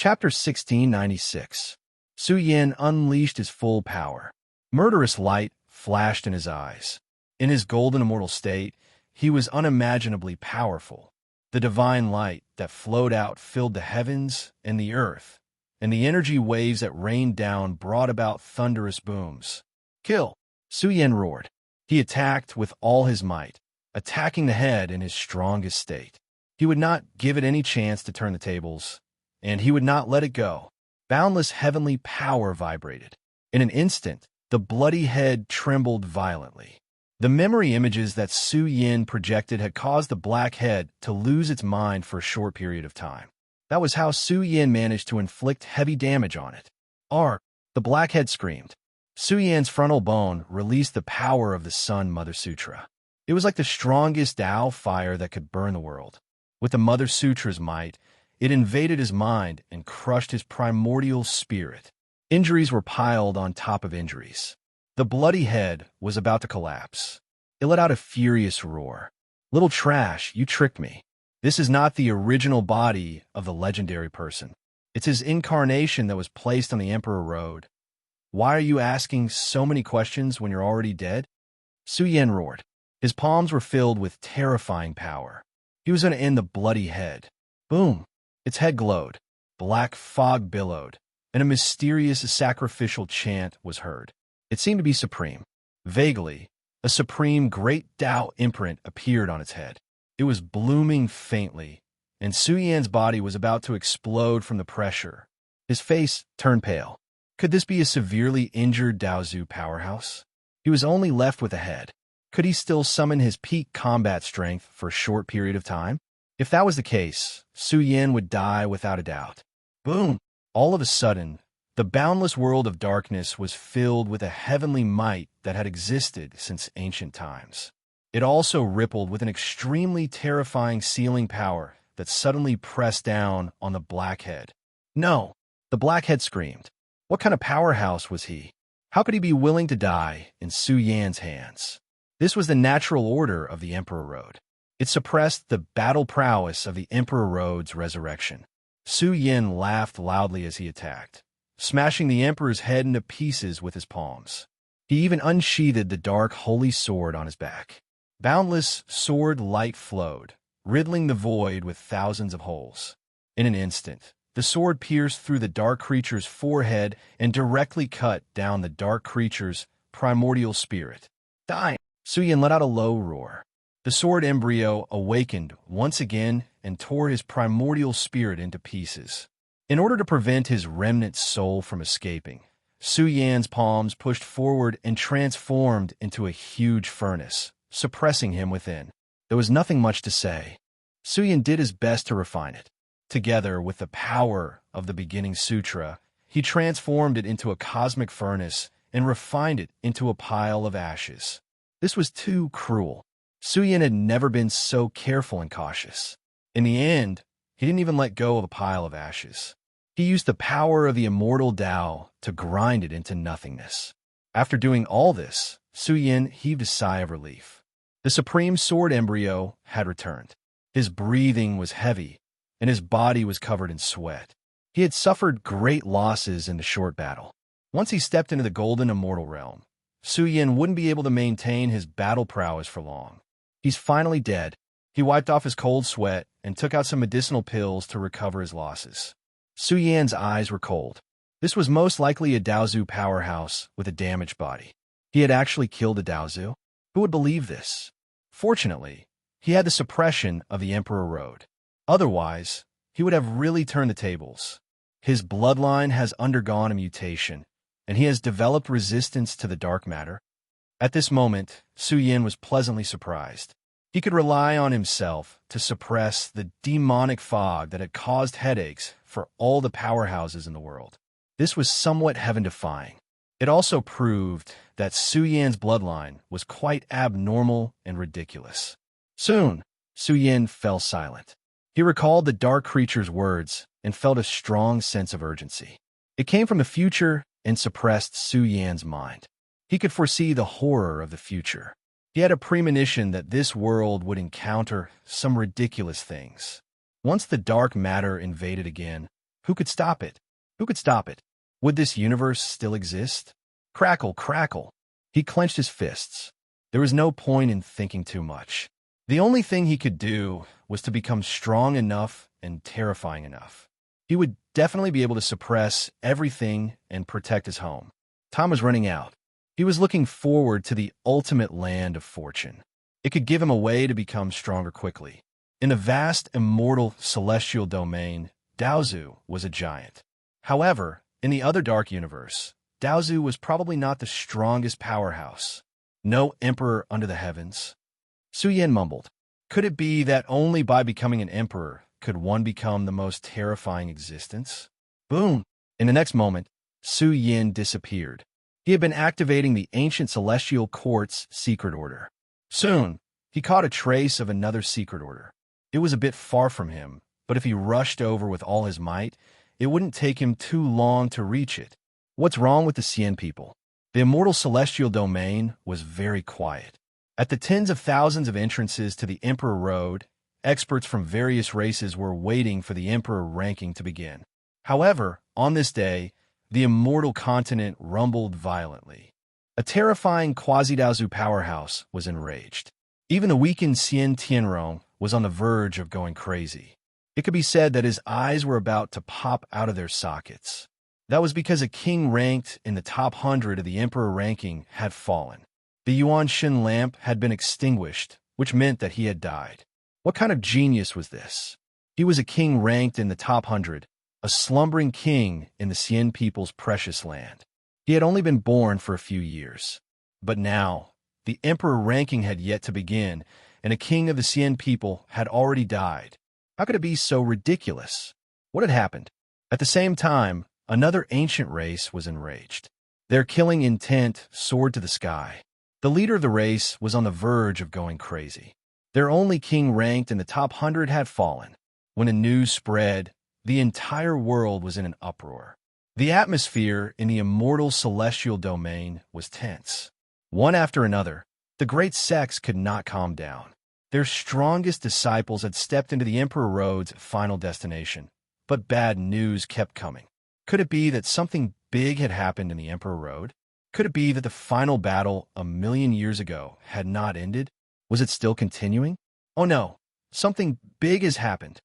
Chapter 1696. Su Yin unleashed his full power. Murderous light flashed in his eyes. In his golden immortal state, he was unimaginably powerful. The divine light that flowed out filled the heavens and the earth, and the energy waves that rained down brought about thunderous booms. Kill! Su Yin roared. He attacked with all his might, attacking the head in his strongest state. He would not give it any chance to turn the tables, and he would not let it go. Boundless heavenly power vibrated. In an instant, the bloody head trembled violently. The memory images that Su Yin projected had caused the black head to lose its mind for a short period of time. That was how Su Yin managed to inflict heavy damage on it. Arg! The black head screamed. Su Yin's frontal bone released the power of the Sun Mother Sutra. It was like the strongest Tao fire that could burn the world. With the Mother Sutra's might, it invaded his mind and crushed his primordial spirit. Injuries were piled on top of injuries. The bloody head was about to collapse. It let out a furious roar. "Little trash, you tricked me. This is not the original body of the legendary person. It's his incarnation that was placed on the Emperor Road. Why are you asking so many questions when you're already dead?" Su Yin roared. His palms were filled with terrifying power. He was going to end the bloody head. Boom! Its head glowed. Black fog billowed, and a mysterious sacrificial chant was heard. It seemed to be supreme. Vaguely, a supreme great Tao imprint appeared on its head. It was blooming faintly, and Su Yan's body was about to explode from the pressure. His face turned pale. Could this be a severely injured Daozu powerhouse? He was only left with a head. Could he still summon his peak combat strength for a short period of time? If that was the case, Su Yin would die without a doubt. Boom! All of a sudden, the boundless world of darkness was filled with a heavenly might that had existed since ancient times. It also rippled with an extremely terrifying sealing power that suddenly pressed down on the blackhead. No! The blackhead screamed. What kind of powerhouse was he? How could he be willing to die in Su Yan's hands? This was the natural order of the Emperor Road. It suppressed the battle prowess of the Emperor Road's resurrection. Su Yin laughed loudly as he attacked, smashing the Emperor's head into pieces with his palms. He even unsheathed the dark holy sword on his back. Boundless sword light flowed, riddling the void with thousands of holes. In an instant, the sword pierced through the dark creature's forehead and directly cut down the dark creature's primordial spirit. Die! Su Yin let out a low roar. The sword embryo awakened once again and tore his primordial spirit into pieces. In order to prevent his remnant soul from escaping, Su Yan's palms pushed forward and transformed into a huge furnace, suppressing him within. There was nothing much to say. Su Yin did his best to refine it. Together with the power of the beginning sutra, he transformed it into a cosmic furnace and refined it into a pile of ashes. This was too cruel. Su Yin had never been so careful and cautious. In the end, he didn't even let go of a pile of ashes. He used the power of the immortal Tao to grind it into nothingness. After doing all this, Su Yin heaved a sigh of relief. The supreme sword embryo had returned. His breathing was heavy, and his body was covered in sweat. He had suffered great losses in the short battle. Once he stepped into the golden immortal realm, Su Yin wouldn't be able to maintain his battle prowess for long. He's finally dead. He wiped off his cold sweat and took out some medicinal pills to recover his losses. Su Yan's eyes were cold. This was most likely a Daozu powerhouse with a damaged body. He had actually killed a Daozu? Who would believe this? Fortunately, he had the suppression of the Emperor Road. Otherwise, he would have really turned the tables. His bloodline has undergone a mutation, and he has developed resistance to the dark matter. At this moment, Su Yin was pleasantly surprised. He could rely on himself to suppress the demonic fog that had caused headaches for all the powerhouses in the world. This was somewhat heaven-defying. It also proved that Su Yan's bloodline was quite abnormal and ridiculous. Soon, Su Yin fell silent. He recalled the dark creature's words and felt a strong sense of urgency. It came from the future and suppressed Su Yan's mind. He could foresee the horror of the future. He had a premonition that this world would encounter some ridiculous things. Once the dark matter invaded again, Who could stop it? Who could stop it? Would this universe still exist? Crackle, crackle. He clenched his fists. There was no point in thinking too much. The only thing he could do was to become strong enough and terrifying enough. He would definitely be able to suppress everything and protect his home. Time was running out. He was looking forward to the ultimate land of fortune. It could give him a way to become stronger quickly. In the vast, immortal, celestial domain, Daozu was a giant. However, in the other dark universe, Daozu was probably not the strongest powerhouse. No emperor under the heavens. Su Yin mumbled. Could it be that only by becoming an emperor could one become the most terrifying existence? Boom! In the next moment, Su Yin disappeared. He had been activating the ancient celestial court's secret order. Soon, he caught a trace of another secret order. It was a bit far from him, but if he rushed over with all his might, it wouldn't take him too long to reach it. What's wrong with the Xian people? The immortal celestial domain was very quiet. At the tens of thousands of entrances to the Emperor Road, experts from various races were waiting for the Emperor ranking to begin. However, on this day, the immortal continent rumbled violently. A terrifying Quasi-Daozu powerhouse was enraged. Even the weakened Xian Tianrong was on the verge of going crazy. It could be said that his eyes were about to pop out of their sockets. That was because a king ranked in the top 100 of the emperor ranking had fallen. The Yuan Shin lamp had been extinguished, which meant that he had died. What kind of genius was this? He was a king ranked in the top 100, a slumbering king in the Xian people's precious land. He had only been born for a few years. But now, the emperor ranking had yet to begin, and a king of the Xian people had already died. How could it be so ridiculous? What had happened? At the same time, another ancient race was enraged. Their killing intent soared to the sky. The leader of the race was on the verge of going crazy. Their only king ranked in the top 100 had fallen. When the news spread, the entire world was in an uproar. The atmosphere in the immortal celestial domain was tense. One after another, the great sects could not calm down. Their strongest disciples had stepped into the Emperor Road's final destination, but bad news kept coming. Could it be that something big had happened in the Emperor Road? Could it be that the final battle a million years ago had not ended? Was it still continuing? Oh no, something big has happened.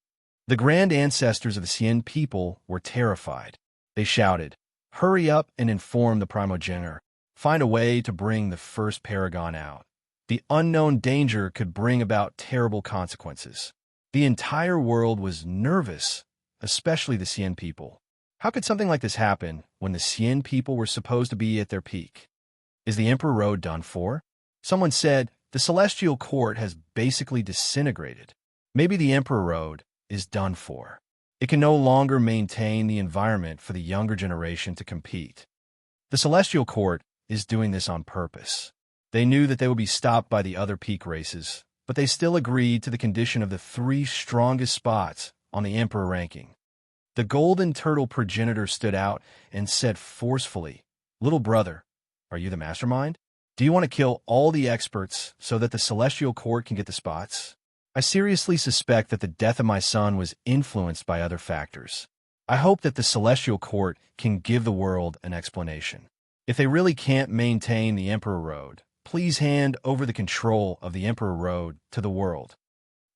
The grand ancestors of the Xian people were terrified. They shouted, "Hurry up and inform the primogenitor. Find a way to bring the first paragon out. The unknown danger could bring about terrible consequences." The entire world was nervous, especially the Xian people. How could something like this happen when the Xian people were supposed to be at their peak? Is the Emperor Road done for? Someone said, the Celestial Court has basically disintegrated. Maybe the Emperor Road is done for. It can no longer maintain the environment for the younger generation to compete. The Celestial Court is doing this on purpose. They knew that they would be stopped by the other peak races, but they still agreed to the condition of the 3 strongest spots on the Emperor ranking. The golden turtle progenitor stood out and said forcefully, "Little brother, are you the mastermind? Do you want to kill all the experts so that the Celestial Court can get the spots? I seriously suspect that the death of my son was influenced by other factors. I hope that the Celestial Court can give the world an explanation. If they really can't maintain the Emperor Road, please hand over the control of the Emperor Road to the world."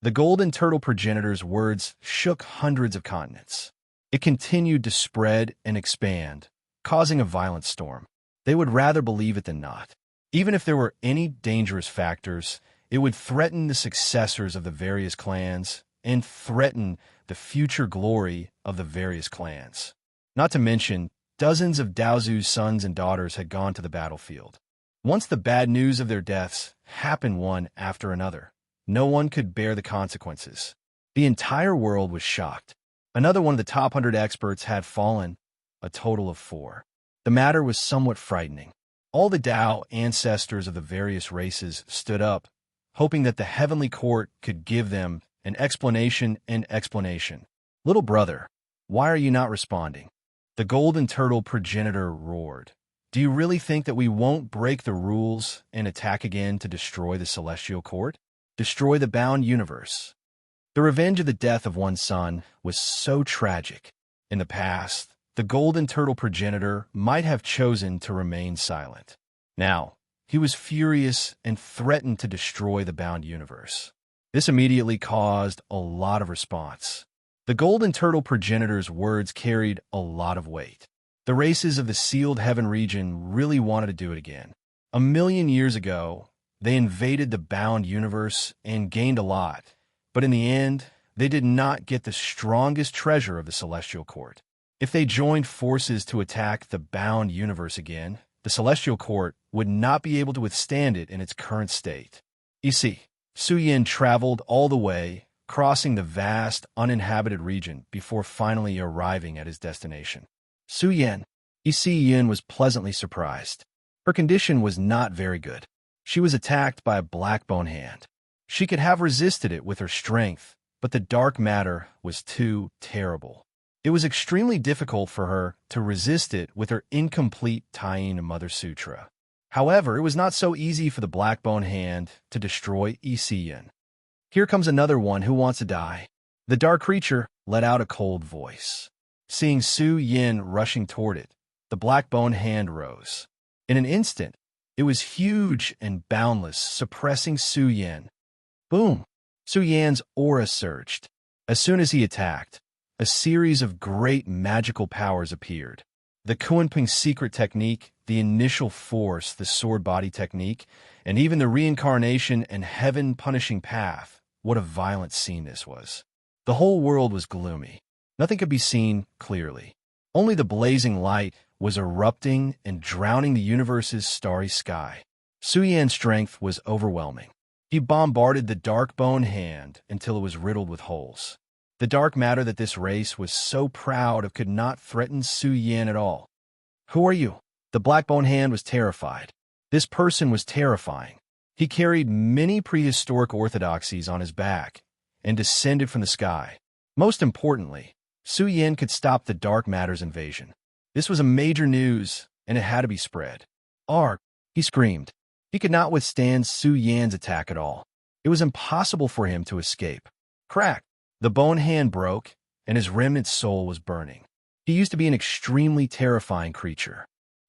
The golden turtle progenitor's words shook hundreds of continents. It continued to spread and expand, causing a violent storm. They would rather believe it than not. Even if there were any dangerous factors, it would threaten the successors of the various clans and threaten the future glory of the various clans. Not to mention, dozens of Daozu's sons and daughters had gone to the battlefield. Once the bad news of their deaths happened one after another, no one could bear the consequences. The entire world was shocked. Another one of the top 100 experts had fallen, a total of 4. The matter was somewhat frightening. All the Dao ancestors of the various races stood up, hoping that the heavenly court could give them an explanation. "Little brother, why are you not responding?" The golden turtle progenitor roared. "Do you really think that we won't break the rules and attack again to destroy the Celestial Court? Destroy the bound universe?" The revenge of the death of one son was so tragic. In the past, the golden turtle progenitor might have chosen to remain silent. Now, he was furious and threatened to destroy the bound universe. This immediately caused a lot of response. The golden turtle progenitor's words carried a lot of weight. The races of the sealed heaven region really wanted to do it again. 1,000,000 years ago, they invaded the bound universe and gained a lot, but in the end, they did not get the strongest treasure of the celestial court. If they joined forces to attack the bound universe again, the celestial court would not be able to withstand it in its current state. You see, Su Yin traveled all the way, crossing the vast, uninhabited region before finally arriving at his destination. Su Yin. Yin was pleasantly surprised. Her condition was not very good. She was attacked by a black bone hand. She could have resisted it with her strength, but the dark matter was too terrible. It was extremely difficult for her to resist it with her incomplete tying Mother Sutra. However, it was not so easy for the black bone hand to destroy Yin. Here comes another one who wants to die. The dark creature let out a cold voice. Seeing Su Yin rushing toward it, the black bone hand rose. In an instant, it was huge and boundless, suppressing Su Yin. Boom! Su Yin's aura surged. As soon as he attacked, a series of great magical powers appeared. The Kunping secret technique, the initial force, the sword body technique, and even the reincarnation and heaven punishing path. What a violent scene this was. The whole world was gloomy. Nothing could be seen clearly. Only the blazing light was erupting and drowning the universe's starry sky. Su Yan's strength was overwhelming. He bombarded the dark bone hand until it was riddled with holes. The dark matter that this race was so proud of could not threaten Su Yin at all. Who are you? The black bone hand was terrified. This person was terrifying. He carried many prehistoric orthodoxies on his back and descended from the sky. Most importantly, Su Yin could stop the dark matter's invasion. This was a major news, and it had to be spread. Arg! He screamed. He could not withstand Su Yan's attack at all. It was impossible for him to escape. Crack! The bone hand broke, and his remnant soul was burning. He used to be an extremely terrifying creature.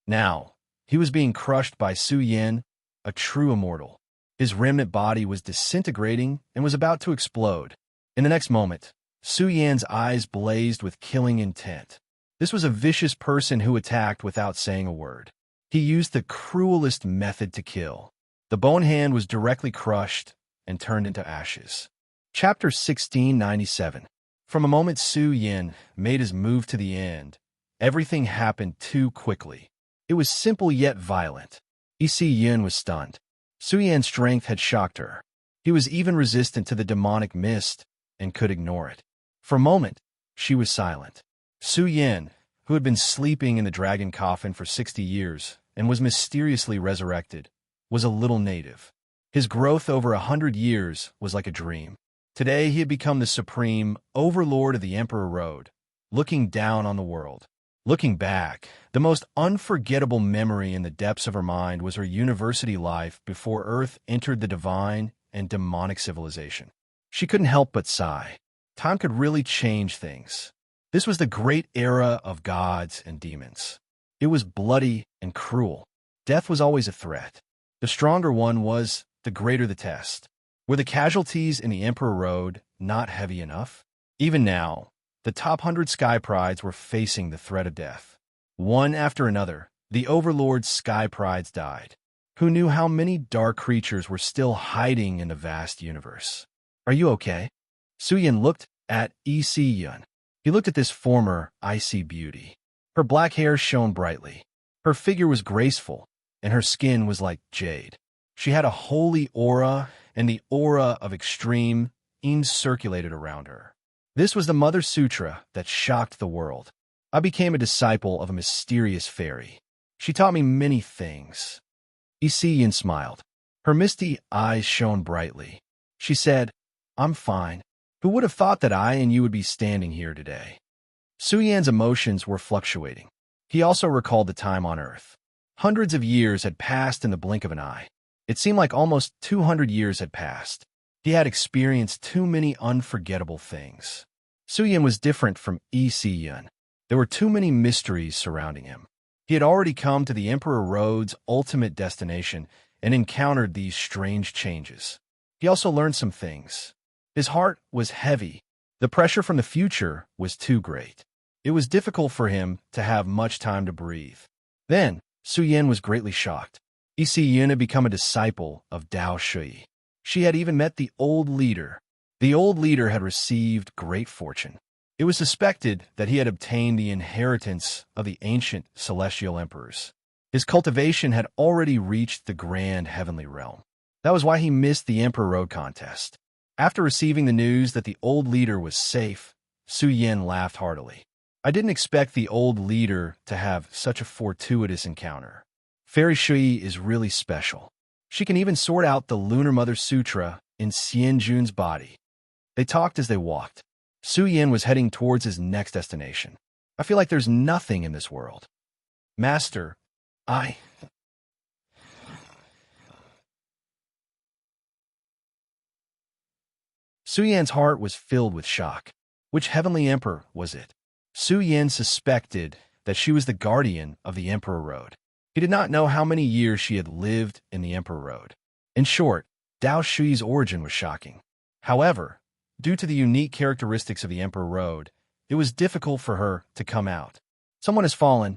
Now, he was being crushed by Su Yin, a true immortal. His remnant body was disintegrating and was about to explode. In the next moment, Su Yan's eyes blazed with killing intent. This was a vicious person who attacked without saying a word. He used the cruelest method to kill. The bone hand was directly crushed and turned into ashes. Chapter 1697. From a moment Su Yin made his move to the end, everything happened too quickly. It was simple yet violent. Yin was stunned. Su Yan's strength had shocked her. He was even resistant to the demonic mist and could ignore it. For a moment, she was silent. Su Yin, who had been sleeping in the dragon coffin for 60 years and was mysteriously resurrected, was a little native. His growth over 100 years was like a dream. Today he had become the supreme overlord of the Emperor Road, looking down on the world. Looking back, the most unforgettable memory in the depths of her mind was her university life before Earth entered the divine and demonic civilization. She couldn't help but sigh. Time could really change things. This was the great era of gods and demons. It was bloody and cruel. Death was always a threat. The stronger one was, the greater the test. Were the casualties in the Emperor Road not heavy enough? Even now, the top 100 Sky Prides were facing the threat of death. One after another, the Overlord's Sky Prides died. Who knew how many dark creatures were still hiding in the vast universe? Are you okay? Su Yin looked at Yin. He looked at this former icy beauty. Her black hair shone brightly. Her figure was graceful, and her skin was like jade. She had a holy aura, and the aura of extreme circulated around her. This was the Mother Sutra that shocked the world. I became a disciple of a mysterious fairy. She taught me many things. Yin smiled. Her misty eyes shone brightly. She said, I'm fine. Who would have thought that I and you would be standing here today? Su Yan's emotions were fluctuating. He also recalled the time on Earth. Hundreds of years had passed in the blink of an eye. It seemed like almost 200 years had passed. He had experienced too many unforgettable things. Su Yin was different from Yin. There were too many mysteries surrounding him. He had already come to the Emperor Road's ultimate destination and encountered these strange changes. He also learned some things. His heart was heavy. The pressure from the future was too great. It was difficult for him to have much time to breathe. Then, Su Yin was greatly shocked. Isi Yin had become a disciple of Dao Shui. She had even met the old leader. The old leader had received great fortune. It was suspected that he had obtained the inheritance of the ancient celestial emperors. His cultivation had already reached the grand heavenly realm. That was why he missed the Emperor Road contest. After receiving the news that the old leader was safe, Su Yin laughed heartily. I didn't expect the old leader to have such a fortuitous encounter. Fairy Shui is really special. She can even sort out the Lunar Mother Sutra in Xian Jun's body. They talked as they walked. Su Yin was heading towards his next destination. I feel like there's nothing in this world. Master, Su Yan's heart was filled with shock. Which heavenly emperor was it? Su Yin suspected that she was the guardian of the Emperor Road. He did not know how many years she had lived in the Emperor Road. In short, Dao Shui's origin was shocking. However, due to the unique characteristics of the Emperor Road, it was difficult for her to come out. Someone has fallen.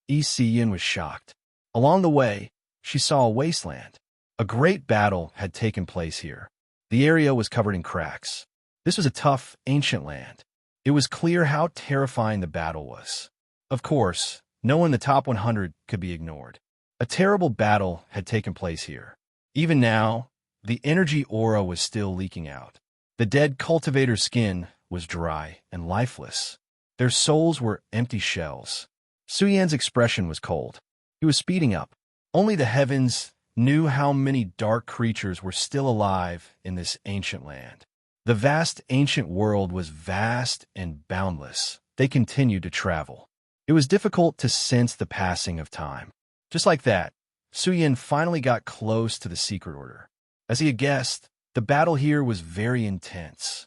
Isi Yin was shocked. Along the way, she saw a wasteland. A great battle had taken place here. The area was covered in cracks. This was a tough, ancient land. It was clear how terrifying the battle was. Of course, no one in the top 100 could be ignored. A terrible battle had taken place here. Even now, the energy aura was still leaking out. The dead cultivator's skin was dry and lifeless. Their souls were empty shells. Su Yan's expression was cold. He was speeding up. Only the heavens knew how many dark creatures were still alive in this ancient land. The vast ancient world was vast and boundless. They continued to travel. It was difficult to sense the passing of time. Just like that, Su Yin finally got close to the secret order. As he had guessed, the battle here was very intense.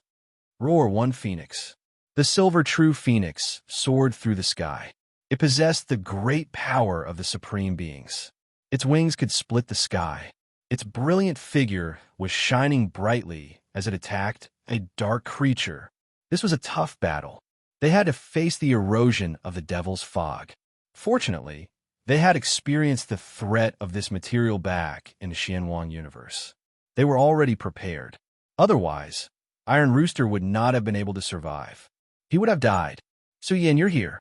Roar one phoenix. The silver true phoenix soared through the sky. It possessed the great power of the supreme beings. Its wings could split the sky. Its brilliant figure was shining brightly as it attacked a dark creature. This was a tough battle. They had to face the erosion of the devil's fog. Fortunately, they had experienced the threat of this material back in the Xianwang universe. They were already prepared. Otherwise, Iron Rooster would not have been able to survive. He would have died. Su Yin, you're here.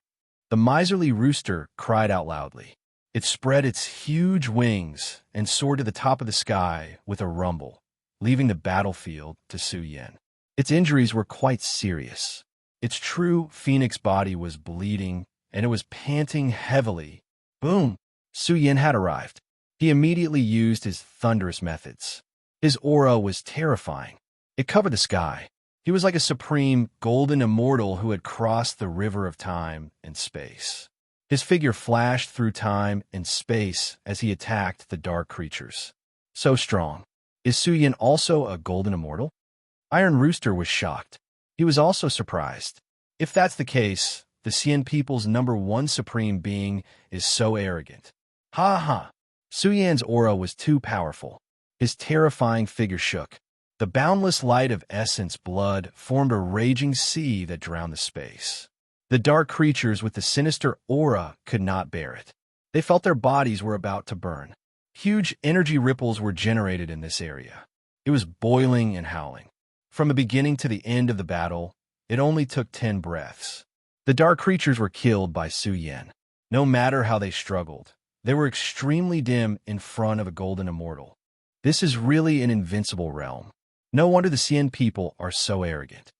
The miserly rooster cried out loudly. It spread its huge wings and soared to the top of the sky with a rumble, leaving the battlefield to Su Yin. Its injuries were quite serious. Its true phoenix body was bleeding, and it was panting heavily. Boom! Su Yin had arrived. He immediately used his thunderous methods. His aura was terrifying. It covered the sky. He was like a supreme, golden immortal who had crossed the river of time and space. His figure flashed through time and space as he attacked the dark creatures. So strong. Is Su Yin also a golden immortal? Iron Rooster was shocked. He was also surprised. If that's the case, the Xian people's #1 supreme being is so arrogant. Ha ha! Su Yan's aura was too powerful. His terrifying figure shook. The boundless light of essence blood formed a raging sea that drowned the space. The dark creatures with the sinister aura could not bear it. They felt their bodies were about to burn. Huge energy ripples were generated in this area. It was boiling and howling. From the beginning to the end of the battle, it only took 10 breaths. The dark creatures were killed by Su Yin. No matter how they struggled, they were extremely dim in front of a golden immortal. This is really an invincible realm. No wonder the Xian people are so arrogant.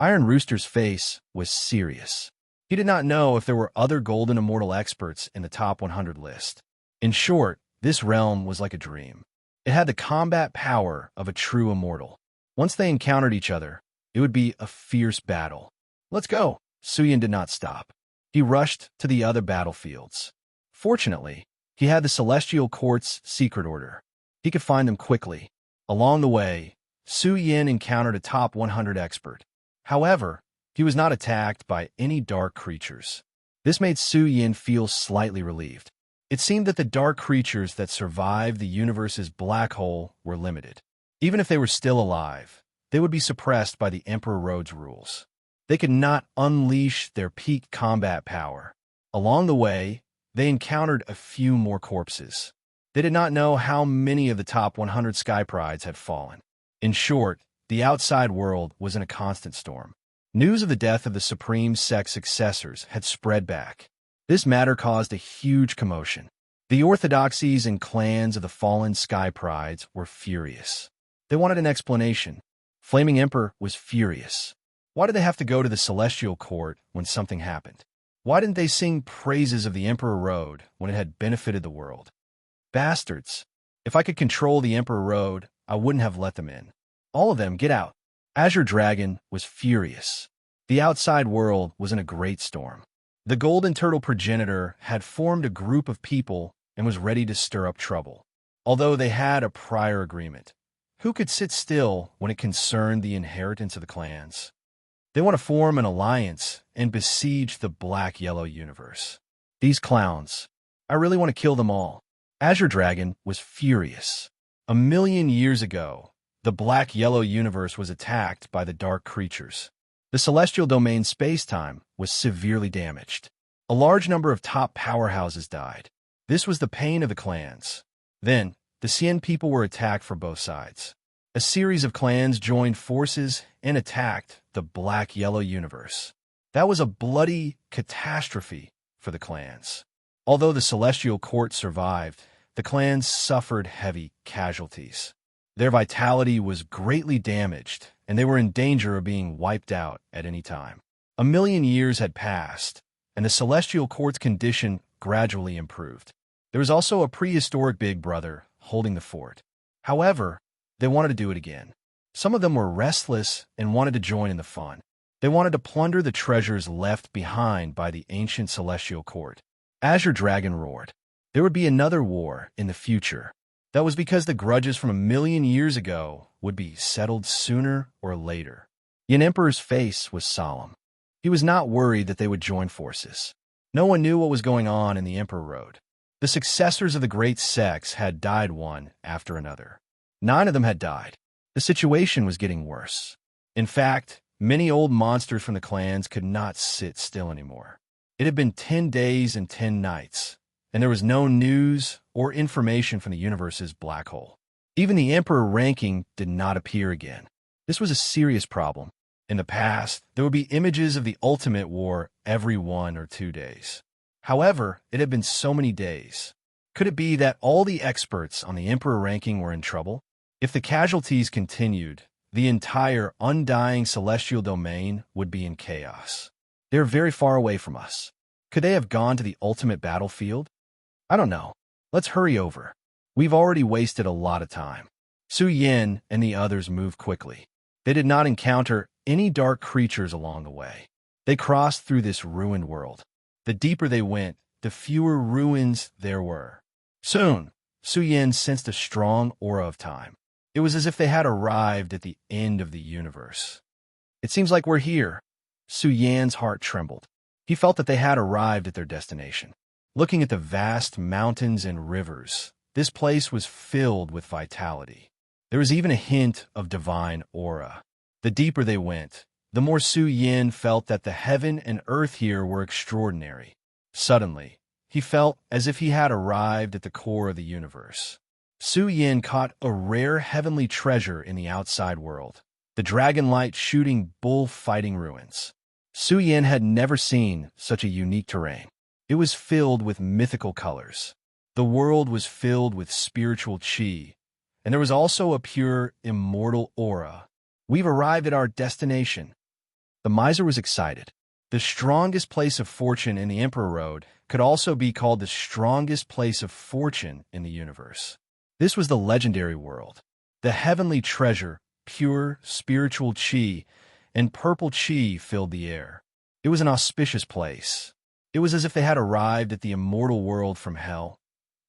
Iron Rooster's face was serious. He did not know if there were other golden immortal experts in the top 100 list. In short, this realm was like a dream. It had the combat power of a true immortal. Once they encountered each other, it would be a fierce battle. Let's go! Su Yin did not stop. He rushed to the other battlefields. Fortunately, he had the Celestial Court's secret order. He could find them quickly. Along the way, Su Yin encountered a top 100 expert. However, he was not attacked by any dark creatures. This made Su Yin feel slightly relieved. It seemed that the dark creatures that survived the universe's black hole were limited. Even if they were still alive, they would be suppressed by the Emperor Road's rules. They could not unleash their peak combat power. Along the way, they encountered a few more corpses. They did not know how many of the top 100 Sky Prides had fallen. In short, the outside world was in a constant storm. News of the death of the Supreme Sect's successors had spread back. This matter caused a huge commotion. The orthodoxies and clans of the fallen Sky Prides were furious. They wanted an explanation. Flaming Emperor was furious. Why did they have to go to the Celestial Court when something happened? Why didn't they sing praises of the Emperor Road when it had benefited the world? Bastards! If I could control the Emperor Road, I wouldn't have let them in. All of them, get out! Azure Dragon was furious. The outside world was in a great storm. The Golden Turtle progenitor had formed a group of people and was ready to stir up trouble. Although they had a prior agreement, who could sit still when it concerned the inheritance of the clans? They want to form an alliance and besiege the black-yellow universe. These clowns. I really want to kill them all. Azure Dragon was furious. 1,000,000 years ago, the black-yellow universe was attacked by the dark creatures. The celestial domain space-time was severely damaged. A large number of top powerhouses died. This was the pain of the clans. Then, the Cien people were attacked from both sides. A series of clans joined forces and attacked the black-yellow universe. That was a bloody catastrophe for the clans. Although the Celestial Court survived, the clans suffered heavy casualties. Their vitality was greatly damaged, and they were in danger of being wiped out at any time. 1,000,000 years had passed, and the Celestial Court's condition gradually improved. There was also a prehistoric big brother holding the fort. However, they wanted to do it again. Some of them were restless and wanted to join in the fun. They wanted to plunder the treasures left behind by the ancient Celestial Court. Azure Dragon roared. There would be another war in the future. That was because the grudges from 1,000,000 years ago would be settled sooner or later. Yin Emperor's face was solemn. He was not worried that they would join forces. No one knew what was going on in the Emperor Road. The successors of the great sects had died one after another. 9 of them had died. The situation was getting worse. In fact, many old monsters from the clans could not sit still anymore. It had been 10 days and 10 nights, and there was no news or information from the universe's black hole. Even the Emperor ranking did not appear again. This was a serious problem. In the past, there would be images of the ultimate war every 1 or 2 days. However, it had been so many days. Could it be that all the experts on the Emperor ranking were in trouble? If the casualties continued, the entire undying celestial domain would be in chaos. They are very far away from us. Could they have gone to the ultimate battlefield? I don't know. Let's hurry over. We've already wasted a lot of time. Su Yin and the others moved quickly. They did not encounter any dark creatures along the way. They crossed through this ruined world. The deeper they went, the fewer ruins there were. Soon, Su Yin sensed a strong aura of time. It was as if they had arrived at the end of the universe. It seems like we're here. Su Yan's heart trembled. He felt that they had arrived at their destination. Looking at the vast mountains and rivers, this place was filled with vitality. There was even a hint of divine aura. The deeper they went, the more Su Yin felt that the heaven and earth here were extraordinary. Suddenly, he felt as if he had arrived at the core of the universe. Su Yin caught a rare heavenly treasure in the outside world, the dragon-light shooting bull-fighting ruins. Su Yin had never seen such a unique terrain. It was filled with mythical colors. The world was filled with spiritual chi, and there was also a pure, immortal aura. We've arrived at our destination. The miser was excited. The strongest place of fortune in the Emperor Road could also be called the strongest place of fortune in the universe. This was the legendary world. The heavenly treasure, pure spiritual chi, and purple chi filled the air. It was an auspicious place. It was as if they had arrived at the immortal world from hell.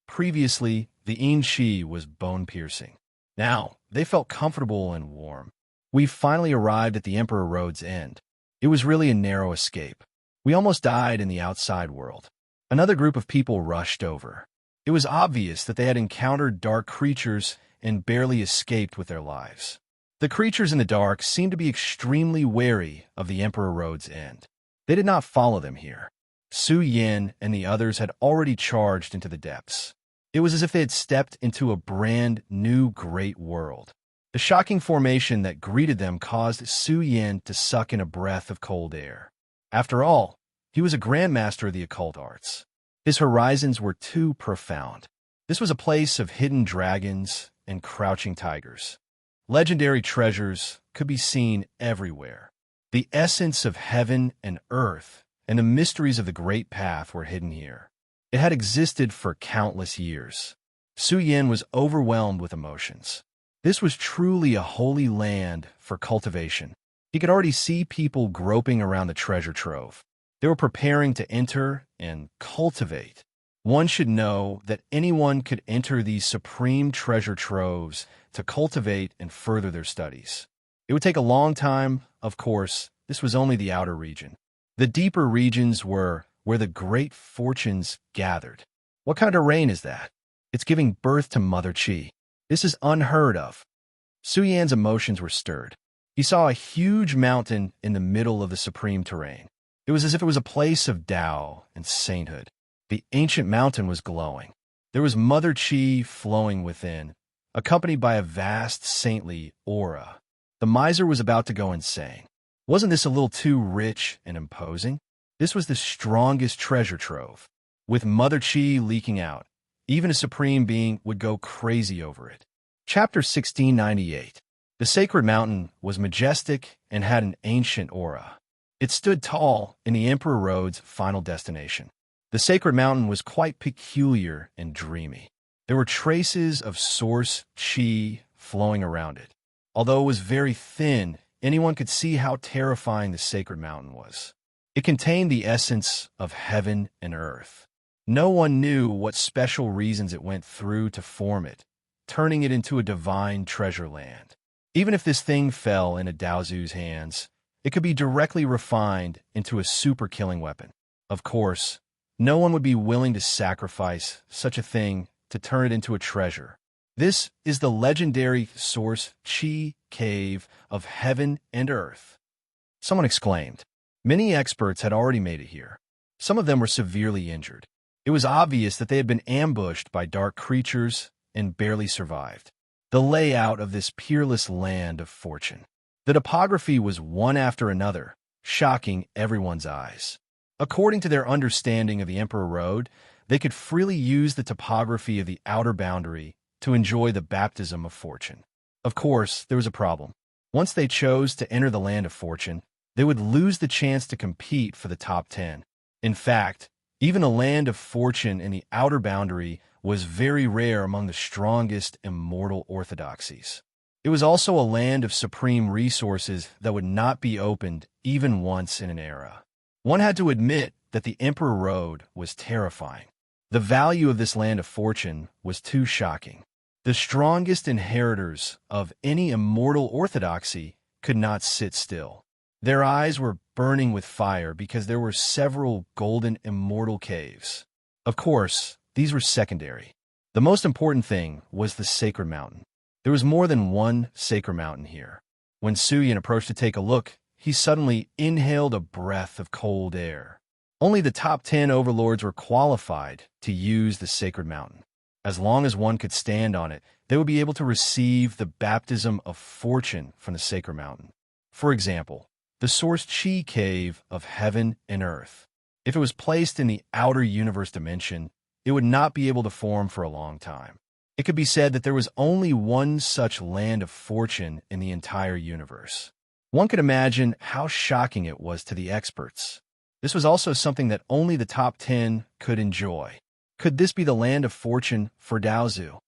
Previously, the Yin Chi was bone-piercing. Now, they felt comfortable and warm. We've finally arrived at the Emperor Road's end. It was really a narrow escape. We almost died in the outside world. Another group of people rushed over. It was obvious that they had encountered dark creatures and barely escaped with their lives. The creatures in the dark seemed to be extremely wary of the Emperor Road's end. They did not follow them here. Su Yin and the others had already charged into the depths. It was as if they had stepped into a brand new great world. The shocking formation that greeted them caused Su Yin to suck in a breath of cold air. After all, he was a grandmaster of the occult arts. His horizons were too profound. This was a place of hidden dragons and crouching tigers. Legendary treasures could be seen everywhere. The essence of heaven and earth and the mysteries of the Great Path were hidden here. It had existed for countless years. Su Yin was overwhelmed with emotions. This was truly a holy land for cultivation. He could already see people groping around the treasure trove. They were preparing to enter and cultivate. One should know that anyone could enter these supreme treasure troves to cultivate and further their studies. It would take a long time, of course. This was only the outer region. The deeper regions were where the great fortunes gathered. What kind of rain is that? It's giving birth to Mother Qi. This is unheard of. Su Yan's emotions were stirred. He saw a huge mountain in the middle of the supreme terrain. It was as if it was a place of Tao and sainthood. The ancient mountain was glowing. There was Mother Qi flowing within, accompanied by a vast saintly aura. The miser was about to go insane. Wasn't this a little too rich and imposing? This was the strongest treasure trove. With Mother Qi leaking out, even a supreme being would go crazy over it. Chapter 1698. The sacred mountain was majestic and had an ancient aura. It stood tall in the Emperor Road's final destination. The sacred mountain was quite peculiar and dreamy. There were traces of source qi flowing around it. Although it was very thin, anyone could see how terrifying the sacred mountain was. It contained the essence of heaven and earth. No one knew what special reasons it went through to form it, turning it into a divine treasure land. Even if this thing fell into Daozu's hands, it could be directly refined into a super-killing weapon. Of course, no one would be willing to sacrifice such a thing to turn it into a treasure. This is the legendary source Qi Cave of Heaven and Earth. Someone exclaimed. Many experts had already made it here. Some of them were severely injured. It was obvious that they had been ambushed by dark creatures and barely survived. The layout of this peerless land of fortune. The topography was one after another, shocking everyone's eyes. According to their understanding of the Emperor Road, they could freely use the topography of the outer boundary to enjoy the baptism of fortune. Of course, there was a problem. Once they chose to enter the land of fortune, they would lose the chance to compete for the top 10. In fact, even a land of fortune in the outer boundary was very rare among the strongest immortal orthodoxies. It was also a land of supreme resources that would not be opened even once in an era. One had to admit that the Emperor Road was terrifying. The value of this land of fortune was too shocking. The strongest inheritors of any immortal orthodoxy could not sit still. Their eyes were burning with fire because there were several golden immortal caves. Of course, these were secondary. The most important thing was the sacred mountain. There was more than one sacred mountain here. When Su Yin approached to take a look, he suddenly inhaled a breath of cold air. Only the top 10 overlords were qualified to use the sacred mountain. As long as one could stand on it, they would be able to receive the baptism of fortune from the sacred mountain. For example, the source Qi Cave of Heaven and Earth. If it was placed in the outer universe dimension, it would not be able to form for a long time. It could be said that there was only one such land of fortune in the entire universe. One could imagine how shocking it was to the experts. This was also something that only the top 10 could enjoy. Could this be the land of fortune for Daozu?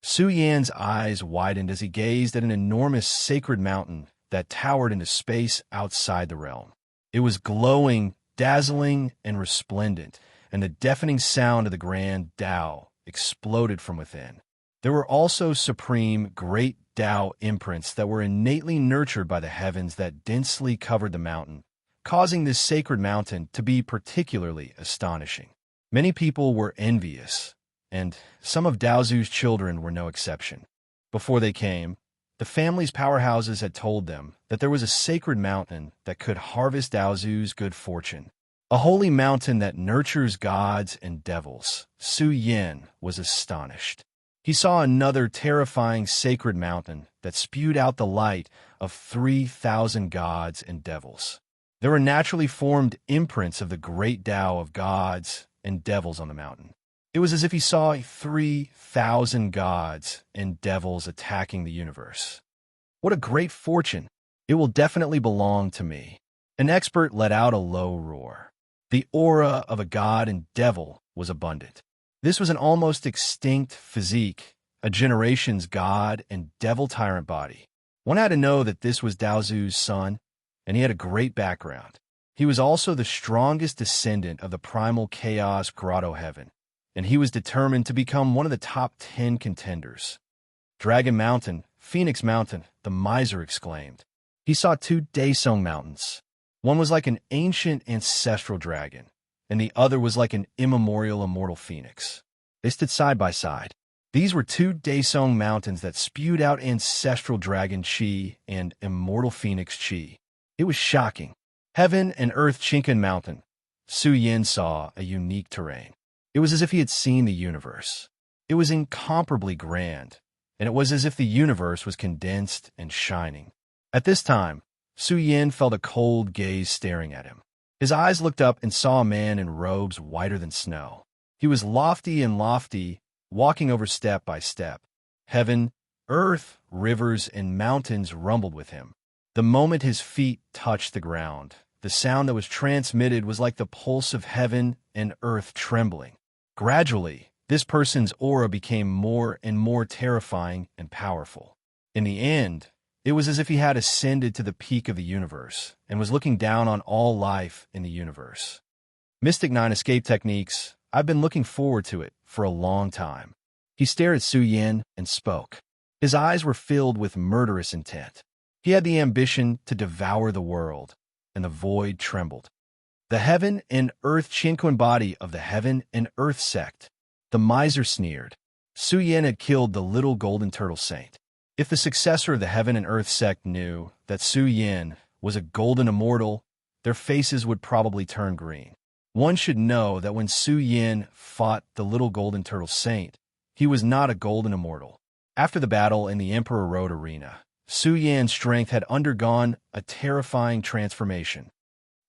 Su Yan's eyes widened as he gazed at an enormous sacred mountain that towered into space outside the realm. It was glowing, dazzling, and resplendent, and the deafening sound of the grand Tao exploded from within. There were also supreme, great Tao imprints that were innately nurtured by the heavens that densely covered the mountain, causing this sacred mountain to be particularly astonishing. Many people were envious, and some of Daozu's children were no exception. Before they came, the family's powerhouses had told them that there was a sacred mountain that could harvest Daozu's good fortune. A holy mountain that nurtures gods and devils. Su Yin was astonished. He saw another terrifying sacred mountain that spewed out the light of 3,000 gods and devils. There were naturally formed imprints of the great Tao of gods and devils on the mountain. It was as if he saw 3,000 gods and devils attacking the universe. What a great fortune! It will definitely belong to me. An expert let out a low roar. The aura of a god and devil was abundant. This was an almost extinct physique, a generation's god and devil tyrant body. One had to know that this was Daozu's son, and he had a great background. He was also the strongest descendant of the primal chaos grotto heaven, and he was determined to become one of the top 10 contenders. Dragon Mountain, Phoenix Mountain, the miser exclaimed. He saw two Daesung mountains. One was like an ancient ancestral dragon, and the other was like an immemorial immortal phoenix. They stood side by side. These were two Daesung mountains that spewed out ancestral dragon chi and immortal phoenix chi. It was shocking. Heaven and Earth Chinkan Mountain. Su Yin saw a unique terrain. It was as if he had seen the universe. It was incomparably grand, and it was as if the universe was condensed and shining. At this time, Su Yin felt a cold gaze staring at him. His eyes looked up and saw a man in robes whiter than snow. He was lofty, walking over step by step. Heaven, earth, rivers, and mountains rumbled with him. The moment his feet touched the ground, the sound that was transmitted was like the pulse of heaven and earth trembling. Gradually, this person's aura became more and more terrifying and powerful. In the end, it was as if he had ascended to the peak of the universe and was looking down on all life in the universe. Mystic 9 escape techniques. I've been looking forward to it for a long time. He stared at Su Yin and spoke. His eyes were filled with murderous intent. He had the ambition to devour the world, and the void trembled. The heaven and earth Qinquan body of the heaven and earth sect. The miser sneered. Su Yin had killed the little golden turtle saint. If the successor of the heaven and earth sect knew that Su Yin was a golden immortal, their faces would probably turn green. One should know that when Su Yin fought the little golden turtle saint, he was not a golden immortal. After the battle in the Emperor Road Arena, Su Yin's strength had undergone a terrifying transformation.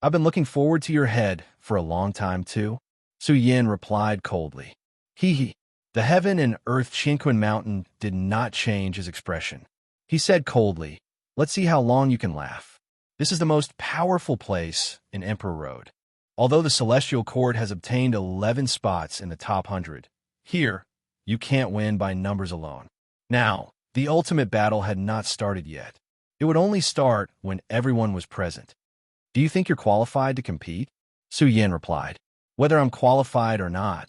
I've been looking forward to your head for a long time, too, Su Yin replied coldly. Hee. The heaven and earth Qinquan mountain did not change his expression. He said coldly, let's see how long you can laugh. This is the most powerful place in Emperor Road. Although the Celestial Court has obtained 11 spots in the top 100, here, you can't win by numbers alone. Now, the ultimate battle had not started yet. It would only start when everyone was present. Do you think you're qualified to compete? Su Yin replied. Whether I'm qualified or not,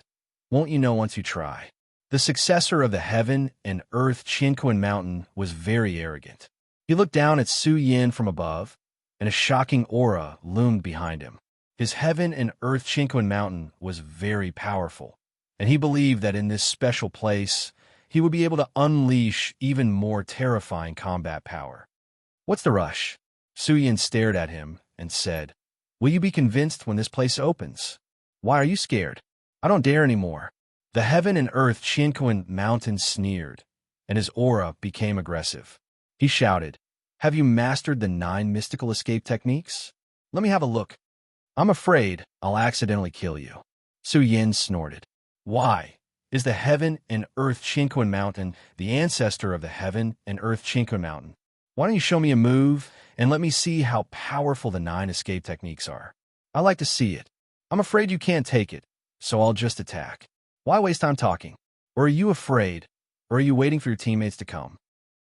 won't you know once you try? The successor of the heaven and earth Qinquan mountain was very arrogant. He looked down at Su Yin from above, and a shocking aura loomed behind him. His heaven and earth Qinquan mountain was very powerful, and he believed that in this special place, he would be able to unleash even more terrifying combat power. What's the rush? Su Yin stared at him and said, will you be convinced when this place opens? Why are you scared? I don't dare anymore. The heaven and earth Qinquan mountain sneered, and his aura became aggressive. He shouted, have you mastered the 9 mystical escape techniques? Let me have a look. I'm afraid I'll accidentally kill you. Su Yin snorted. Why? Is the heaven and earth Qinquan mountain the ancestor of the heaven and earth Qinquan mountain? Why don't you show me a move and let me see how powerful the 9 escape techniques are? I like to see it. I'm afraid you can't take it, so I'll just attack. Why waste time talking? Or are you afraid? Or are you waiting for your teammates to come?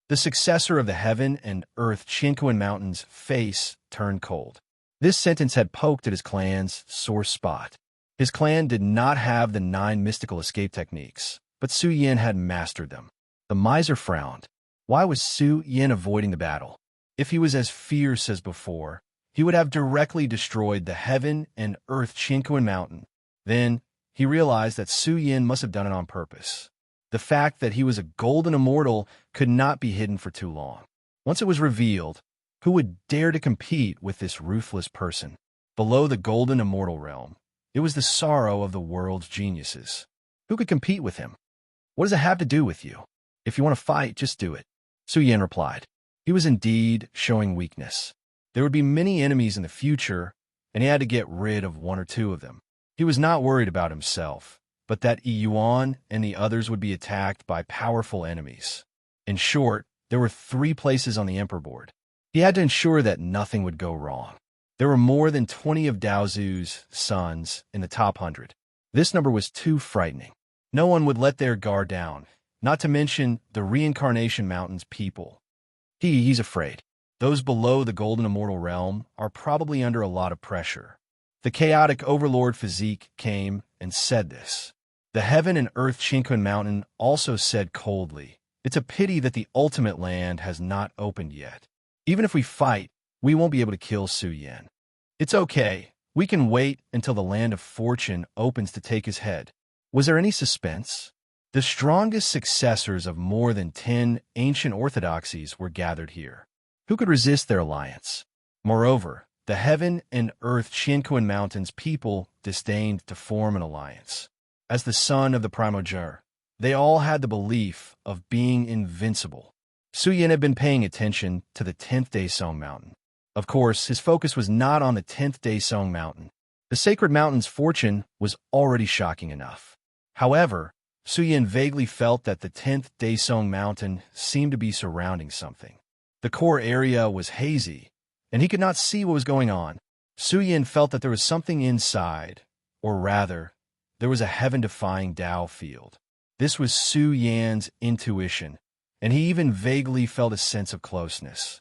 The successor of the heaven and earth Qinquan mountain's face turned cold. This sentence had poked at his clan's sore spot. His clan did not have the 9 mystical escape techniques, but Su Yin had mastered them. The miser frowned. Why was Su Yin avoiding the battle? If he was as fierce as before, he would have directly destroyed the heaven and earth Chinquan mountain. Then, he realized that Su Yin must have done it on purpose. The fact that he was a golden immortal could not be hidden for too long. Once it was revealed, who would dare to compete with this ruthless person? Below the golden immortal realm, it was the sorrow of the world's geniuses. Who could compete with him? What does it have to do with you? If you want to fight, just do it. Su Yin replied. He was indeed showing weakness. There would be many enemies in the future, and he had to get rid of one or two of them. He was not worried about himself, but that Yuan and the others would be attacked by powerful enemies. In short, there were 3 places on the Emperor board. He had to ensure that nothing would go wrong. There were more than 20 of Daozu's sons in the top 100. This number was too frightening. No one would let their guard down, not to mention the Reincarnation Mountain's people. He's afraid. Those below the Golden Immortal Realm are probably under a lot of pressure. The chaotic Overlord physique came and said this. The Heaven and Earth Chinquan Mountain also said coldly, "It's a pity that the ultimate land has not opened yet. Even if we fight, we won't be able to kill Su Yin. It's okay. We can wait until the Land of Fortune opens to take his head." Was there any suspense? The strongest successors of more than 10 ancient orthodoxies were gathered here. Who could resist their alliance? Moreover, the Heaven and Earth Chinquan Mountains people disdained to form an alliance. As the son of the primogeniture, they all had the belief of being invincible. Su Yin had been paying attention to the 10th Daesong Mountain. Of course, his focus was not on the 10th Daesong Mountain. The sacred mountain's fortune was already shocking enough. However, Su Yin vaguely felt that the 10th Daesong Mountain seemed to be surrounding something. The core area was hazy, and he could not see what was going on. Su Yin felt that there was something inside, or rather, there was a heaven-defying Tao field. This was Su Yan's intuition, and he even vaguely felt a sense of closeness.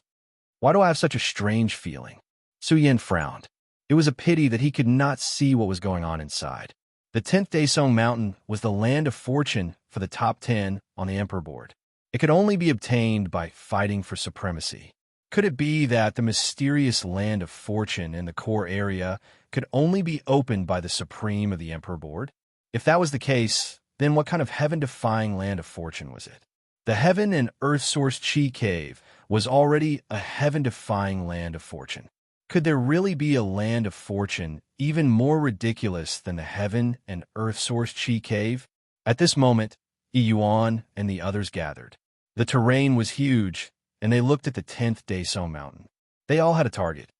Why do I have such a strange feeling? Su Yin frowned. It was a pity that he could not see what was going on inside. The 10th Daesong Mountain was the land of fortune for the top 10 on the Emperor board. It could only be obtained by fighting for supremacy. Could it be that the mysterious land of fortune in the core area could only be opened by the supreme of the Emperor board? If that was the case, then what kind of heaven-defying land of fortune was it? The Heaven and Earth Source Chi Cave was already a heaven-defying land of fortune. Could there really be a land of fortune even more ridiculous than the Heaven and Earth Source Chi Cave? At this moment, Yuan and the others gathered. The terrain was huge, and they looked at the 10th Daesong Mountain. They all had a target.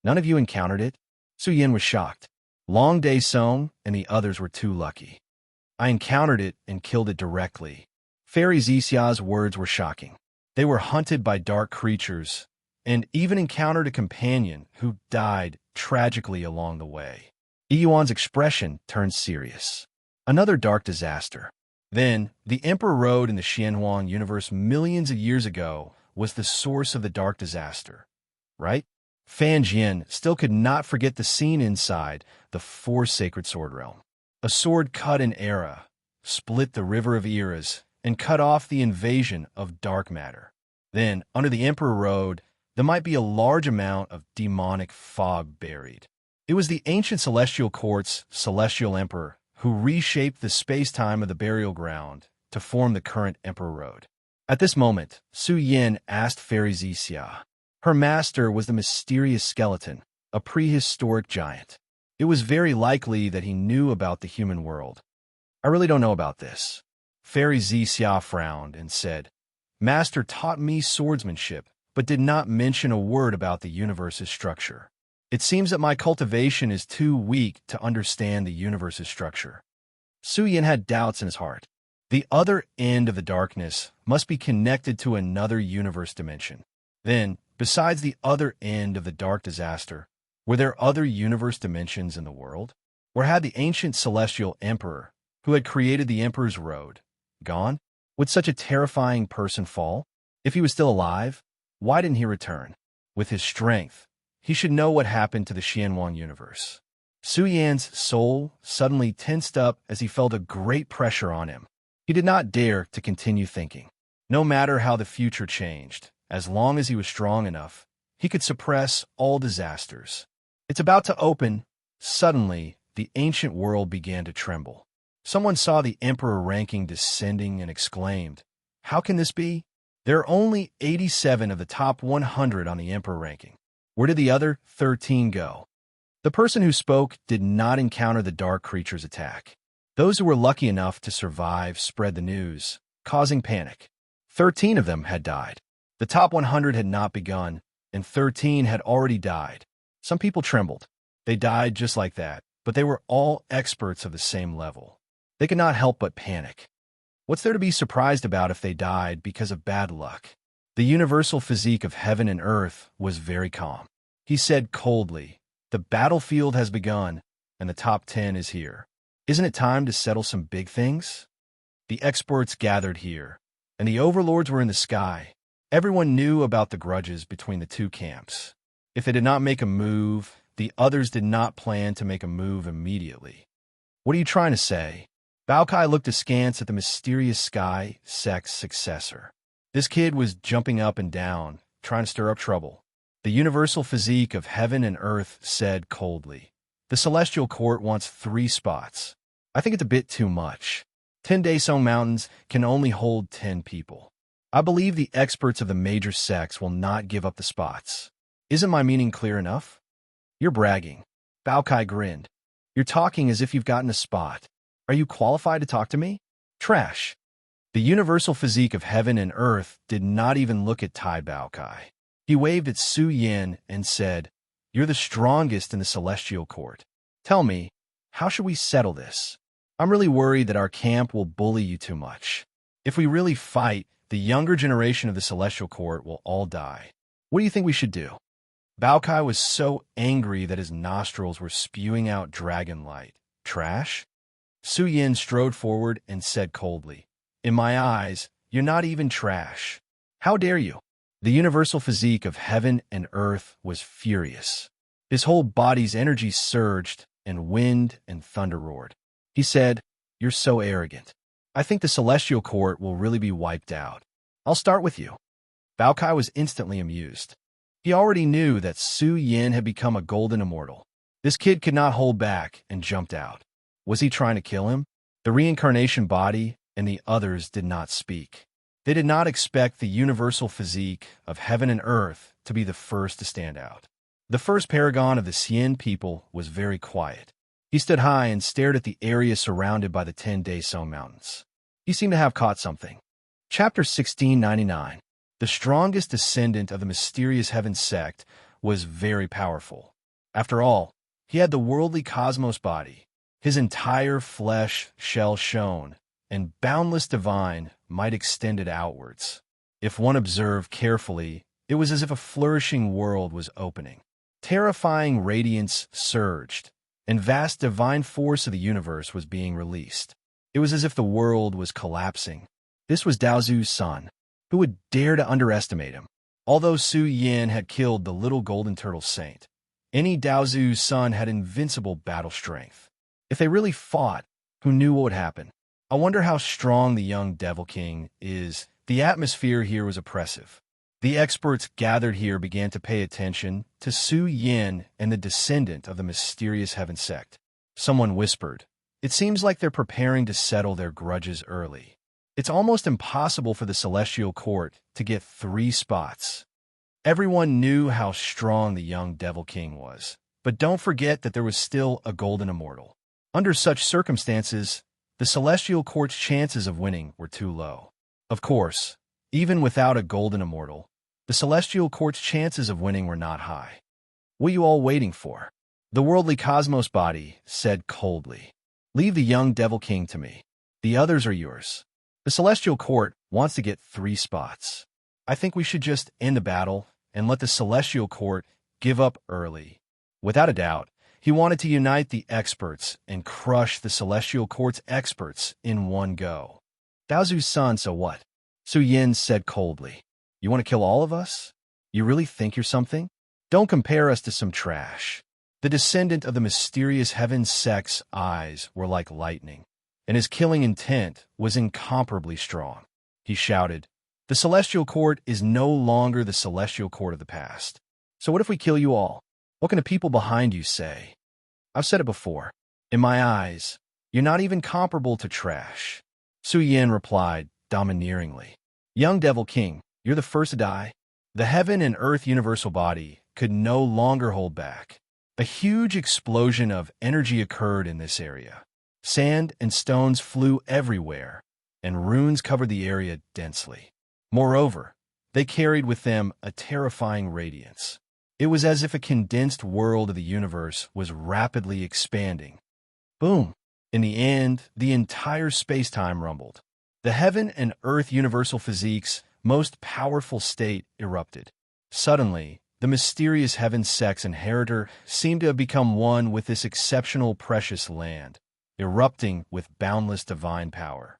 None of you encountered it? Su Yin was shocked. Long Daesong and the others were too lucky. I encountered it and killed it directly. Fairy Xixia's words were shocking. They were hunted by dark creatures, and even encountered a companion who died tragically along the way. Yuan's expression turned serious. Another dark disaster. Then, the Emperor Road in the Xianhuang universe millions of years ago was the source of the dark disaster, right? Fan Jian still could not forget the scene inside the 4 Sacred Sword Realm. A sword cut an era, split the River of Eras, and cut off the invasion of dark matter. Then, under the Emperor Road, there might be a large amount of demonic fog buried. It was the ancient Celestial Court's Celestial Emperor who reshaped the space-time of the burial ground to form the current Emperor Road. At this moment, Su Yin asked Fairy Xixia. Her master was the mysterious skeleton, a prehistoric giant. It was very likely that he knew about the human world. I really don't know about this. Fairy Xixia frowned and said, Master taught me swordsmanship, but did not mention a word about the universe's structure. It seems that my cultivation is too weak to understand the universe's structure. Su Yin had doubts in his heart. The other end of the darkness must be connected to another universe dimension. Then, besides the other end of the dark disaster, were there other universe dimensions in the world? Or had the ancient celestial emperor, who had created the Emperor's Road, gone? Would such a terrifying person fall? If he was still alive, why didn't he return? With his strength, he should know what happened to the Xianhuang universe. Su Yan's soul suddenly tensed up as he felt a great pressure on him. He did not dare to continue thinking. No matter how the future changed, as long as he was strong enough, He could suppress all disasters. It's about to open. Suddenly, the ancient world began to tremble. Someone saw the emperor ranking descending and exclaimed, "How can this be? There are only 87 of the top 100 on the emperor ranking. Where did the other 13 go?" The person who spoke did not encounter the dark creature's attack. Those who were lucky enough to survive spread the news, causing panic. 13 of them had died. The top 100 had not begun, and 13 had already died. Some people trembled. They died just like that, but they were all experts of the same level. They could not help but panic. What's there to be surprised about if they died because of bad luck? The universal physique of heaven and earth was very calm. He said coldly, "The battlefield has begun, and the top 10 is here. Isn't it time to settle some big things?" The experts gathered here, and the overlords were in the sky. Everyone knew about the grudges between the two camps. If they did not make a move, the others did not plan to make a move immediately. "What are you trying to say?" Baokai looked askance at the mysterious sky sect's successor. This kid was jumping up and down, trying to stir up trouble. The universal physique of heaven and earth said coldly, "The celestial court wants 3 spots. I think it's a bit too much. 10 Daesong Mountains can only hold 10 people. I believe the experts of the major sects will not give up the spots. Isn't my meaning clear enough?" "You're bragging." Baokai grinned. "You're talking as if you've gotten a spot. Are you qualified to talk to me? Trash." The universal physique of heaven and earth did not even look at Tai Baokai. He waved at Su Yin and said, "You're the strongest in the celestial court. Tell me, how should we settle this? I'm really worried that our camp will bully you too much. If we really fight, the younger generation of the celestial court will all die. What do you think we should do?" Baokai was so angry that his nostrils were spewing out dragon light. "Trash?" Su Yin strode forward and said coldly, "In my eyes, you're not even trash. How dare you?" The universal physique of heaven and earth was furious. His whole body's energy surged, and wind and thunder roared. He said, "You're so arrogant. I think the celestial court will really be wiped out. I'll start with you." Baokai was instantly amused. He already knew that Su Yin had become a golden immortal. This kid could not hold back and jumped out. Was he trying to kill him? The reincarnation body and the others did not speak. They did not expect the universal physique of heaven and earth to be the first to stand out. The first paragon of the Xian people was very quiet. He stood high and stared at the area surrounded by the 10 Daesong Mountains. He seemed to have caught something. Chapter 1699. The strongest descendant of the mysterious heaven sect was very powerful. After all, he had the worldly cosmos body. His entire flesh shell shone, and boundless divine might extend it outwards. If one observed carefully, it was as if a flourishing world was opening. Terrifying radiance surged, and vast divine force of the universe was being released. It was as if the world was collapsing. This was Daozu's son. Who would dare to underestimate him? Although Su Yin had killed the little golden turtle saint, any Daozu's son had invincible battle strength. If they really fought, who knew what would happen? I wonder how strong the young Devil King is. The atmosphere here was oppressive. The experts gathered here began to pay attention to Su Yin and the descendant of the mysterious heaven sect. Someone whispered, "It seems like they're preparing to settle their grudges early. It's almost impossible for the celestial court to get 3 spots." Everyone knew how strong the young Devil King was, but don't forget that there was still a golden immortal. Under such circumstances, the celestial court's chances of winning were too low. Of course, even without a golden immortal, the celestial court's chances of winning were not high. "What are you all waiting for?" The worldly cosmos body said coldly, "Leave the young Devil King to me. The others are yours. The celestial court wants to get 3 spots. I think we should just end the battle and let the celestial court give up early." Without a doubt, he wanted to unite the experts and crush the celestial court's experts in one go. "Daozu's son, so what?" Su Yin said coldly. "You want to kill all of us? You really think you're something? Don't compare us to some trash." The descendant of the mysterious heaven sect's eyes were like lightning, and his killing intent was incomparably strong. He shouted, "The celestial court is no longer the celestial court of the past. So what if we kill you all? What can the people behind you say? I've said it before. In my eyes, you're not even comparable to trash. Su Yin replied, domineeringly. Young Devil King, you're the first to die. The heaven and earth universal body could no longer hold back. A huge explosion of energy occurred in this area. Sand and stones flew everywhere, and runes covered the area densely. Moreover, they carried with them a terrifying radiance. It was as if a condensed world of the universe was rapidly expanding. Boom! In the end, the entire space-time rumbled. The heaven and earth universal physique's most powerful state erupted. Suddenly, the mysterious heaven sex inheritor seemed to have become one with this exceptional precious land, erupting with boundless divine power.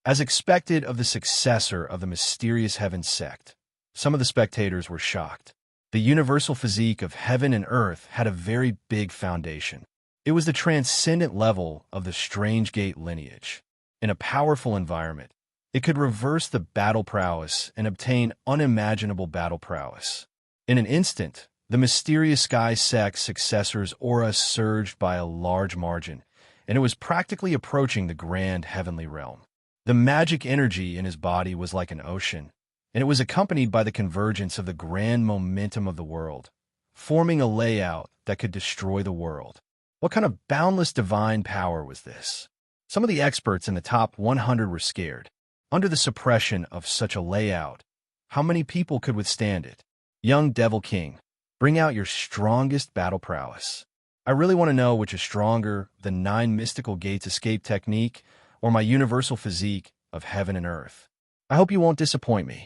As expected of the successor of the mysterious heaven sect, some of the spectators were shocked. The universal physique of heaven and earth had a very big foundation. It was the transcendent level of the Strange Gate lineage. In a powerful environment, it could reverse the battle prowess and obtain unimaginable battle prowess. In an instant, the mysterious sky sect's successor's aura surged by a large margin, and it was practically approaching the grand heavenly realm. The magic energy in his body was like an ocean, and it was accompanied by the convergence of the grand momentum of the world, forming a layout that could destroy the world. What kind of boundless divine power was this? Some of the experts in the top 100 were scared. Under the suppression of such a layout, how many people could withstand it? Young Devil King, bring out your strongest battle prowess. I really want to know which is stronger, the 9 mystical gates escape technique or my universal physique of heaven and earth. I hope you won't disappoint me.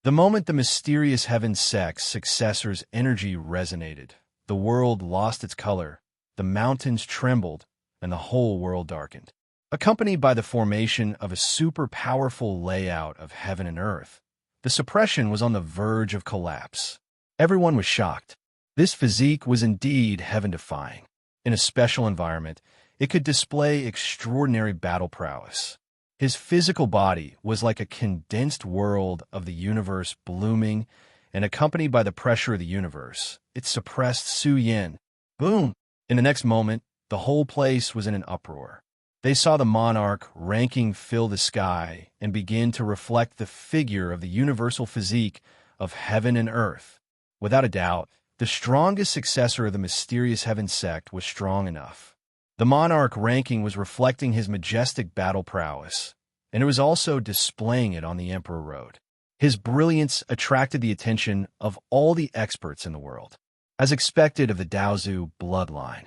The moment the mysterious heaven sect's successor's energy resonated, the world lost its color, the mountains trembled, and the whole world darkened. Accompanied by the formation of a super-powerful layout of heaven and earth, the suppression was on the verge of collapse. Everyone was shocked. This physique was indeed heaven-defying. In a special environment, it could display extraordinary battle prowess. His physical body was like a condensed world of the universe blooming, and accompanied by the pressure of the universe, it suppressed Su Yin. Boom! In the next moment, the whole place was in an uproar. They saw the monarch ranking fill the sky and begin to reflect the figure of the universal physique of heaven and earth. Without a doubt, the strongest successor of the mysterious heaven sect was strong enough. The monarch ranking was reflecting his majestic battle prowess, and it was also displaying it on the Emperor Road. His brilliance attracted the attention of all the experts in the world, as expected of the Daozu bloodline.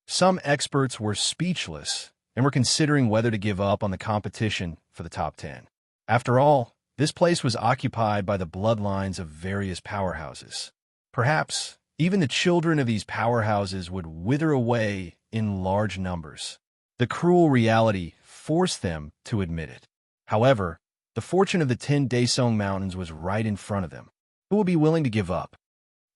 Some experts were speechless and were considering whether to give up on the competition for the top 10. After all, this place was occupied by the bloodlines of various powerhouses. Perhaps even the children of these powerhouses would wither away in large numbers. The cruel reality forced them to admit it. However, the fortune of the 10 Daesong Mountains was right in front of them. Who would be willing to give up?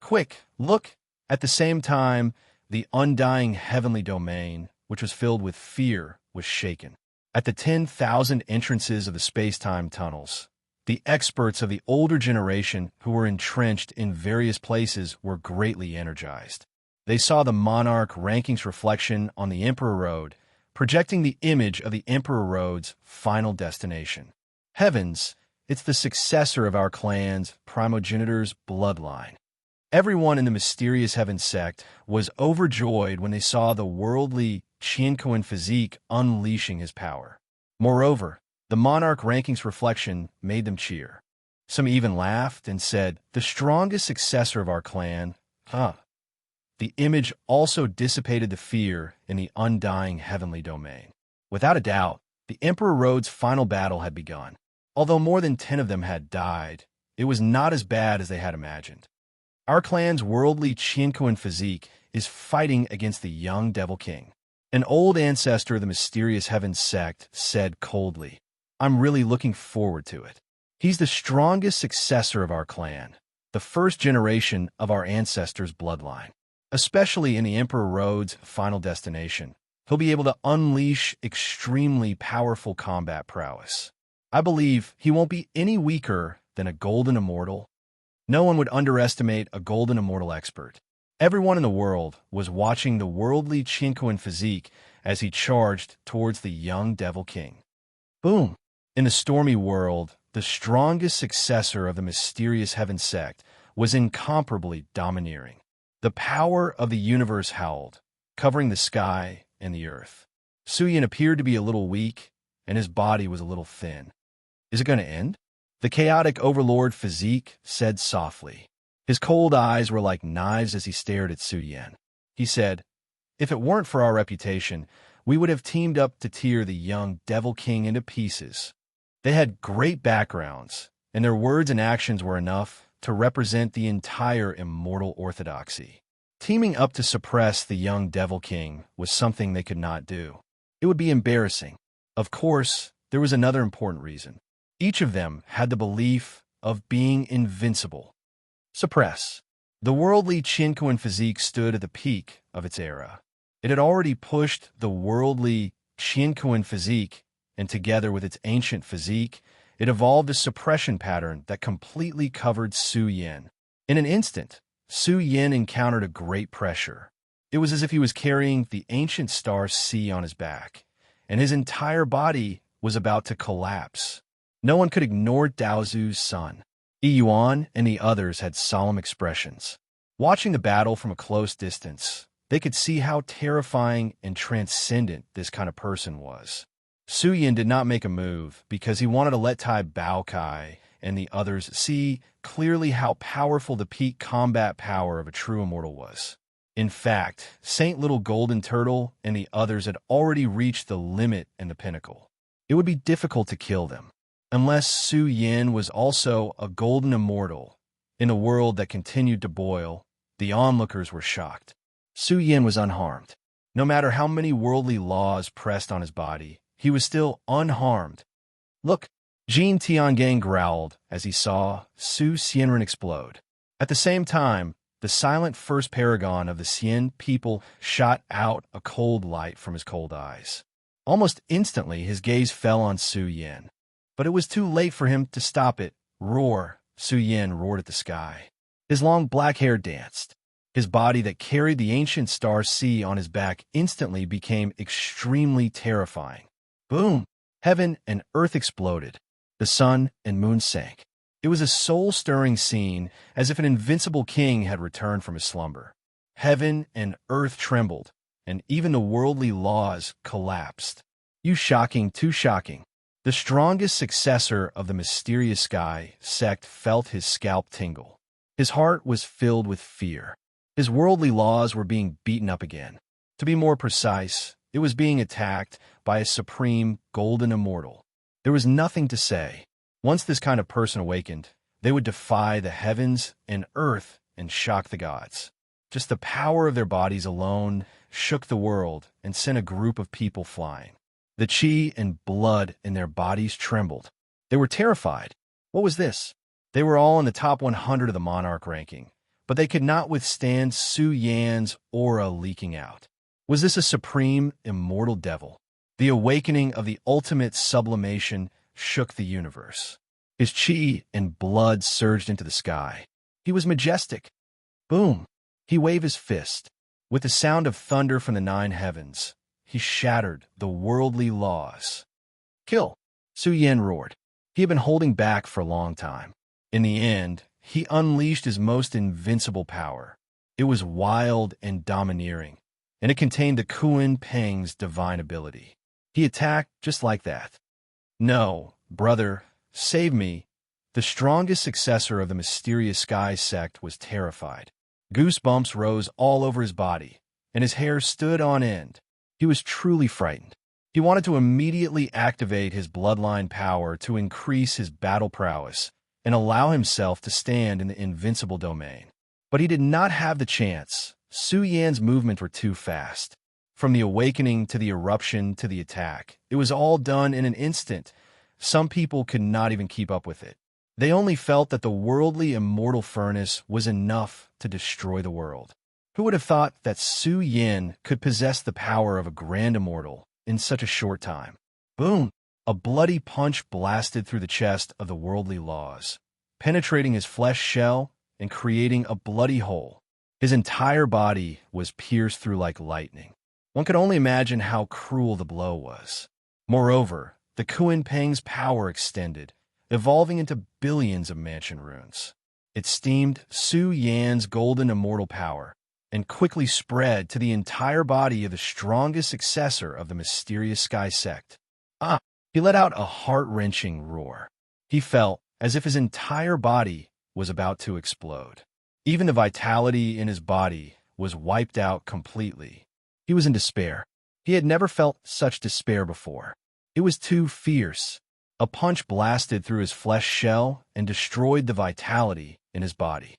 Quick, look! At the same time, the undying heavenly domain, which was filled with fear, was shaken. At the 10,000 entrances of the space-time tunnels, the experts of the older generation who were entrenched in various places were greatly energized. They saw the monarch ranking's reflection on the Emperor Road, projecting the image of the Emperor Road's final destination. Heavens, it's the successor of our clan's primogenitor's bloodline. Everyone in the mysterious heaven sect was overjoyed when they saw the worldly Qianquan physique unleashing his power. Moreover, the monarch ranking's reflection made them cheer. Some even laughed and said, "The strongest successor of our clan, huh?" The image also dissipated the fear in the undying heavenly domain. Without a doubt, the Emperor Road's final battle had begun. Although more than 10 of them had died, it was not as bad as they had imagined. Our clan's worldly Qianquan physique is fighting against the young Devil King. An old ancestor of the mysterious heaven sect said coldly, "I'm really looking forward to it. He's the strongest successor of our clan, the first generation of our ancestors' bloodline. Especially in the Emperor Road's final destination, he'll be able to unleash extremely powerful combat prowess. I believe he won't be any weaker than a golden immortal." No one would underestimate a golden immortal expert. Everyone in the world was watching the worldly Chinquin physique as he charged towards the young Devil King. Boom! In the stormy world, the strongest successor of the mysterious heaven sect was incomparably domineering. The power of the universe howled, covering the sky and the earth. Suyin appeared to be a little weak, and his body was a little thin. Is it going to end? The chaotic Overlord physique said softly. His cold eyes were like knives as he stared at Suyin. He said, "If it weren't for our reputation, we would have teamed up to tear the young Devil King into pieces." They had great backgrounds, and their words and actions were enough to represent the entire immortal orthodoxy. Teaming up to suppress the young Devil King was something they could not do. It would be embarrassing. Of course, there was another important reason. Each of them had the belief of being invincible. Suppress. The worldly Chinquin physique stood at the peak of its era. It had already pushed the worldly Chinquin physique, and together with its ancient physique, it evolved a suppression pattern that completely covered Su Yin. In an instant, Su Yin encountered a great pressure. It was as if he was carrying the ancient star sea on his back, and his entire body was about to collapse. No one could ignore Daozu's son. Yuan and the others had solemn expressions. Watching the battle from a close distance, they could see how terrifying and transcendent this kind of person was. Su Yin did not make a move because he wanted to let Tai Baokai and the others see clearly how powerful the peak combat power of a true immortal was. In fact, Saint Little Golden Turtle and the others had already reached the limit and the pinnacle. It would be difficult to kill them, unless Su Yin was also a golden immortal. In a world that continued to boil, the onlookers were shocked. Su Yin was unharmed. No matter how many worldly laws pressed on his body, he was still unharmed. "Look!" Jin Tiangang growled as he saw Su Xianren explode. At the same time, the silent first paragon of the Xian people shot out a cold light from his cold eyes. Almost instantly, his gaze fell on Su Yin. But it was too late for him to stop it. "Roar!" Su Yin roared at the sky. His long black hair danced. His body that carried the ancient star sea on his back instantly became extremely terrifying. Boom! Heaven and earth exploded. The sun and moon sank. It was a soul-stirring scene, as if an invincible king had returned from his slumber. Heaven and earth trembled, and even the worldly laws collapsed. Too shocking. The strongest successor of the mysterious sky sect felt his scalp tingle. His heart was filled with fear. His worldly laws were being beaten up again. To be more precise, it was being attacked by a supreme golden immortal. There was nothing to say. Once this kind of person awakened, they would defy the heavens and earth and shock the gods. Just the power of their bodies alone shook the world and sent a group of people flying. The chi and blood in their bodies trembled. They were terrified. What was this? They were all in the top 100 of the monarch ranking, but they could not withstand Su Yan's aura leaking out. Was this a supreme, immortal devil? The awakening of the ultimate sublimation shook the universe. His chi and blood surged into the sky. He was majestic. Boom! He waved his fist. With the sound of thunder from the 9 heavens, he shattered the worldly laws. "Kill!" Su Yin roared. He had been holding back for a long time. In the end, he unleashed his most invincible power. It was wild and domineering, and it contained the Kuan Peng's divine ability. He attacked just like that. "No, brother, save me." The strongest successor of the mysterious sky sect was terrified. Goosebumps rose all over his body, and his hair stood on end. He was truly frightened. He wanted to immediately activate his bloodline power to increase his battle prowess and allow himself to stand in the invincible domain. But he did not have the chance. Su Yan's movements were too fast. From the awakening to the eruption to the attack, it was all done in an instant. Some people could not even keep up with it. They only felt that the worldly immortal furnace was enough to destroy the world. Who would have thought that Su Yin could possess the power of a grand immortal in such a short time? Boom! A bloody punch blasted through the chest of the worldly laws, penetrating his flesh shell and creating a bloody hole. His entire body was pierced through like lightning. One could only imagine how cruel the blow was. Moreover, the Kuan Peng's power extended, evolving into billions of mansion runes. It steamed Su Yan's golden immortal power and quickly spread to the entire body of the strongest successor of the mysterious sky sect. Ah! He let out a heart-wrenching roar. He felt as if his entire body was about to explode. Even the vitality in his body was wiped out completely. He was in despair. He had never felt such despair before. It was too fierce. A punch blasted through his flesh shell and destroyed the vitality in his body.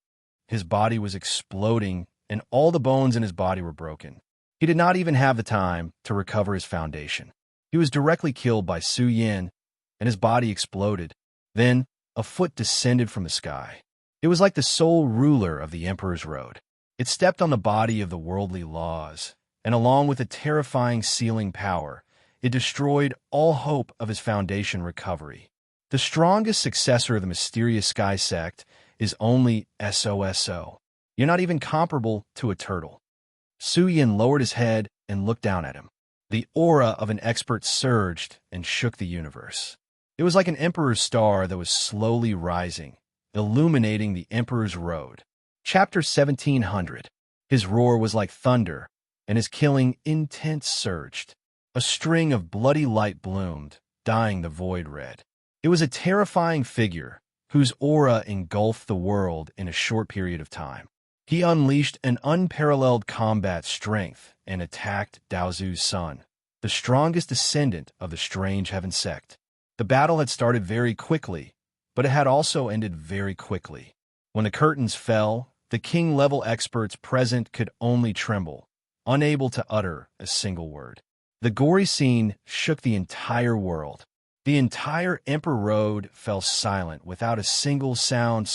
His body was exploding, and all the bones in his body were broken. He did not even have the time to recover his foundation. He was directly killed by Su Yan, and his body exploded. Then, a foot descended from the sky. It was like the sole ruler of the Emperor's Road. It stepped on the body of the worldly laws, and along with a terrifying sealing power, it destroyed all hope of his foundation recovery. The strongest successor of the mysterious sky sect is only SOSO. You're not even comparable to a turtle. Su Yan lowered his head and looked down at him. The aura of an expert surged and shook the universe. It was like an emperor's star that was slowly rising, illuminating the Emperor's Road. Chapter 1700. His roar was like thunder, and his killing intent surged. A string of bloody light bloomed, dyeing the void red. It was a terrifying figure, whose aura engulfed the world in a short period of time. He unleashed an unparalleled combat strength and attacked Daozu's son, the strongest descendant of the strange heaven sect. The battle had started very quickly, but it had also ended very quickly. When the curtains fell, the king-level experts present could only tremble, unable to utter a single word. The gory scene shook the entire world. The entire Emperor Road fell silent without a single sound.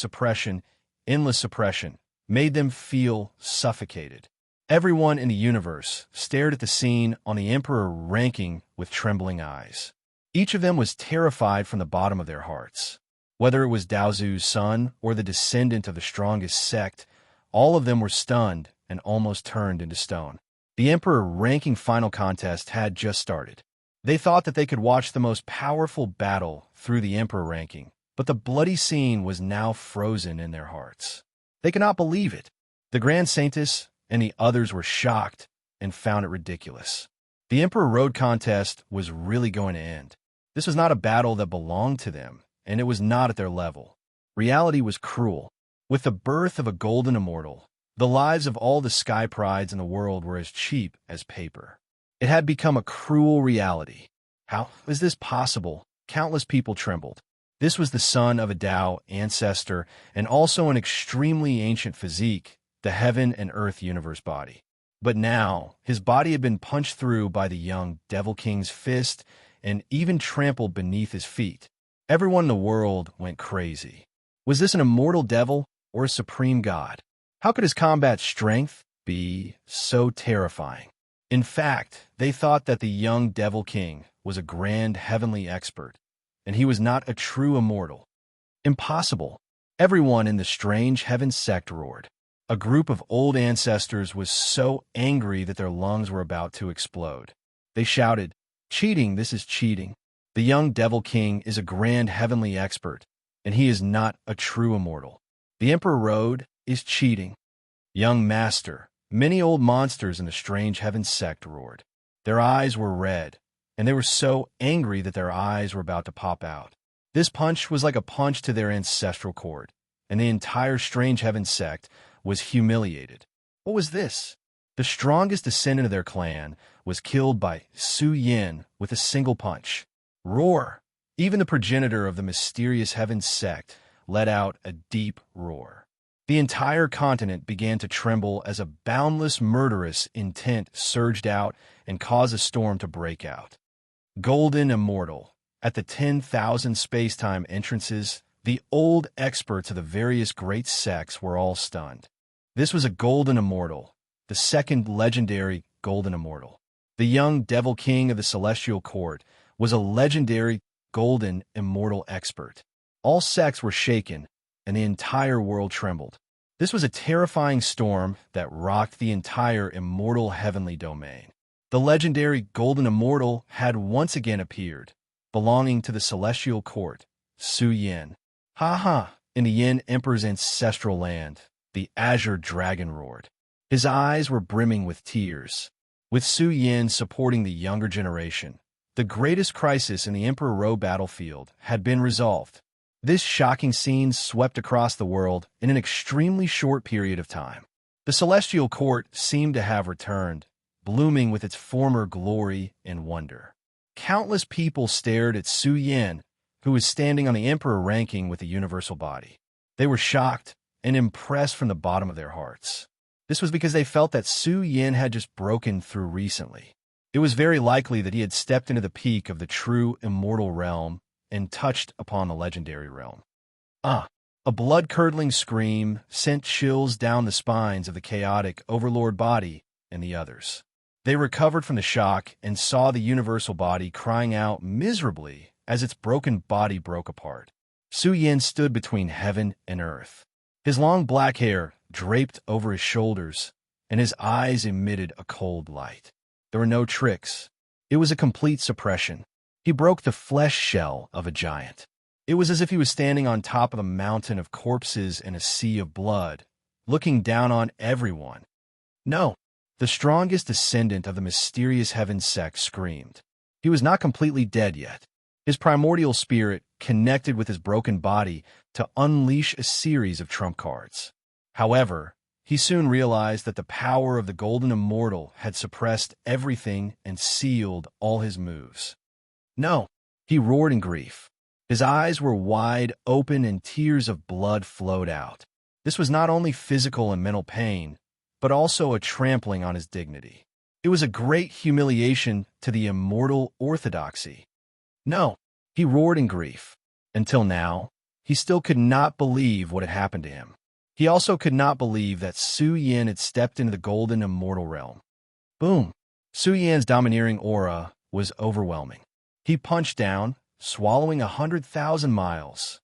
Endless suppression, made them feel suffocated. Everyone in the universe stared at the scene on the Emperor ranking with trembling eyes. Each of them was terrified from the bottom of their hearts. Whether it was Daozu's son or the descendant of the strongest sect, all of them were stunned and almost turned into stone. The Emperor ranking final contest had just started. They thought that they could watch the most powerful battle through the Emperor ranking, but the bloody scene was now frozen in their hearts. They could not believe it. The Grand Saintess and the others were shocked and found it ridiculous. The Emperor Road contest was really going to end. This was not a battle that belonged to them, and it was not at their level. Reality was cruel. With the birth of a golden immortal, the lives of all the sky prides in the world were as cheap as paper. It had become a cruel reality. How was this possible? Countless people trembled. This was the son of a Dao ancestor and also an extremely ancient physique, the heaven and earth universe body. But now, his body had been punched through by the young Devil King's fist and even trampled beneath his feet. Everyone in the world went crazy. Was this an immortal devil or a supreme god? How could his combat strength be so terrifying? In fact, they thought that the young Devil King was a grand heavenly expert, and he was not a true immortal. Impossible. Everyone in the strange heaven sect roared. A group of old ancestors was so angry that their lungs were about to explode. They shouted, "Cheating, this is cheating. The young Devil King is a grand heavenly expert, and he is not a true immortal. The Emperor Road is cheating." "Young master," many old monsters in the strange heaven sect roared. Their eyes were red, and they were so angry that their eyes were about to pop out. This punch was like a punch to their ancestral cord, and the entire strange heaven sect was humiliated. What was this? The strongest descendant of their clan was killed by Su Yan with a single punch. Roar! Even the progenitor of the mysterious heaven sect let out a deep roar. The entire continent began to tremble as a boundless murderous intent surged out and caused a storm to break out. Golden Immortal. At the 10,000 space-time entrances, the old experts of the various great sects were all stunned. This was a Golden Immortal, the second legendary Golden Immortal. The young Devil King of the Celestial Court was a legendary Golden Immortal expert. All sects were shaken, and the entire world trembled. This was a terrifying storm that rocked the entire immortal heavenly domain. The legendary Golden Immortal had once again appeared, belonging to the celestial court, Su Yin. Ha ha! In the Yin Emperor's ancestral land, the azure dragon roared. His eyes were brimming with tears. With Su Yin supporting the younger generation, the greatest crisis in the Emperor Ro battlefield had been resolved. This shocking scene swept across the world in an extremely short period of time. The celestial court seemed to have returned, blooming with its former glory and wonder. Countless people stared at Su Yin, who was standing on the Emperor ranking with the universal body. They were shocked and impressed from the bottom of their hearts. This was because they felt that Su Yin had just broken through recently. It was very likely that he had stepped into the peak of the true immortal realm and touched upon the legendary realm. A blood-curdling scream sent chills down the spines of the chaotic Overlord body and the others. They recovered from the shock and saw the universal body crying out miserably as its broken body broke apart. Su Yin stood between heaven and earth. His long black hair draped over his shoulders, and his eyes emitted a cold light. There were no tricks. It was a complete suppression. He broke the flesh shell of a giant. It was as if he was standing on top of a mountain of corpses and a sea of blood, looking down on everyone. No, the strongest descendant of the mysterious heaven sect screamed. He was not completely dead yet. His primordial spirit connected with his broken body to unleash a series of trump cards. However, he soon realized that the power of the Golden Immortal had suppressed everything and sealed all his moves. No, he roared in grief. His eyes were wide open and tears of blood flowed out. This was not only physical and mental pain, but also a trampling on his dignity. It was a great humiliation to the immortal orthodoxy. No, he roared in grief. Until now, he still could not believe what had happened to him. He also could not believe that Su Yin had stepped into the Golden Immortal realm. Boom! Su Yin's domineering aura was overwhelming. He punched down, swallowing 100,000 miles.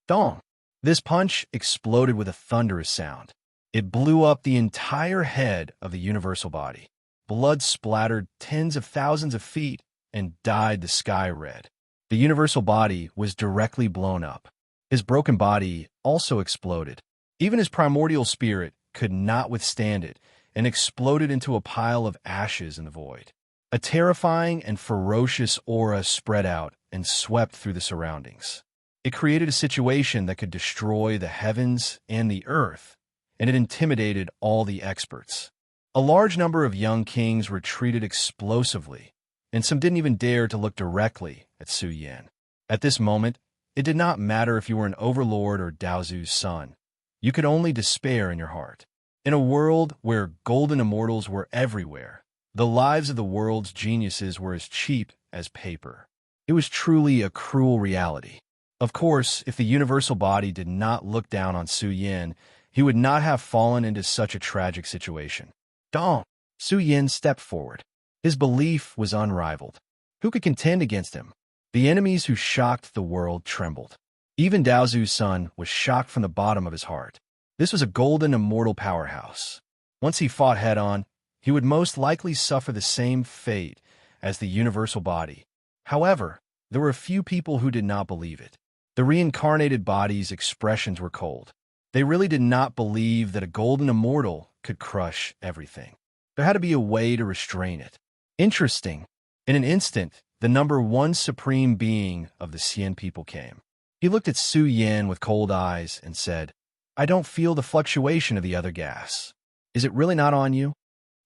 Dong! This punch exploded with a thunderous sound. It blew up the entire head of the universal body. Blood splattered tens of thousands of feet and dyed the sky red. The universal body was directly blown up. His broken body also exploded. Even his primordial spirit could not withstand it and exploded into a pile of ashes in the void. A terrifying and ferocious aura spread out and swept through the surroundings. It created a situation that could destroy the heavens and the earth, and it intimidated all the experts. A large number of young kings retreated explosively, and some didn't even dare to look directly at Su Yin. At this moment, it did not matter if you were an overlord or Daozu's son. You could only despair in your heart. In a world where golden immortals were everywhere, the lives of the world's geniuses were as cheap as paper. It was truly a cruel reality. Of course, if the universal body did not look down on Su Yin, he would not have fallen into such a tragic situation. Dong! Su Yin stepped forward. His belief was unrivaled. Who could contend against him? The enemies who shocked the world trembled. Even Daozu's son was shocked from the bottom of his heart. This was a golden immortal powerhouse. Once he fought head-on, he would most likely suffer the same fate as the universal body. However, there were a few people who did not believe it. The reincarnated body's expressions were cold. They really did not believe that a golden immortal could crush everything. There had to be a way to restrain it. Interesting. In an instant, the number one supreme being of the Xian people came. He looked at Su Yin with cold eyes and said, "I don't feel the fluctuation of the other gas. Is it really not on you?"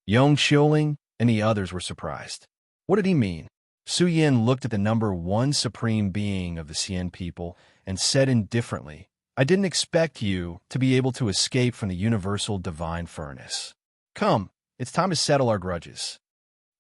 Yong Xiuling and the others were surprised. What did he mean? Su Yin looked at the number one supreme being of the Xian people and said indifferently, "I didn't expect you to be able to escape from the universal divine furnace. Come, it's time to settle our grudges."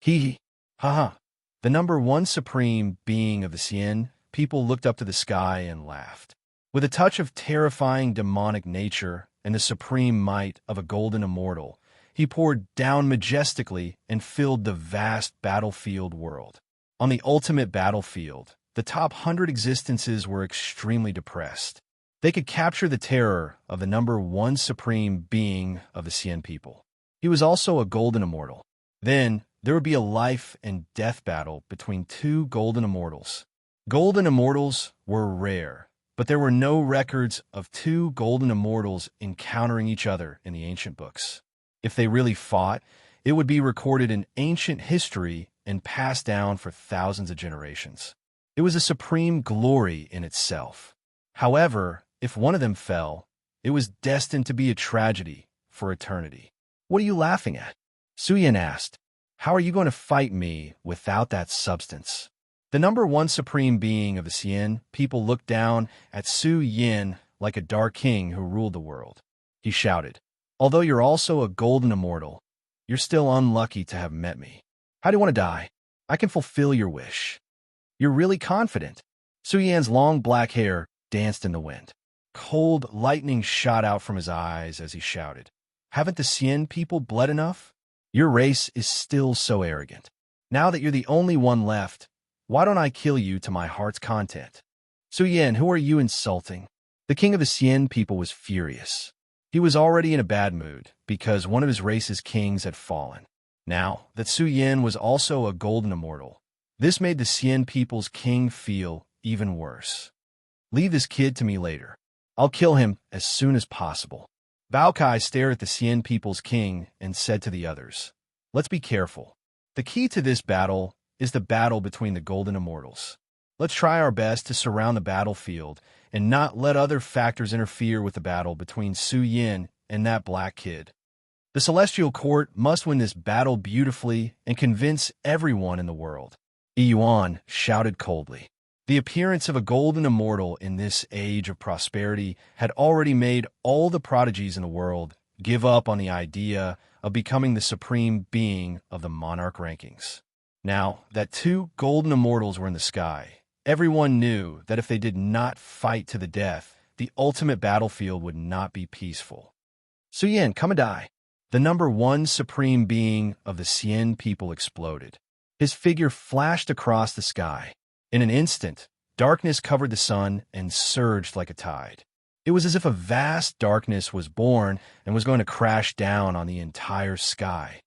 Hee. Ha. The number one supreme being of the Xian people looked up to the sky and laughed. With a touch of terrifying demonic nature and the supreme might of a golden immortal, he poured down majestically and filled the vast battlefield world. On the ultimate battlefield, the top 100 existences were extremely depressed. They could capture the terror of the number one supreme being of the Cien people. He was also a golden immortal. Then, there would be a life and death battle between two golden immortals. Golden immortals were rare, but there were no records of two golden immortals encountering each other in the ancient books. If they really fought, it would be recorded in ancient history and passed down for thousands of generations. It was a supreme glory in itself. However, if one of them fell, it was destined to be a tragedy for eternity. "What are you laughing at?" Su Yin asked. "How are you going to fight me without that substance?" The number one supreme being of the Cien people looked down at Su Yin like a dark king who ruled the world. He shouted, "Although you're also a golden immortal, you're still unlucky to have met me. How do you want to die? I can fulfill your wish." "You're really confident." Su Yin's long black hair danced in the wind. Cold lightning shot out from his eyes as he shouted, "Haven't the Cien people bled enough? Your race is still so arrogant. Now that you're the only one left, why don't I kill you to my heart's content?" "Su Yin, who are you insulting?" The king of the Cien people was furious. He was already in a bad mood because one of his race's kings had fallen. Now that Su Yin was also a golden immortal, this made the Cien people's king feel even worse. "Leave this kid to me later. I'll kill him as soon as possible." Bao Kai stared at the Cien people's king and said to the others, "Let's be careful. The key to this battle is the battle between the golden immortals. Let's try our best to surround the battlefield and not let other factors interfere with the battle between Su Yin and that black kid. The Celestial Court must win this battle beautifully and convince everyone in the world." Yuan shouted coldly. The appearance of a golden immortal in this age of prosperity had already made all the prodigies in the world give up on the idea of becoming the supreme being of the monarch rankings. Now that two golden immortals were in the sky, everyone knew that if they did not fight to the death, the ultimate battlefield would not be peaceful. "Su Yin, come and die." The number one supreme being of the Cien people exploded. His figure flashed across the sky. In an instant, darkness covered the sun and surged like a tide. It was as if a vast darkness was born and was going to crash down on the entire sky.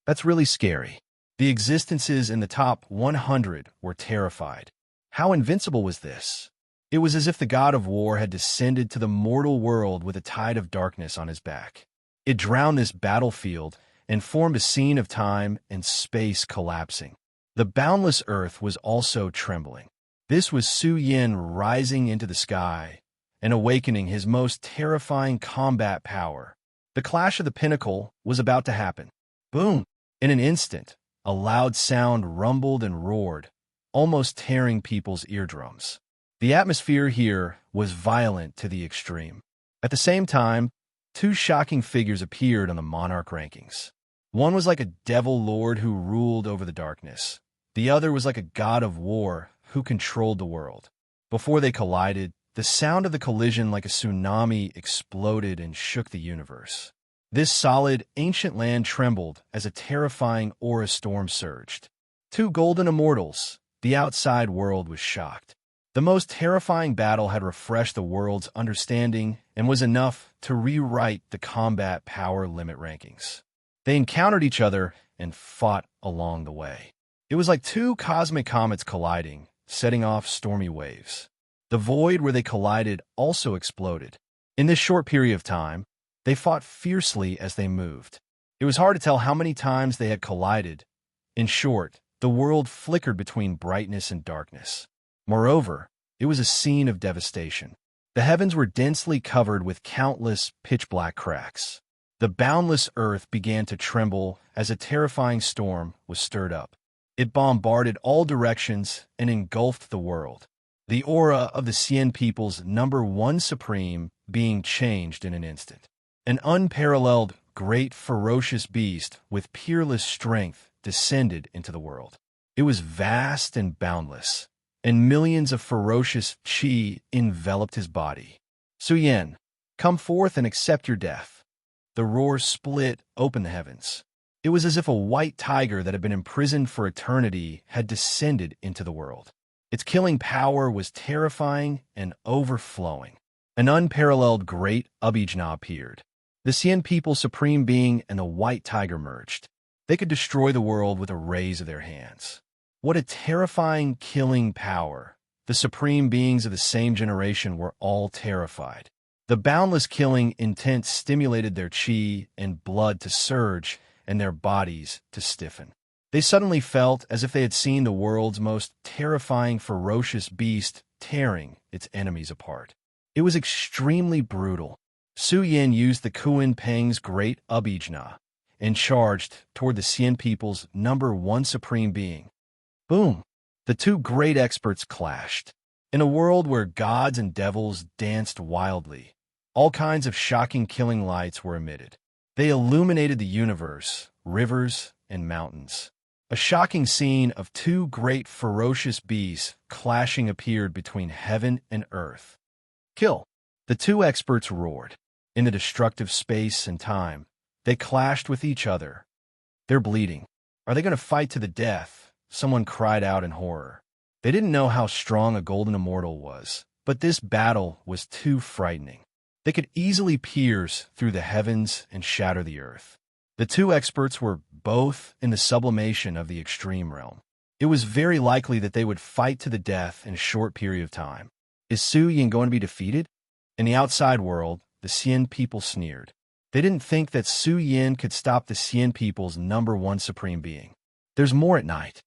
That's really scary. The existences in the top 100 were terrified. How invincible was this? It was as if the god of war had descended to the mortal world with a tide of darkness on his back. It drowned this battlefield and formed a scene of time and space collapsing. The boundless earth was also trembling. This was Su Yin rising into the sky and awakening his most terrifying combat power. The clash of the pinnacle was about to happen. Boom! In an instant, a loud sound rumbled and roared, almost tearing people's eardrums. The atmosphere here was violent to the extreme. At the same time, two shocking figures appeared on the monarch rankings. One was like a devil lord who ruled over the darkness. The other was like a god of war who controlled the world. Before they collided, the sound of the collision like a tsunami exploded and shook the universe. This solid, ancient land trembled as a terrifying aura storm surged. Two golden immortals. The outside world was shocked. The most terrifying battle had refreshed the world's understanding and was enough to rewrite the combat power limit rankings. They encountered each other and fought along the way. It was like two cosmic comets colliding, setting off stormy waves. The void where they collided also exploded. In this short period of time, they fought fiercely as they moved. It was hard to tell how many times they had collided. In short, the world flickered between brightness and darkness. Moreover, it was a scene of devastation. The heavens were densely covered with countless pitch-black cracks. The boundless earth began to tremble as a terrifying storm was stirred up. It bombarded all directions and engulfed the world. The aura of the Cien people's number one supreme being changed in an instant. An unparalleled, great, ferocious beast with peerless strength descended into the world. It was vast and boundless, and millions of ferocious chi enveloped his body. "Su Yin, come forth and accept your death." The roar split open the heavens. It was as if a white tiger that had been imprisoned for eternity had descended into the world. Its killing power was terrifying and overflowing. An unparalleled great Abijna appeared. The Sien people's supreme being and the white tiger merged. They could destroy the world with a raise of their hands. What a terrifying, killing power. The supreme beings of the same generation were all terrified. The boundless killing intent stimulated their chi and blood to surge and their bodies to stiffen. They suddenly felt as if they had seen the world's most terrifying, ferocious beast tearing its enemies apart. It was extremely brutal. Su Yin used the Kuan Peng's great Abijna and charged toward the Sien people's number one supreme being. Boom! The two great experts clashed. In a world where gods and devils danced wildly, all kinds of shocking killing lights were emitted. They illuminated the universe, rivers, and mountains. A shocking scene of two great ferocious beasts clashing appeared between heaven and earth. Kill! The two experts roared. In the destructive space and time, they clashed with each other. They're bleeding. Are they going to fight to the death? Someone cried out in horror. They didn't know how strong a golden immortal was, but this battle was too frightening. They could easily pierce through the heavens and shatter the earth. The two experts were both in the sublimation of the extreme realm. It was very likely that they would fight to the death in a short period of time. Is Su Yin going to be defeated? In the outside world, the Sien people sneered. They didn't think that Su Yin could stop the Sien people's number one supreme being. There's more at night.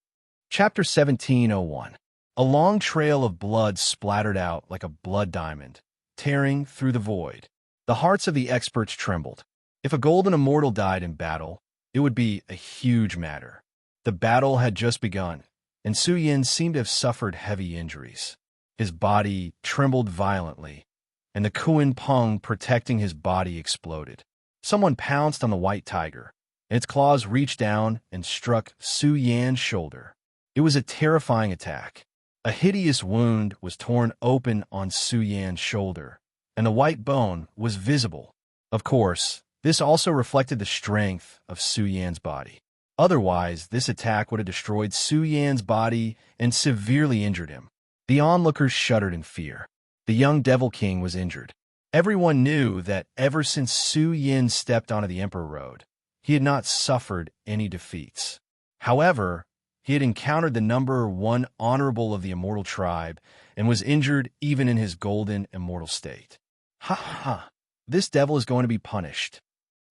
Chapter 1701. A long trail of blood splattered out like a blood diamond, tearing through the void. The hearts of the experts trembled. If a golden immortal died in battle, it would be a huge matter. The battle had just begun, and Su Yin seemed to have suffered heavy injuries. His body trembled violently, and the Kuan Peng protecting his body exploded. Someone pounced on the white tiger, and its claws reached down and struck Su Yan's shoulder. It was a terrifying attack. A hideous wound was torn open on Su Yan's shoulder, and the white bone was visible. Of course, this also reflected the strength of Su Yan's body. Otherwise, this attack would have destroyed Su Yan's body and severely injured him. The onlookers shuddered in fear. The young Devil King was injured. Everyone knew that ever since Su Yin stepped onto the Emperor Road, he had not suffered any defeats. However, he had encountered the number one honorable of the immortal tribe and was injured even in his golden immortal state. Ha ha! This devil is going to be punished.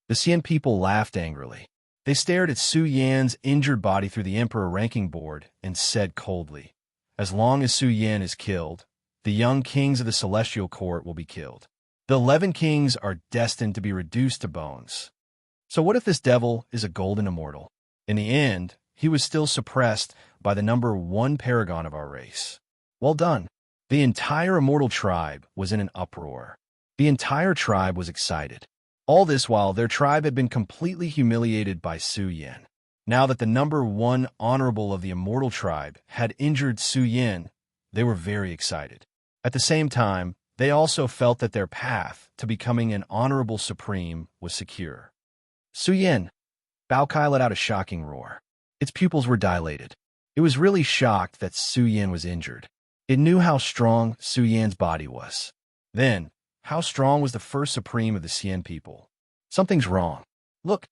The Sien people laughed angrily. They stared at Su Yan's injured body through the Emperor ranking board and said coldly, "As long as Su Yan is killed, the young kings of the Celestial Court will be killed. The 11 kings are destined to be reduced to bones. So what if this devil is a golden immortal? In the end, he was still suppressed by the number one paragon of our race. Well done." The entire immortal tribe was in an uproar. The entire tribe was excited. All this while their tribe had been completely humiliated by Su Yin. Now that the number one honorable of the immortal tribe had injured Su Yin, they were very excited. At the same time, they also felt that their path to becoming an honorable supreme was secure. Su Yin! Bao Kai let out a shocking roar. Its pupils were dilated. It was really shocked that Su Yin was injured. It knew how strong Su Yan's body was. Then, how strong was the first supreme of the Sien people? Something's wrong. Look!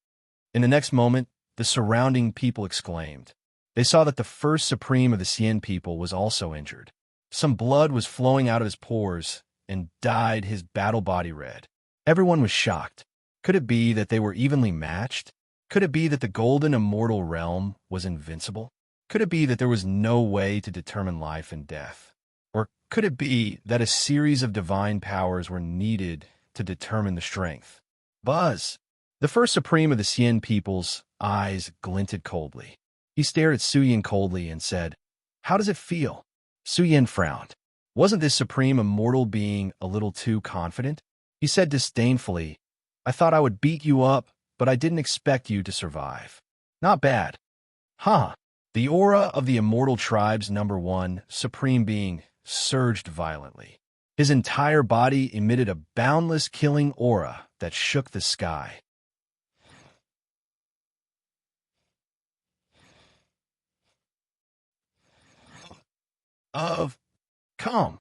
In the next moment, the surrounding people exclaimed. They saw that the first supreme of the Sien people was also injured. Some blood was flowing out of his pores and dyed his battle body red. Everyone was shocked. Could it be that they were evenly matched? Could it be that the golden immortal realm was invincible? Could it be that there was no way to determine life and death? Or could it be that a series of divine powers were needed to determine the strength? Buzz! The first supreme of the Sien people's eyes glinted coldly. He stared at Su Yin coldly and said, "How does it feel?" Su Yin frowned. Wasn't this supreme immortal being a little too confident? He said disdainfully, "I thought I would beat you up, but I didn't expect you to survive. Not bad." Huh. The aura of the immortal tribe's number one supreme being surged violently. His entire body emitted a boundless killing aura that shook the sky. Calm.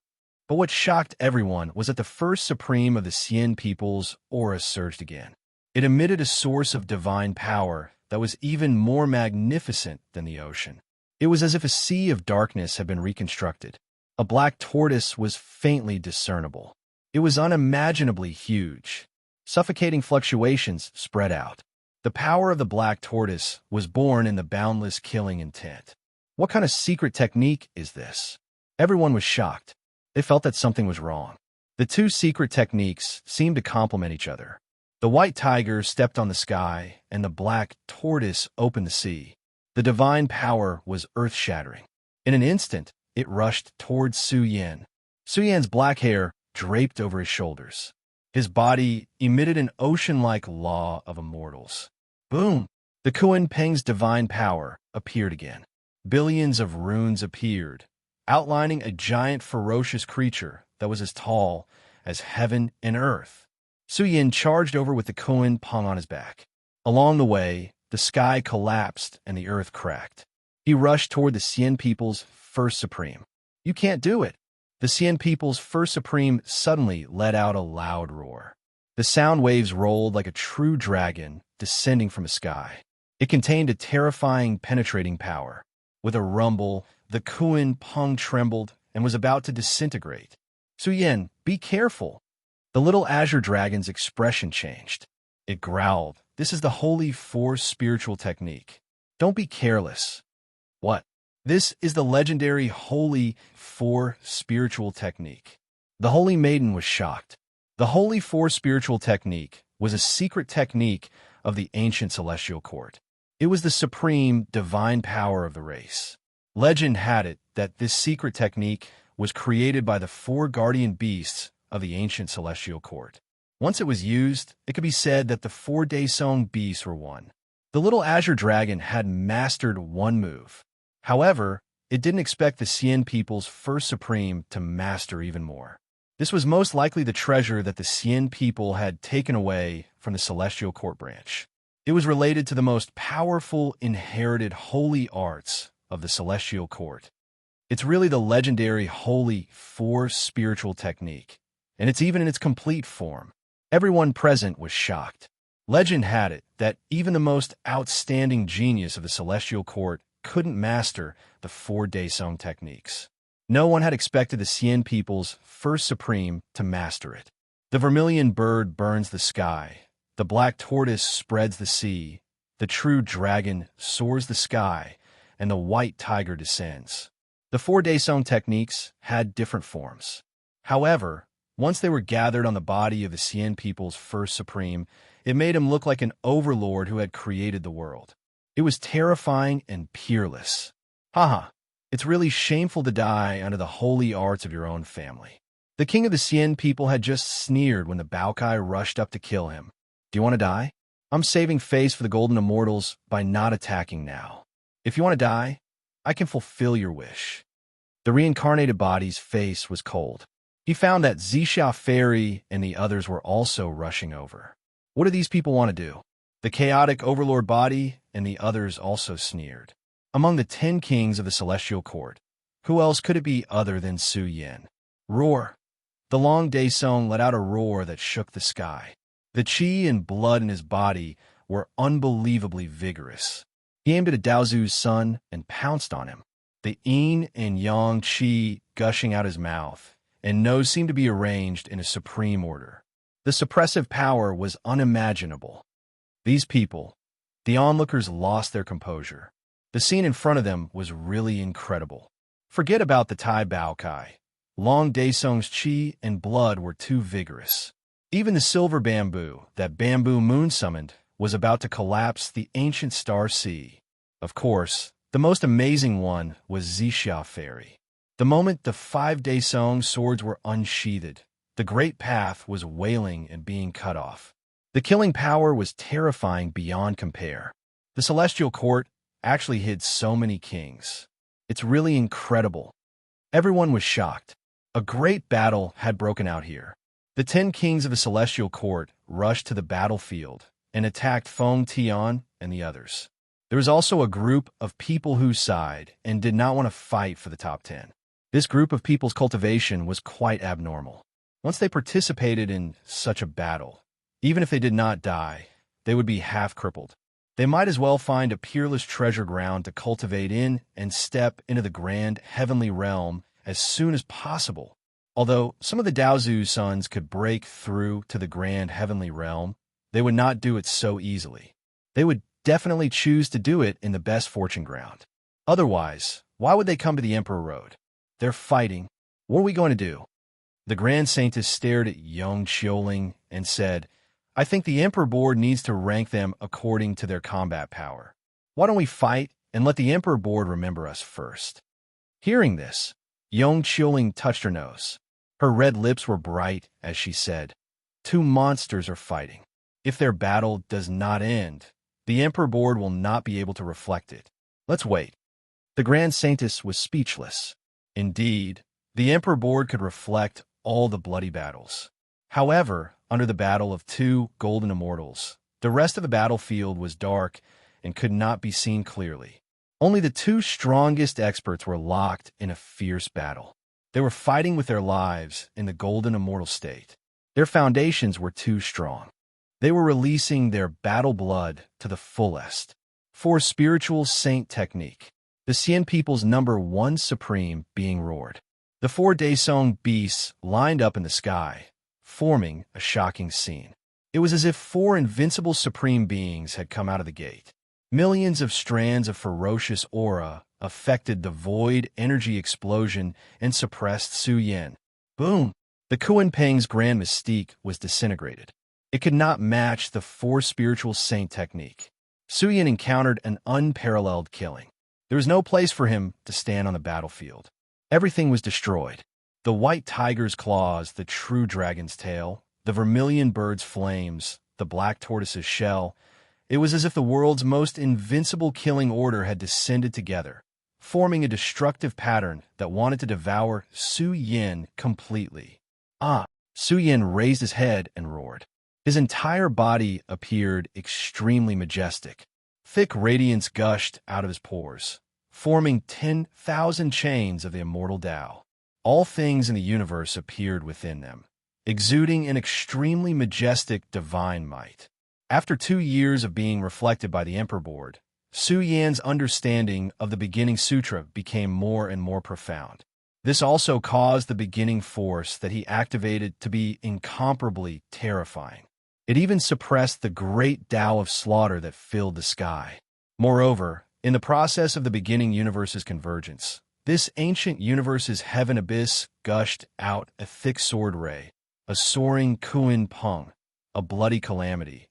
But what shocked everyone was that the first supreme of the Xian people's aura surged again. It emitted a source of divine power that was even more magnificent than the ocean. It was as if a sea of darkness had been reconstructed. A black tortoise was faintly discernible. It was unimaginably huge. Suffocating fluctuations spread out. The power of the black tortoise was born in the boundless killing intent. What kind of secret technique is this? Everyone was shocked. They felt that something was wrong. The two secret techniques seemed to complement each other. The white tiger stepped on the sky, and the black tortoise opened the sea. The divine power was earth-shattering. In an instant, it rushed towards Su Yin. Su Yin's black hair draped over his shoulders. His body emitted an ocean-like law of immortals. Boom! The Kuan Peng's divine power appeared again. Billions of runes appeared, outlining a giant ferocious creature that was as tall as heaven and earth. Su Yin charged over with the Kuan Peng on his back. Along the way, the sky collapsed and the earth cracked. He rushed toward the Xian people's first supreme. You can't do it! The Xian people's first supreme suddenly let out a loud roar. The sound waves rolled like a true dragon descending from the sky. It contained a terrifying, penetrating power. With a rumble, the Kuan Peng trembled and was about to disintegrate. Su Yin, be careful! The little azure dragon's expression changed. It growled, "This is the holy force spiritual technique. Don't be careless." What? This is the legendary holy four spiritual technique. The holy maiden was shocked. The holy four spiritual technique was a secret technique of the ancient celestial court. It was the supreme divine power of the race. Legend had it that this secret technique was created by the four guardian beasts of the ancient celestial court. Once it was used, it could be said that the 4 Daesong beasts were one. The little azure dragon had mastered one move. However, it didn't expect the Xian people's first supreme to master even more. This was most likely the treasure that the Xian people had taken away from the celestial court branch. It was related to the most powerful inherited holy arts of the celestial court. It's really the legendary holy four spiritual technique, and it's even in its complete form. Everyone present was shocked. Legend had it that even the most outstanding genius of the celestial court couldn't master the 4 Daesong techniques. No one had expected the Xian people's first supreme to master it. The vermilion bird burns the sky. The black tortoise spreads the sea. The true dragon soars the sky, and the white tiger descends. The 4 Daesong techniques had different forms. However, once they were gathered on the body of the Xian people's first supreme, it made him look like an overlord who had created the world. It was terrifying and peerless. Haha, it's really shameful to die under the holy arts of your own family. The king of the Xian people had just sneered when the Baokai rushed up to kill him. Do you want to die? I'm saving face for the golden immortals by not attacking now. If you want to die, I can fulfill your wish. The reincarnated body's face was cold. He found that Zixia Fairy and the others were also rushing over. What do these people want to do? The chaotic overlord body and the others also sneered. Among the 10 kings of the celestial court, who else could it be other than Su Yin? Roar! The long Daesong let out a roar that shook the sky. The qi and blood in his body were unbelievably vigorous. He aimed at Daozu's son and pounced on him. The yin and yang qi gushing out his mouth, and nose seemed to be arranged in a supreme order. The suppressive power was unimaginable. These people, the onlookers, lost their composure. The scene in front of them was really incredible. Forget about the Tai Baokai. Long Daesong's qi and blood were too vigorous. Even the silver bamboo that Bamboo Moon summoned was about to collapse the ancient star sea. Of course, the most amazing one was Zixia Fairy. The moment the 5 Daesong swords were unsheathed, the great path was wailing and being cut off. The killing power was terrifying beyond compare. The celestial court actually hid so many kings. It's really incredible. Everyone was shocked. A great battle had broken out here. The 10 kings of the celestial court rushed to the battlefield and attacked Feng Tian and the others. There was also a group of people who sighed and did not want to fight for the top 10. This group of people's cultivation was quite abnormal. Once they participated in such a battle, even if they did not die, they would be half-crippled. They might as well find a peerless treasure ground to cultivate in and step into the grand heavenly realm as soon as possible. Although some of the Daozu's sons could break through to the grand heavenly realm, they would not do it so easily. They would definitely choose to do it in the best fortune ground. Otherwise, why would they come to the Emperor Road? They're fighting. What are we going to do? The Grand Saintess stared at young Xiaoling and said, I think the Emperor Board needs to rank them according to their combat power. Why don't we fight and let the Emperor Board remember us first? Hearing this, young Xiaoling touched her nose. Her red lips were bright as she said, 2 monsters are fighting. If their battle does not end, the Emperor Board will not be able to reflect it. Let's wait. The Grand Saintess was speechless. Indeed, the Emperor Board could reflect all the bloody battles. However, under the battle of 2 golden immortals, the rest of the battlefield was dark and could not be seen clearly. Only the 2 strongest experts were locked in a fierce battle. They were fighting with their lives in the golden immortal state. Their foundations were too strong. They were releasing their battle blood to the fullest. For spiritual saint technique, the Xian people's #1 supreme being roared. The 4 Daesong beasts lined up in the sky, forming a shocking scene. It was as if 4 invincible supreme beings had come out of the gate. Millions of strands of ferocious aura affected the void energy explosion and suppressed Su Yin. Boom! The Kuan-Peng's grand mystique was disintegrated. It could not match the 4 spiritual saint technique. Su Yin encountered an unparalleled killing. There was no place for him to stand on the battlefield. Everything was destroyed. The white tiger's claws, the true dragon's tail, the vermilion bird's flames, the black tortoise's shell. It was as if the world's most invincible killing order had descended together, forming a destructive pattern that wanted to devour Su Yin completely. Su Yin raised his head and roared. His entire body appeared extremely majestic. Thick radiance gushed out of his pores, forming 10,000 chains of the immortal Tao. All things in the universe appeared within them, exuding an extremely majestic divine might. After 2 years of being reflected by the Emperor Board, Su Yan's understanding of the Beginning Sutra became more and more profound. This also caused the beginning force that he activated to be incomparably terrifying. It even suppressed the great Tao of slaughter that filled the sky. Moreover, in the process of the beginning universe's convergence, this ancient universe's heaven abyss gushed out a thick sword ray, a soaring Kuan Peng, a bloody calamity.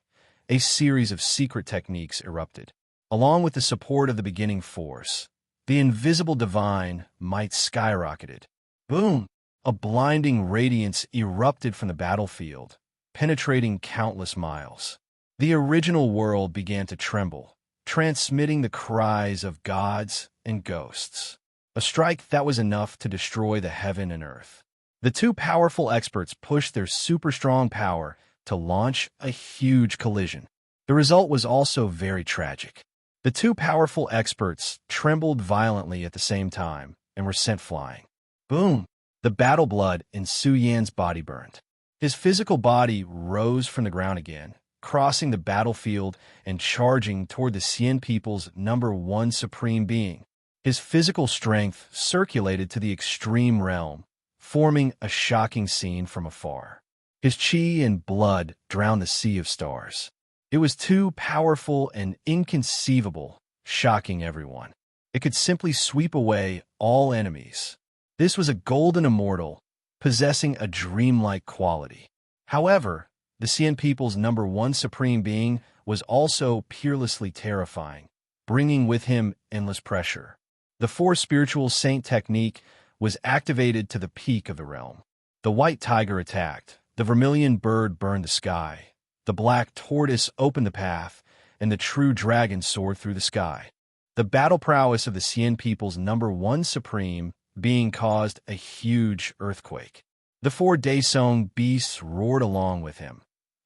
A series of secret techniques erupted. Along with the support of the beginning force, the invisible divine might skyrocketed. Boom! A blinding radiance erupted from the battlefield, penetrating countless miles. The original world began to tremble, transmitting the cries of gods and ghosts. A strike that was enough to destroy the heaven and earth. The 2 powerful experts pushed their super strong power to launch a huge collision. The result was also very tragic. The 2 powerful experts trembled violently at the same time and were sent flying. Boom! The battle blood in Su Yan's body burned. His physical body rose from the ground again, crossing the battlefield and charging toward the Xian people's #1 supreme being. His physical strength circulated to the extreme realm, forming a shocking scene from afar. His chi and blood drowned the sea of stars. It was too powerful and inconceivable, shocking everyone. It could simply sweep away all enemies. This was a golden immortal, possessing a dreamlike quality. However, the Xian people's #1 supreme being was also peerlessly terrifying, bringing with him endless pressure. The 4 spiritual saint technique was activated to the peak of the realm. The white tiger attacked. The vermilion bird burned the sky. The black tortoise opened the path, and the true dragon soared through the sky. The battle prowess of the Xian people's #1 supreme being caused a huge earthquake. The 4 Daesong beasts roared along with him,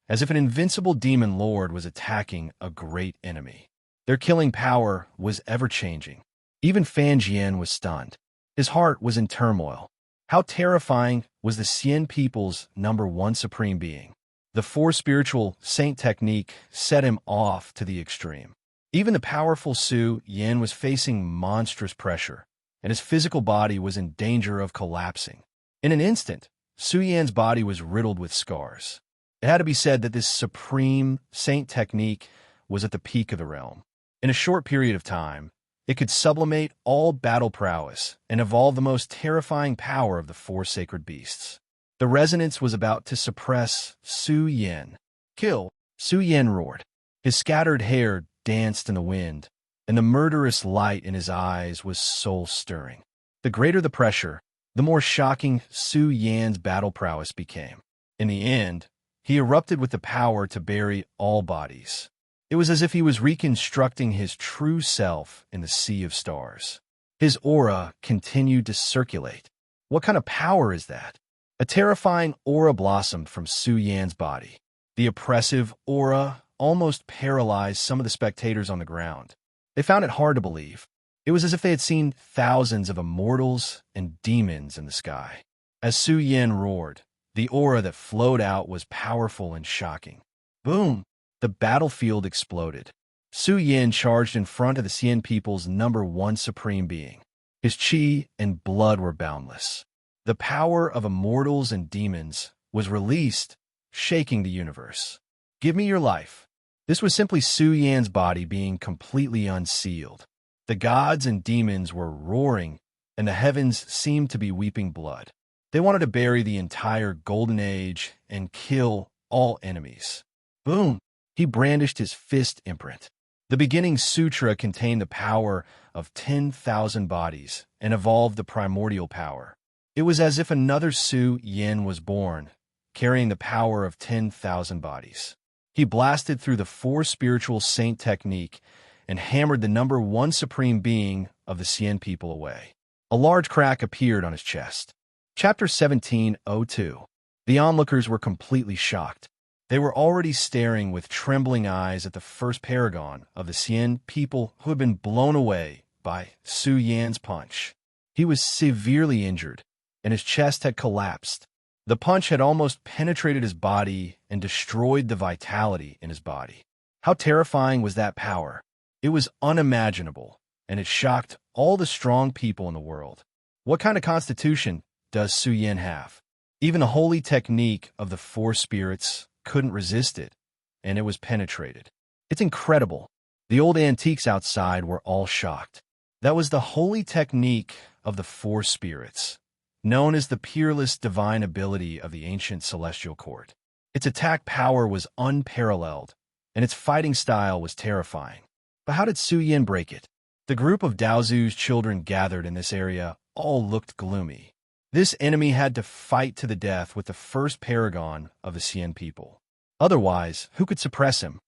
as if an invincible demon lord was attacking a great enemy. Their killing power was ever-changing. Even Fan Jian was stunned. His heart was in turmoil. How terrifying was the Xian people's number one supreme being? The four spiritual saint technique set him off to the extreme. Even the powerful Su Yin was facing monstrous pressure, and his physical body was in danger of collapsing. In an instant, Su Yan's body was riddled with scars. It had to be said that this supreme saint technique was at the peak of the realm. In a short period of time, it could sublimate all battle prowess and evolve the most terrifying power of the four sacred beasts. The resonance was about to suppress Su Yin. Kill! Su Yin roared. His scattered hair danced in the wind, and the murderous light in his eyes was soul-stirring. The greater the pressure, the more shocking Su Yan's battle prowess became. In the end, he erupted with the power to bury all bodies. It was as if he was reconstructing his true self in the sea of stars. His aura continued to circulate. What kind of power is that? A terrifying aura blossomed from Su Yan's body. The oppressive aura almost paralyzed some of the spectators on the ground. They found it hard to believe. It was as if they had seen thousands of immortals and demons in the sky. As Su Yin roared, the aura that flowed out was powerful and shocking. Boom! The battlefield exploded. Su Yin charged in front of the Xian people's number one supreme being. His qi and blood were boundless. The power of immortals and demons was released, shaking the universe. Give me your life. This was simply Su Yan's body being completely unsealed. The gods and demons were roaring, and the heavens seemed to be weeping blood. They wanted to bury the entire Golden Age and kill all enemies. Boom! He brandished his fist imprint. The beginning sutra contained the power of 10,000 bodies and evolved the primordial power. It was as if another Su Yin was born, carrying the power of 10,000 bodies. He blasted through the four spiritual saint technique and hammered the number one supreme being of the Xian people away. A large crack appeared on his chest. Chapter 17:02. The onlookers were completely shocked. They were already staring with trembling eyes at the first paragon of the Xian people who had been blown away by Su Yan's punch. He was severely injured, and his chest had collapsed. The punch had almost penetrated his body and destroyed the vitality in his body. How terrifying was that power? It was unimaginable, and it shocked all the strong people in the world. What kind of constitution does Su Yin have? Even the holy technique of the four spirits couldn't resist it, and it was penetrated. It's incredible. The old antiques outside were all shocked. That was the holy technique of the four spirits, known as the peerless divine ability of the ancient celestial court. Its attack power was unparalleled, and its fighting style was terrifying. But how did Su Yin break it? The group of Daozu's children gathered in this area all looked gloomy. This enemy had to fight to the death with the first paragon of the Xian people. Otherwise, who could suppress him?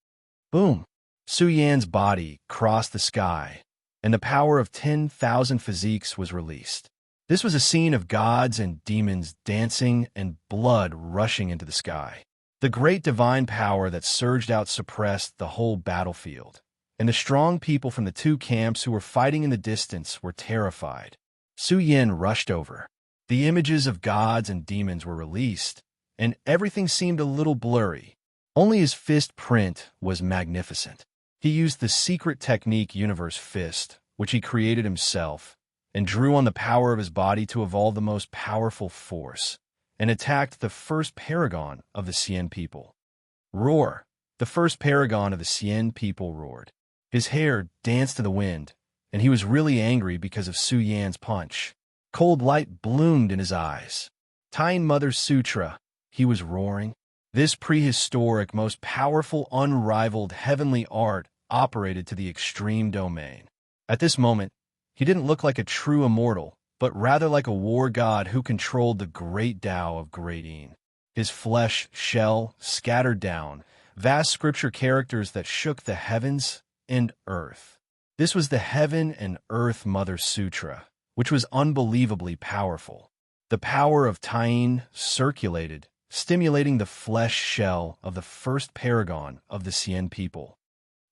Boom! Su Yan's body crossed the sky, and the power of 10,000 physiques was released. This was a scene of gods and demons dancing and blood rushing into the sky. The great divine power that surged out suppressed the whole battlefield, and the strong people from the two camps who were fighting in the distance were terrified. Su Yin rushed over. The images of gods and demons were released, and everything seemed a little blurry. Only his fist print was magnificent. He used the secret technique Universe Fist, which he created himself, and drew on the power of his body to evolve the most powerful force, and attacked the first paragon of the Xian people. Roar! The first paragon of the Xian people roared. His hair danced in the wind, and he was really angry because of Su Yan's punch. Cold light bloomed in his eyes. Tying Mother Sutra, he was roaring. This prehistoric, most powerful, unrivaled heavenly art operated to the extreme domain. At this moment, he didn't look like a true immortal, but rather like a war god who controlled the great Tao of Great Yin. His flesh shell scattered down, vast scripture characters that shook the heavens and earth. This was the Heaven and Earth Mother Sutra, which was unbelievably powerful. The power of Tying circulated, stimulating the flesh shell of the first paragon of the Xian people.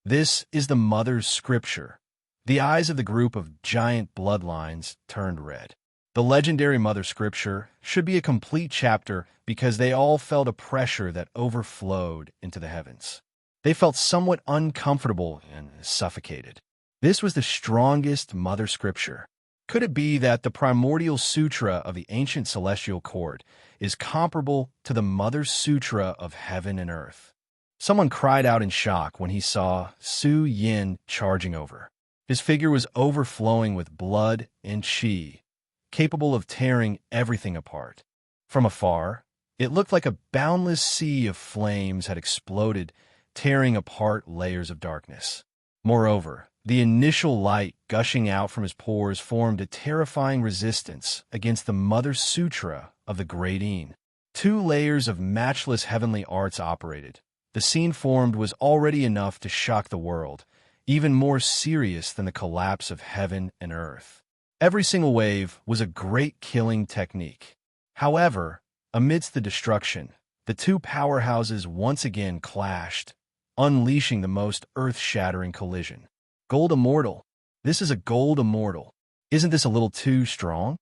This is the Mother's Scripture. The eyes of the group of giant bloodlines turned red. The legendary Mother Scripture should be a complete chapter because they all felt a pressure that overflowed into the heavens. They felt somewhat uncomfortable and suffocated. This was the strongest Mother Scripture. Could it be that the primordial sutra of the ancient celestial court is comparable to the Mother Sutra of heaven and earth? Someone cried out in shock when he saw Su Yin charging over. His figure was overflowing with blood and qi, capable of tearing everything apart. From afar, it looked like a boundless sea of flames had exploded, tearing apart layers of darkness. Moreover, the initial light gushing out from his pores formed a terrifying resistance against the Mother Sutra of the Great Een. 2 layers of matchless heavenly arts operated. The scene formed was already enough to shock the world, even more serious than the collapse of heaven and earth. Every single wave was a great killing technique. However, amidst the destruction, the 2 powerhouses once again clashed, unleashing the most earth-shattering collision. Gold Immortal. This is a Gold Immortal. Isn't this a little too strong?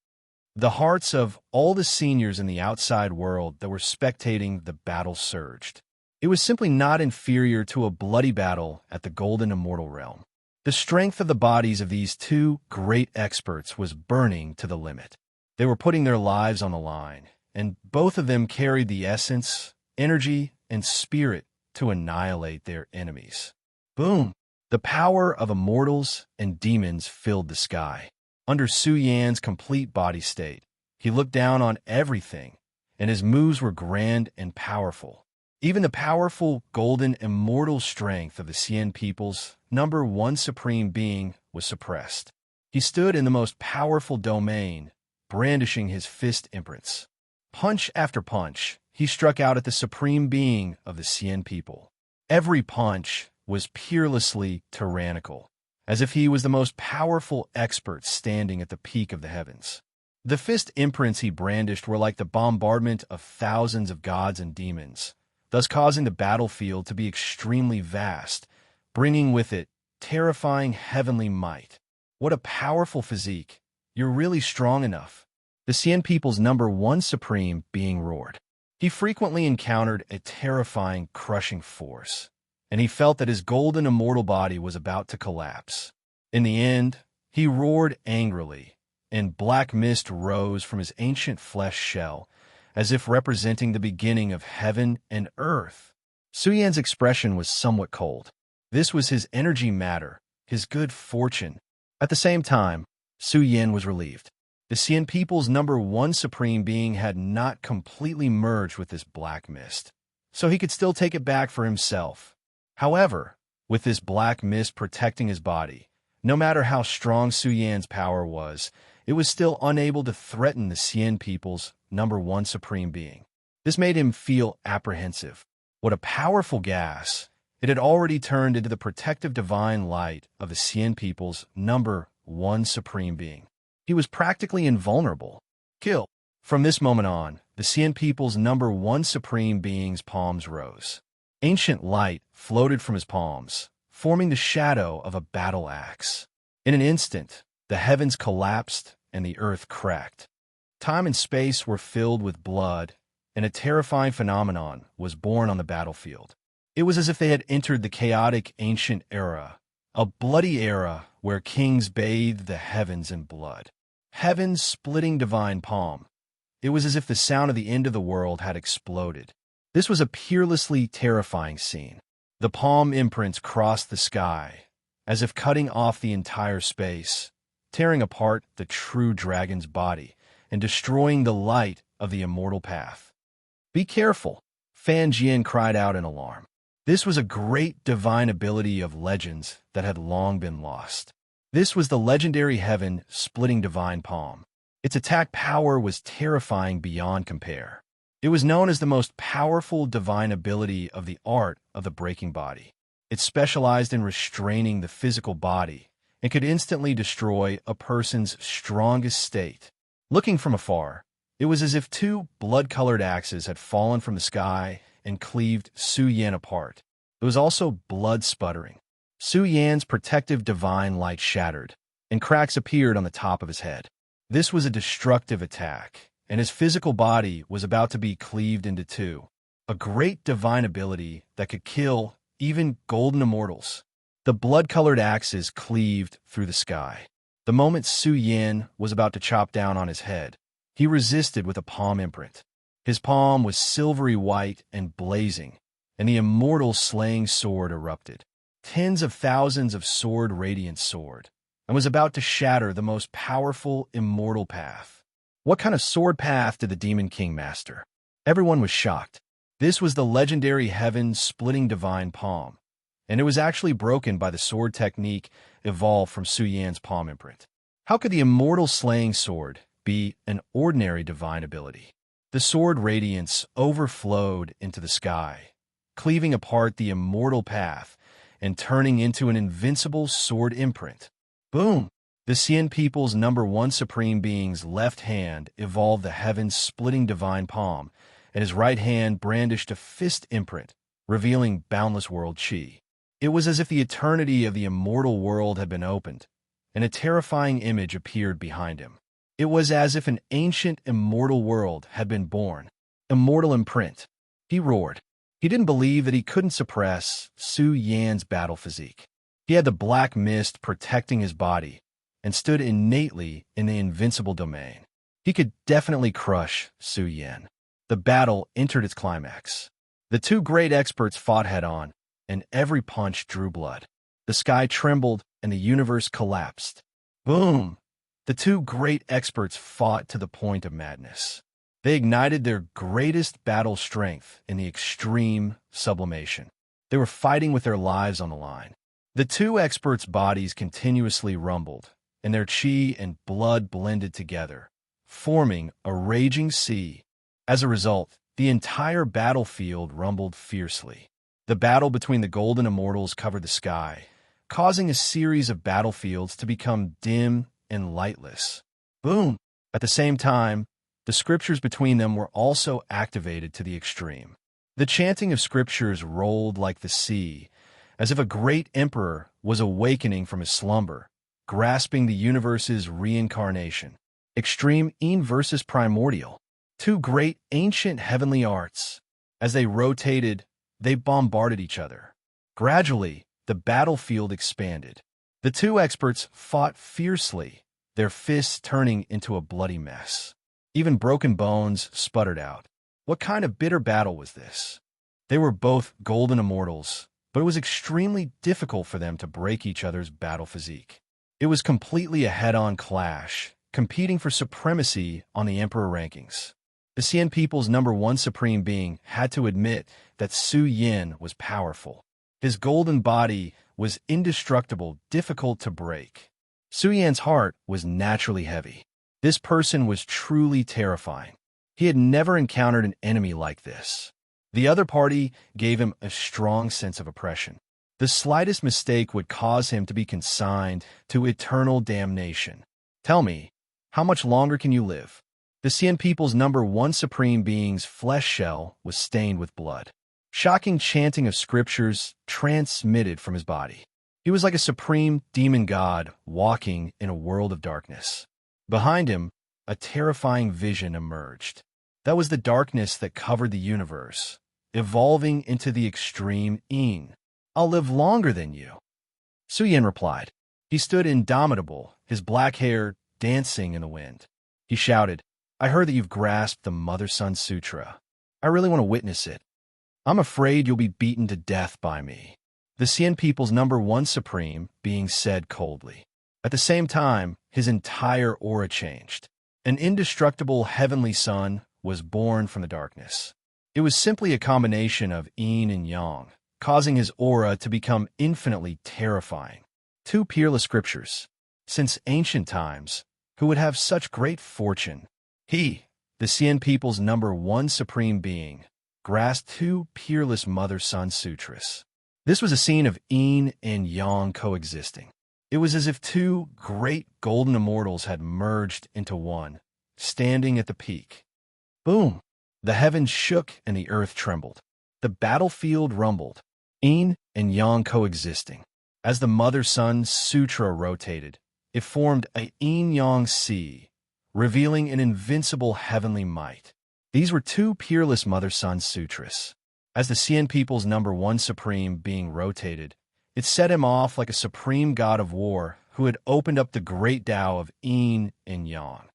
The hearts of all the seniors in the outside world that were spectating the battle surged. It was simply not inferior to a bloody battle at the Golden Immortal realm. The strength of the bodies of these 2 great experts was burning to the limit. They were putting their lives on the line, and both of them carried the essence, energy, and spirit to annihilate their enemies. Boom! The power of immortals and demons filled the sky. Under Su Yan's complete body state, he looked down on everything, and his moves were grand and powerful. Even the powerful, golden, immortal strength of the Xian people's number 1 supreme being was suppressed. He stood in the most powerful domain, brandishing his fist imprints. Punch after punch, he struck out at the supreme being of the Xian people. Every punch was peerlessly tyrannical, as if he was the most powerful expert standing at the peak of the heavens. The fist imprints he brandished were like the bombardment of thousands of gods and demons, thus causing the battlefield to be extremely vast, bringing with it terrifying heavenly might. What a powerful physique. You're really strong enough. The Xian people's number 1 supreme being roared. He frequently encountered a terrifying, crushing force, and he felt that his golden immortal body was about to collapse. In the end, he roared angrily, and black mist rose from his ancient flesh shell, as if representing the beginning of heaven and earth. Su Yan's expression was somewhat cold. This was his energy matter, his good fortune. At the same time, Su Yan was relieved. The Xian people's number 1 supreme being had not completely merged with this black mist, so he could still take it back for himself. However, with this black mist protecting his body, no matter how strong Su Yan's power was, it was still unable to threaten the Xian people's number 1 supreme being. This made him feel apprehensive. What a powerful gas! It had already turned into the protective divine light of the Xian people's number 1 supreme being. He was practically invulnerable. Kill. From this moment on, the Xian people's number 1 supreme being's palms rose. Ancient light floated from his palms, forming the shadow of a battle axe. In an instant, the heavens collapsed and the earth cracked. Time and space were filled with blood, and a terrifying phenomenon was born on the battlefield. It was as if they had entered the chaotic ancient era, a bloody era where kings bathed the heavens in blood. Heaven's splitting divine palm. It was as if the sound of the end of the world had exploded. This was a peerlessly terrifying scene. The palm imprints crossed the sky, as if cutting off the entire space, tearing apart the true dragon's body, and destroying the light of the immortal path. Be careful, Fan Jian cried out in alarm. This was a great divine ability of legends that had long been lost. This was the legendary heaven-splitting divine palm. Its attack power was terrifying beyond compare. It was known as the most powerful divine ability of the art of the breaking body. It specialized in restraining the physical body and could instantly destroy a person's strongest state. Looking from afar, it was as if 2 blood-colored axes had fallen from the sky and cleaved Su Yan apart. It was also blood sputtering. Su Yan's protective divine light shattered, and cracks appeared on the top of his head. This was a destructive attack, and his physical body was about to be cleaved into two. A great divine ability that could kill even golden immortals. The blood-colored axes cleaved through the sky. The moment Su Yin was about to chop down on his head, he resisted with a palm imprint. His palm was silvery white and blazing, and the immortal slaying sword erupted. Tens of thousands of sword radiance soared, and was about to shatter the most powerful immortal path. What kind of sword path did the Demon King master? Everyone was shocked. This was the legendary heaven-splitting divine palm, and it was actually broken by the sword technique evolved from Su Yan's palm imprint. How could the immortal slaying sword be an ordinary divine ability? The sword radiance overflowed into the sky, cleaving apart the immortal path and turning into an invincible sword imprint. Boom! The Xian people's #1 supreme being's left hand evolved the heaven-splitting divine palm, and his right hand brandished a fist imprint, revealing boundless world chi. It was as if the eternity of the immortal world had been opened, and a terrifying image appeared behind him. It was as if an ancient immortal world had been born. Immortal imprint. He roared. He didn't believe that he couldn't suppress Su Yan's battle physique. He had the black mist protecting his body, and stood innately in the invincible domain. He could definitely crush Su Yan. The battle entered its climax. The two great experts fought head-on, and every punch drew blood. The sky trembled, and the universe collapsed. Boom! The two great experts fought to the point of madness. They ignited their greatest battle strength in the extreme sublimation. They were fighting with their lives on the line. The two experts' bodies continuously rumbled, and their chi and blood blended together, forming a raging sea. As a result, the entire battlefield rumbled fiercely. The battle between the golden immortals covered the sky, causing a series of battlefields to become dim and lightless. Boom! At the same time, the scriptures between them were also activated to the extreme. The chanting of scriptures rolled like the sea, as if a great emperor was awakening from his slumber, grasping the universe's reincarnation. Extreme Yin versus Primordial. Two great ancient heavenly arts. As they rotated, they bombarded each other. Gradually, the battlefield expanded. The two experts fought fiercely, their fists turning into a bloody mess. Even broken bones sputtered out. What kind of bitter battle was this? They were both golden immortals, but it was extremely difficult for them to break each other's battle physique. It was completely a head-on clash, competing for supremacy on the Emperor rankings. The Xian people's #1 supreme being had to admit that Su Yin was powerful. His golden body was indestructible, difficult to break. Su Yan's heart was naturally heavy. This person was truly terrifying. He had never encountered an enemy like this. The other party gave him a strong sense of oppression. The slightest mistake would cause him to be consigned to eternal damnation. Tell me, how much longer can you live? The Xian people's #1 supreme being's flesh shell was stained with blood. Shocking chanting of scriptures transmitted from his body. He was like a supreme demon god walking in a world of darkness. Behind him, a terrifying vision emerged. That was the darkness that covered the universe, evolving into the extreme Yin. I'll live longer than you. Su Yin replied. He stood indomitable, his black hair dancing in the wind. He shouted, I heard that you've grasped the Mother-Son Sutra. I really want to witness it. I'm afraid you'll be beaten to death by me. The Xian people's #1 supreme being said coldly. At the same time, his entire aura changed. An indestructible heavenly sun was born from the darkness. It was simply a combination of yin and yang, causing his aura to become infinitely terrifying. Two peerless scriptures. Since ancient times, who would have such great fortune? He, the Xian people's #1 supreme being, grasped two peerless Mother-Son Sutras. This was a scene of yin and yang coexisting. It was as if two great golden immortals had merged into one, standing at the peak. Boom! The heavens shook and the earth trembled. The battlefield rumbled, yin and yang coexisting. As the Mother-Son Sutra rotated, it formed a yin-yang sea, revealing an invincible heavenly might. These were two peerless mother-son sutras. As the Xian people's #1 supreme being rotated, it set him off like a supreme god of war who had opened up the great Tao of yin and yang.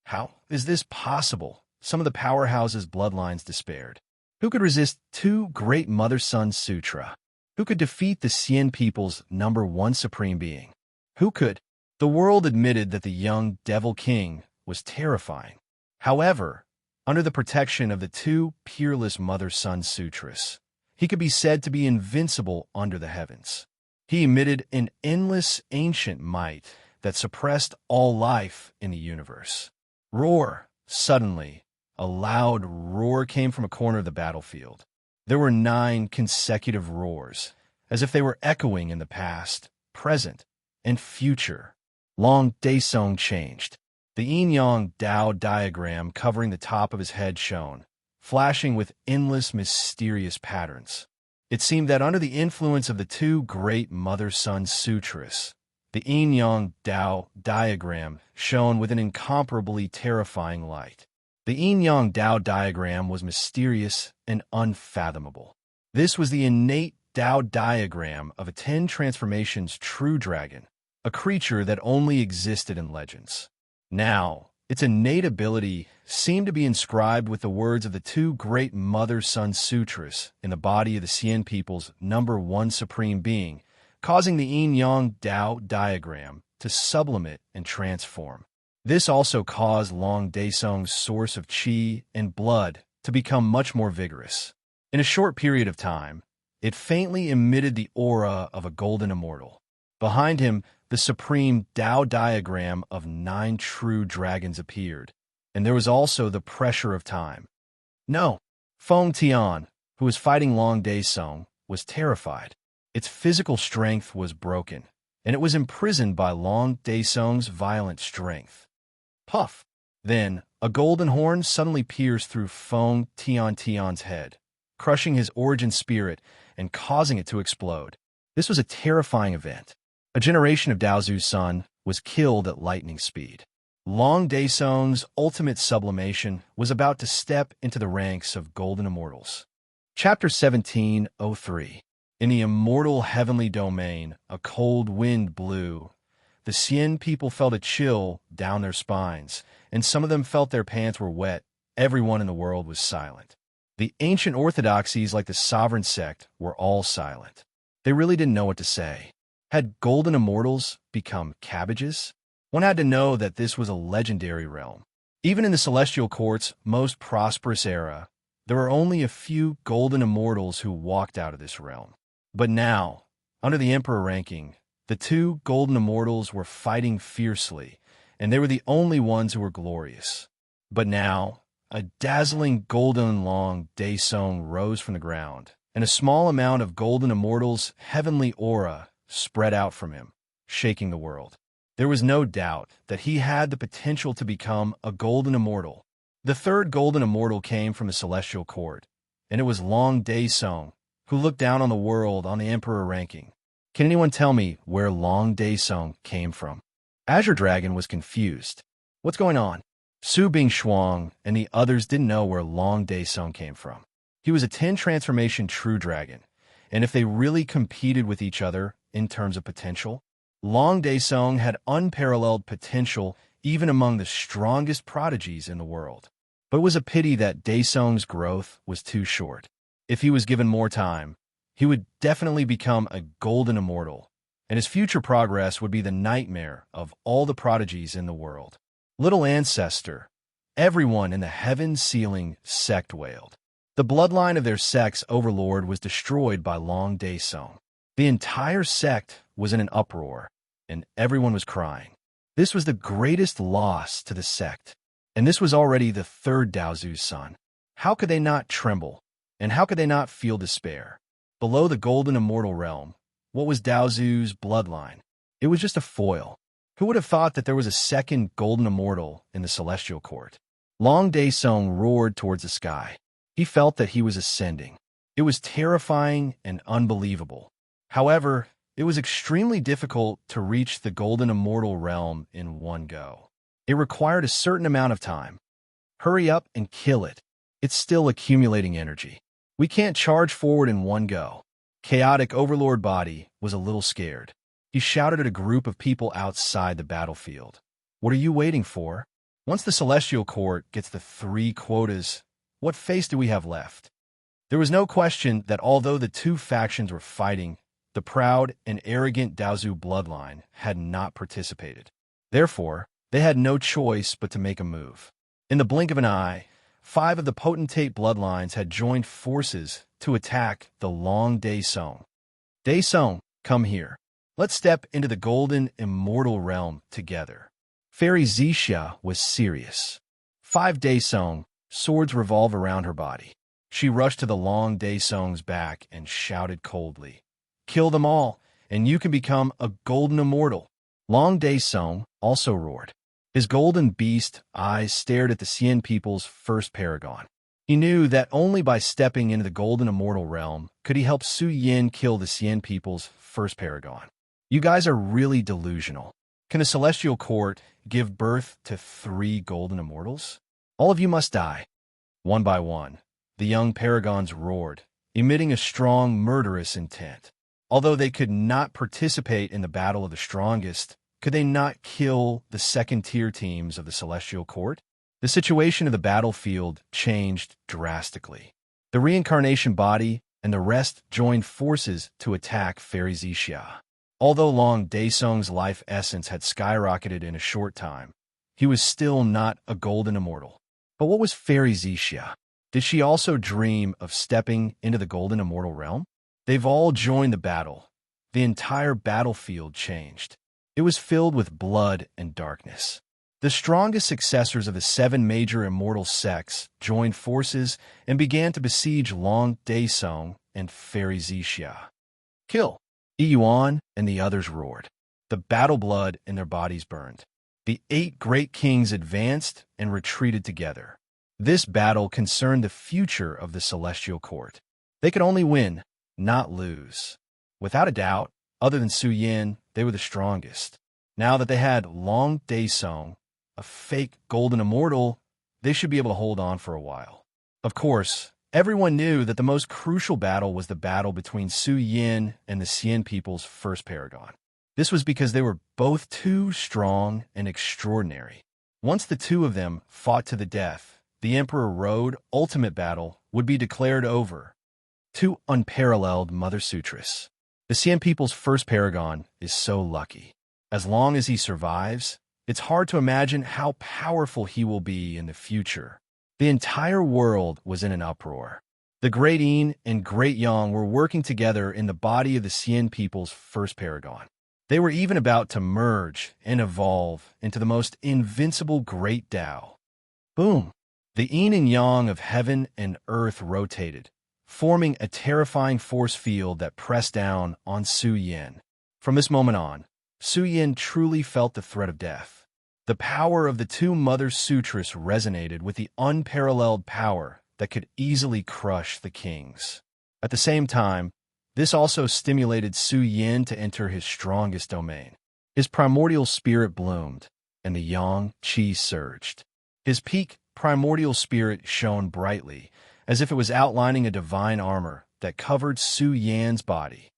How is this possible? Some of the powerhouse's bloodlines despaired. Who could resist two great mother-son sutra? Who could defeat the Xian people's #1 supreme being? Who could? The world admitted that the young devil king was terrifying. However, under the protection of the two peerless mother-son sutras, he could be said to be invincible under the heavens. He emitted an endless ancient might that suppressed all life in the universe. Roar! Suddenly, a loud roar came from a corner of the battlefield. There were 9 consecutive roars, as if they were echoing in the past, present, and future. Long Daesong changed. The yin-yang Tao diagram covering the top of his head shone, flashing with endless mysterious patterns. It seemed that under the influence of the two great mother-son sutras, the yin-yang Tao diagram shone with an incomparably terrifying light. The yin-yang Tao diagram was mysterious and unfathomable. This was the innate Tao diagram of a 10 transformations true dragon, a creature that only existed in legends. Now, its innate ability seemed to be inscribed with the words of the two great mother-son sutras in the body of the Xian people's #1 supreme being, causing the yin-yang Tao diagram to sublimate and transform. This also caused Long Daesong's source of qi and blood to become much more vigorous. In a short period of time, it faintly emitted the aura of a golden immortal. Behind him, the supreme Tao diagram of 9 true dragons appeared, and there was also the pressure of time. No, Feng Tian, who was fighting Long Daesong, was terrified. Its physical strength was broken, and it was imprisoned by Long Daesong's violent strength. Puff! Then, a golden horn suddenly pierced through Feng Tian's head, crushing his origin spirit and causing it to explode. This was a terrifying event. A generation of Daozu's son was killed at lightning speed. Long Daesong's ultimate sublimation was about to step into the ranks of golden immortals. Chapter 17:03. In the immortal heavenly domain, a cold wind blew. The Xian people felt a chill down their spines, and some of them felt their pants were wet. Everyone in the world was silent. The ancient orthodoxies, like the sovereign sect, were all silent. They really didn't know what to say. Had golden immortals become cabbages? One had to know that this was a legendary realm. Even in the celestial court's most prosperous era, there were only a few golden immortals who walked out of this realm. But now, under the emperor ranking, the two golden immortals were fighting fiercely, and they were the only ones who were glorious. But now, a dazzling golden Long Daesong rose from the ground, and a small amount of golden immortals' heavenly aura spread out from him, shaking the world. There was no doubt that he had the potential to become a golden immortal. The third golden immortal came from the celestial court, and it was Long Daesong, who looked down on the world on the emperor ranking. Can anyone tell me where Long Daesong came from? Azure Dragon was confused. What's going on? Su Bingshuang and the others didn't know where Long Daesong came from. He was a 10 transformation true dragon, and if they really competed with each other in terms of potential, Long Daesong had unparalleled potential even among the strongest prodigies in the world. But it was a pity that Daesong's growth was too short. If he was given more time, he would definitely become a golden immortal, and his future progress would be the nightmare of all the prodigies in the world. Little ancestor, everyone in the heaven-sealing sect wailed. The bloodline of their sect's overlord was destroyed by Long Daesong. The entire sect was in an uproar, and everyone was crying. This was the greatest loss to the sect, and this was already the third Daozu's son. How could they not tremble, and how could they not feel despair? Below the golden immortal realm, what was Daozu's bloodline? It was just a foil. Who would have thought that there was a second golden immortal in the celestial court? Long Daesong roared towards the sky. He felt that he was ascending. It was terrifying and unbelievable. However, it was extremely difficult to reach the golden immortal realm in one go. It required a certain amount of time. Hurry up and kill it. It's still accumulating energy. We can't charge forward in one go. Chaotic Overlord body was a little scared. He shouted at a group of people outside the battlefield. What are you waiting for? Once the Celestial Court gets the 3 quotas, what face do we have left? There was no question that although the two factions were fighting, the proud and arrogant Daozu bloodline had not participated. Therefore, they had no choice but to make a move. In the blink of an eye, 5 of the potentate bloodlines had joined forces to attack the Long Daesong. Daesong, come here. Let's step into the golden immortal realm together. Fairy Zixia was serious. 5 Daesong, swords revolve around her body. She rushed to the Long Daesong's back and shouted coldly, "Kill them all, and you can become a golden immortal." Long Daesong also roared. His golden beast eyes stared at the Xian people's first paragon. He knew that only by stepping into the golden immortal realm could he help Su Yin kill the Xian people's first paragon. You guys are really delusional. Can the Celestial Court give birth to 3 golden immortals? All of you must die. One by one, the young paragons roared, emitting a strong, murderous intent. Although they could not participate in the battle of the strongest, could they not kill the second-tier teams of the Celestial Court? The situation of the battlefield changed drastically. The reincarnation body and the rest joined forces to attack Fairy Zixia. Although Long Daesong's life essence had skyrocketed in a short time, he was still not a golden immortal. But what was Fairy Zixia? Did she also dream of stepping into the golden immortal realm? They've all joined the battle. The entire battlefield changed. It was filled with blood and darkness. The strongest successors of the 7 major immortal sects joined forces and began to besiege Long Daesong and Fairy Zixia. Kill! Yuan and the others roared. The battle blood in their bodies burned. The 8 great kings advanced and retreated together. This battle concerned the future of the Celestial Court. They could only win, not lose. Without a doubt, other than Su Yin, they were the strongest. Now that they had Long Daesong, a fake golden immortal, they should be able to hold on for a while. Of course, everyone knew that the most crucial battle was the battle between Su Yin and the Xian people's first paragon. This was because they were both too strong and extraordinary. Once the two of them fought to the death, the Emperor Road ultimate battle would be declared over. 2 unparalleled Mother Sutras. The Xian people's first paragon is so lucky. As long as he survives, it's hard to imagine how powerful he will be in the future. The entire world was in an uproar. The Great Yin and Great Yang were working together in the body of the Xian people's first paragon. They were even about to merge and evolve into the most invincible Great Tao. Boom! The Yin and Yang of heaven and earth rotated, forming a terrifying force field that pressed down on Su Yin. From this moment on, Su Yin truly felt the threat of death. The power of the 2 Mother Sutras resonated with the unparalleled power that could easily crush the kings. At the same time, this also stimulated Su Yin to enter his strongest domain. His primordial spirit bloomed, and the Yang Qi surged. His peak primordial spirit shone brightly, as if it was outlining a divine armor that covered Su Yan's body.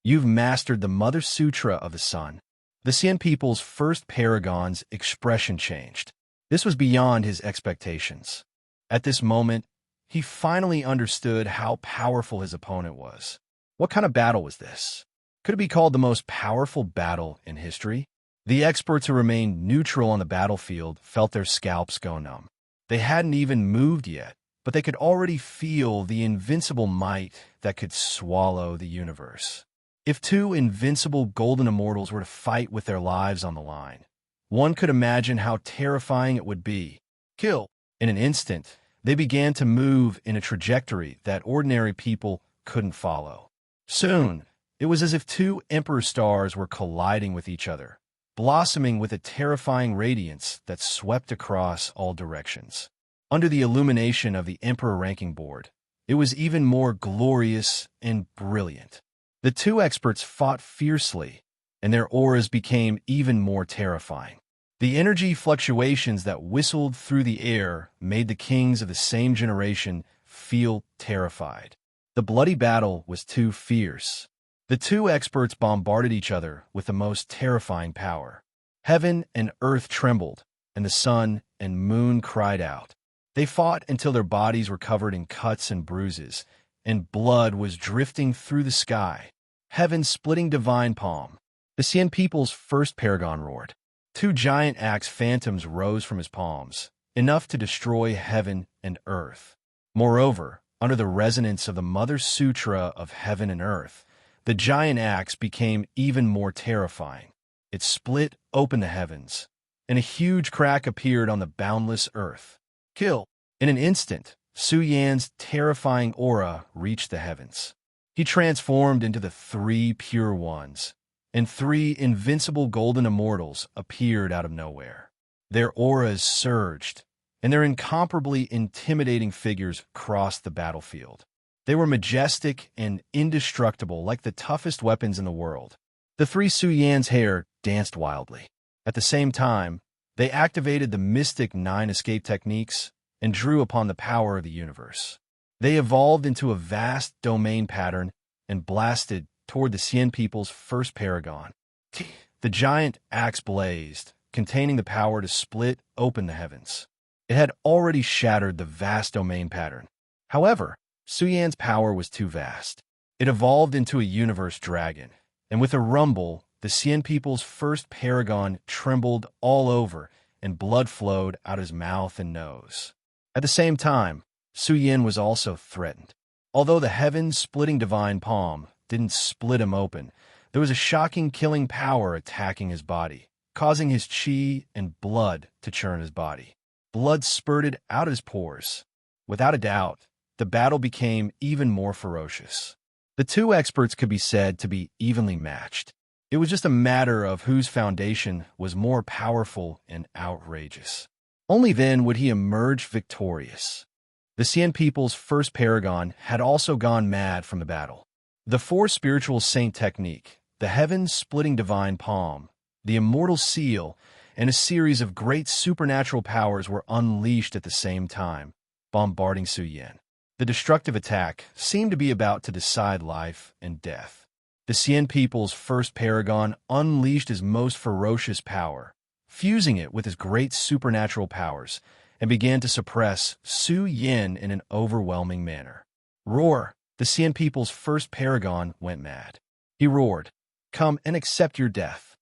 You've mastered the Mother Sutra of the Sun. The Xian people's first paragon's expression changed. This was beyond his expectations. At this moment, he finally understood how powerful his opponent was. What kind of battle was this? Could it be called the most powerful battle in history? The experts who remained neutral on the battlefield felt their scalps go numb. They hadn't even moved yet, but they could already feel the invincible might that could swallow the universe. If 2 invincible golden immortals were to fight with their lives on the line, one could imagine how terrifying it would be. Kill! In an instant, they began to move in a trajectory that ordinary people couldn't follow. Soon, it was as if 2 emperor stars were colliding with each other, blossoming with a terrifying radiance that swept across all directions. Under the illumination of the Emperor Ranking Board, it was even more glorious and brilliant. The 2 experts fought fiercely, and their auras became even more terrifying. The energy fluctuations that whistled through the air made the kings of the same generation feel terrified. The bloody battle was too fierce. The two experts bombarded each other with the most terrifying power. Heaven and earth trembled, and the sun and moon cried out. They fought until their bodies were covered in cuts and bruises, and blood was drifting through the sky. Heaven splitting divine palm. The Sien people's first paragon roared. Two giant axe phantoms rose from his palms, enough to destroy heaven and earth. Moreover, under the resonance of the Mother Sutra of heaven and earth, the giant axe became even more terrifying. It split open the heavens, and a huge crack appeared on the boundless earth. Kill! In an instant, Su Yan's terrifying aura reached the heavens. He transformed into the three pure ones, and three invincible golden immortals appeared out of nowhere. Their auras surged, and their incomparably intimidating figures crossed the battlefield. They were majestic and indestructible like the toughest weapons in the world. The three Su Yan's hair danced wildly. At the same time, they activated the mystic 9 escape techniques and drew upon the power of the universe. They evolved into a vast domain pattern and blasted toward the Sien people's first paragon. The giant axe blazed, containing the power to split open the heavens. It had already shattered the vast domain pattern. However, Su Yan's power was too vast. It evolved into a universe dragon, and with a rumble, the Sien people's first paragon trembled all over, and blood flowed out his mouth and nose. At the same time, Su Yan was also threatened. Although the heaven-splitting divine palm didn't split him open, there was a shocking killing power attacking his body, causing his chi and blood to churn his body. Blood spurted out of his pores. Without a doubt, the battle became even more ferocious. The two experts could be said to be evenly matched. It was just a matter of whose foundation was more powerful and outrageous. Only then would he emerge victorious. The Sien people's first paragon had also gone mad from the battle. The four spiritual saint technique, the heaven-splitting divine palm, the immortal seal, and a series of great supernatural powers were unleashed at the same time, bombarding Su Yan. The destructive attack seemed to be about to decide life and death. The Sien people's first paragon unleashed his most ferocious power, fusing it with his great supernatural powers, and began to suppress Su Yan in an overwhelming manner. Roar! The Sien people's first paragon went mad. He roared, "Come and accept your death."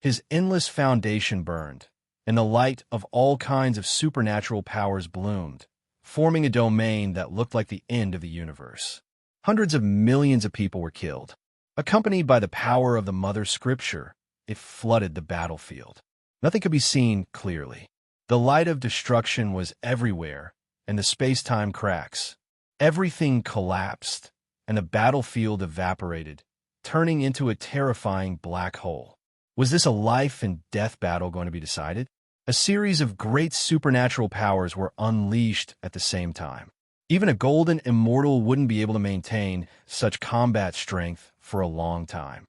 His endless foundation burned, and the light of all kinds of supernatural powers bloomed, forming a domain that looked like the end of the universe. Hundreds of millions of people were killed. Accompanied by the power of the Mother Scripture, it flooded the battlefield. Nothing could be seen clearly. The light of destruction was everywhere, and the space-time cracks. Everything collapsed, and the battlefield evaporated, turning into a terrifying black hole. Was this a life and death battle going to be decided? A series of great supernatural powers were unleashed at the same time. Even a golden immortal wouldn't be able to maintain such combat strength for a long time.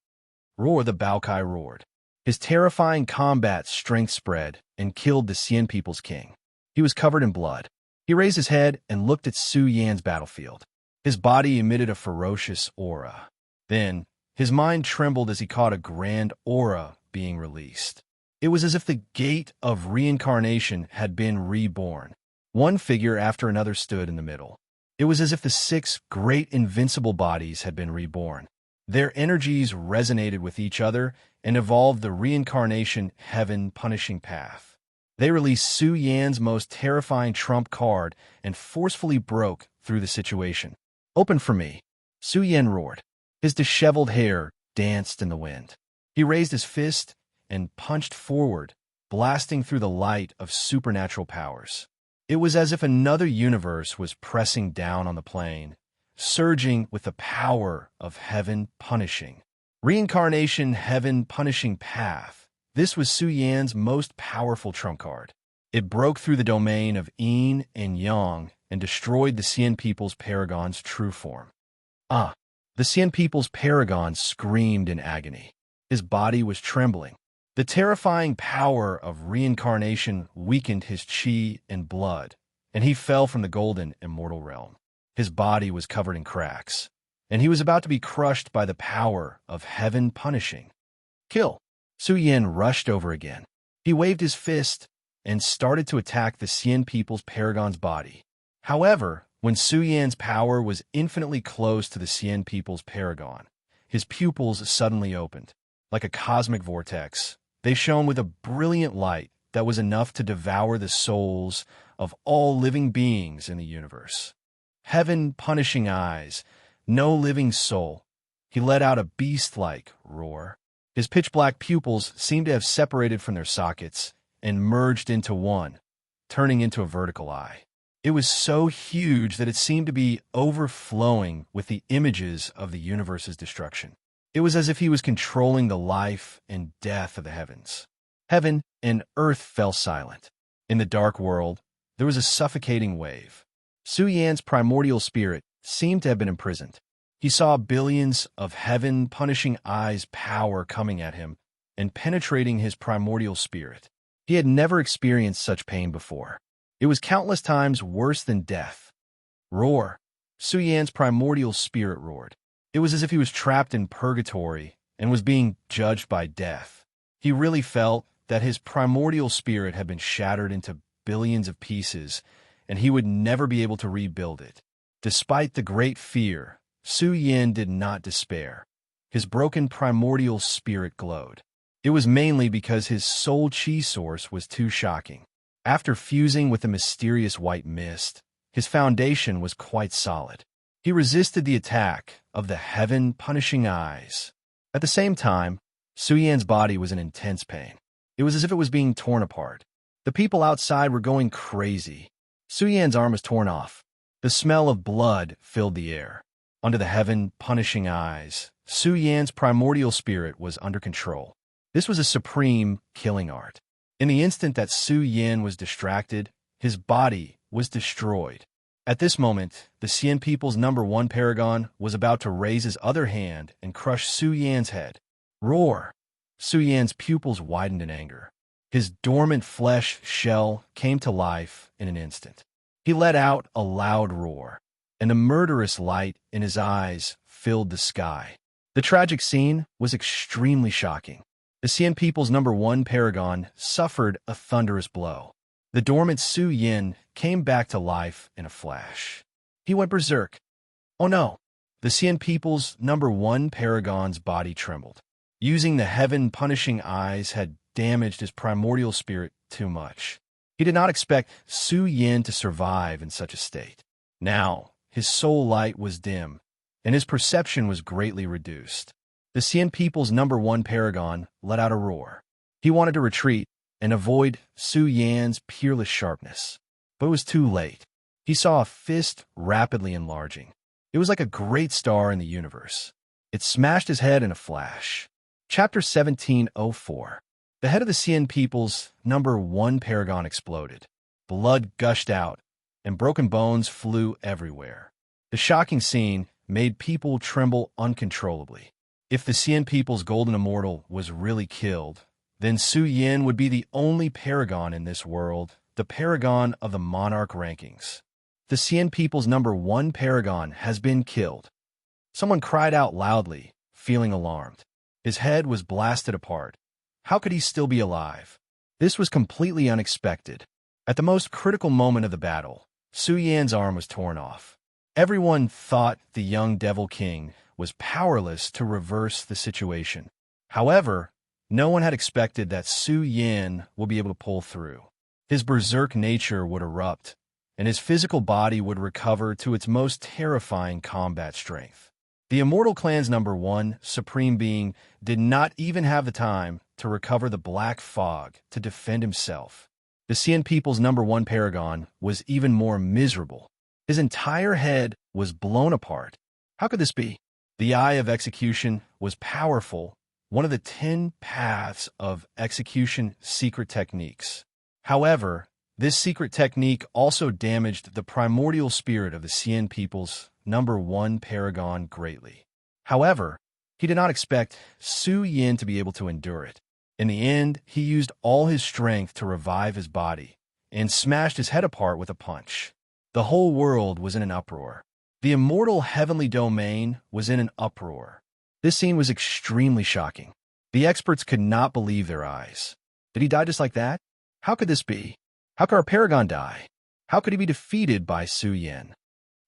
Roar! The Baokai roared. His terrifying combat strength spread and killed the Sien people's king. He was covered in blood. He raised his head and looked at Su Yan's battlefield. His body emitted a ferocious aura. Then, his mind trembled as he caught a grand aura being released. It was as if the gate of reincarnation had been reborn. One figure after another stood in the middle. It was as if the 6 great invincible bodies had been reborn. Their energies resonated with each other and evolved the reincarnation heaven-punishing path. They released Su Yan's most terrifying trump card and forcefully broke through the situation. "Open for me," Su Yan roared. His disheveled hair danced in the wind. He raised his fist and punched forward, blasting through the light of supernatural powers. It was as if another universe was pressing down on the plane, surging with the power of heaven punishing. Reincarnation heaven punishing path. This was Su Yan's most powerful trump card. It broke through the domain of yin and yang and destroyed the Sien people's paragon's true form. The Sien people's paragon screamed in agony. His body was trembling. The terrifying power of reincarnation weakened his chi and blood, and he fell from the golden immortal realm. His body was covered in cracks, and he was about to be crushed by the power of heaven punishing. Kill! Su Yin rushed over again. He waved his fist and started to attack the Xian people's paragon's body. However, when Su Yan's power was infinitely close to the Xian people's paragon, his pupils suddenly opened. Like a cosmic vortex, they shone with a brilliant light that was enough to devour the souls of all living beings in the universe. Heaven punishing eyes, no living soul. He let out a beast-like roar. His pitch-black pupils seemed to have separated from their sockets and merged into one, turning into a vertical eye. It was so huge that it seemed to be overflowing with the images of the universe's destruction. It was as if he was controlling the life and death of the heavens. Heaven and earth fell silent. In the dark world, there was a suffocating wave. Su Yan's primordial spirit seemed to have been imprisoned. He saw billions of heaven-punishing eyes' power coming at him and penetrating his primordial spirit. He had never experienced such pain before. It was countless times worse than death. Roar! Su Yan's primordial spirit roared. It was as if he was trapped in purgatory and was being judged by death. He really felt that his primordial spirit had been shattered into billions of pieces, and he would never be able to rebuild it. Despite the great fear, Su Yin did not despair. His broken primordial spirit glowed. It was mainly because his soul chi source was too shocking. After fusing with the mysterious white mist, his foundation was quite solid. He resisted the attack of the heaven-punishing eyes. At the same time, Su Yan's body was in intense pain. It was as if it was being torn apart. The people outside were going crazy. Su Yan's arm was torn off. The smell of blood filled the air. Under the heaven-punishing eyes, Su Yan's primordial spirit was under control. This was a supreme killing art. In the instant that Su Yin was distracted, his body was destroyed. At this moment, the Xian people's #1 paragon was about to raise his other hand and crush Su Yan's head. Roar! Su Yan's pupils widened in anger. His dormant flesh shell came to life in an instant. He let out a loud roar, and a murderous light in his eyes filled the sky. The tragic scene was extremely shocking. The Xian people's #1 paragon suffered a thunderous blow. The dormant Su Yin came back to life in a flash. He went berserk. Oh no! The Xian people's #1 paragon's body trembled. Using the heaven-punishing eyes had damaged his primordial spirit too much. He did not expect Su Yin to survive in such a state. Now, his soul light was dim, and his perception was greatly reduced. The Xian people's #1 paragon let out a roar. He wanted to retreat and avoid Su Yan's peerless sharpness. But it was too late. He saw a fist rapidly enlarging. It was like a great star in the universe. It smashed his head in a flash. Chapter 1704. The head of the Xian people's #1 paragon exploded. Blood gushed out, and broken bones flew everywhere. The shocking scene made people tremble uncontrollably. If the Xian people's golden immortal was really killed, then Su Yin would be the only paragon in this world, the paragon of the monarch rankings. The Xian people's #1 paragon has been killed. Someone cried out loudly, feeling alarmed. His head was blasted apart. How could he still be alive? This was completely unexpected. At the most critical moment of the battle, Su Yan's arm was torn off. Everyone thought the young Devil King was powerless to reverse the situation. However, no one had expected that Su Yin would be able to pull through. His berserk nature would erupt, and his physical body would recover to its most terrifying combat strength. The Immortal Clan's #1 Supreme Being did not even have the time to recover the black fog to defend himself. The Xian people's #1 paragon was even more miserable. His entire head was blown apart. How could this be? The Eye of Execution was powerful, one of the 10 paths of execution secret techniques. However, this secret technique also damaged the primordial spirit of the Xian people's #1 paragon greatly. However, he did not expect Su Yin to be able to endure it. In the end, he used all his strength to revive his body and smashed his head apart with a punch. The whole world was in an uproar. The immortal heavenly domain was in an uproar. This scene was extremely shocking. The experts could not believe their eyes. Did he die just like that? How could this be? How could our paragon die? How could he be defeated by Su Yin?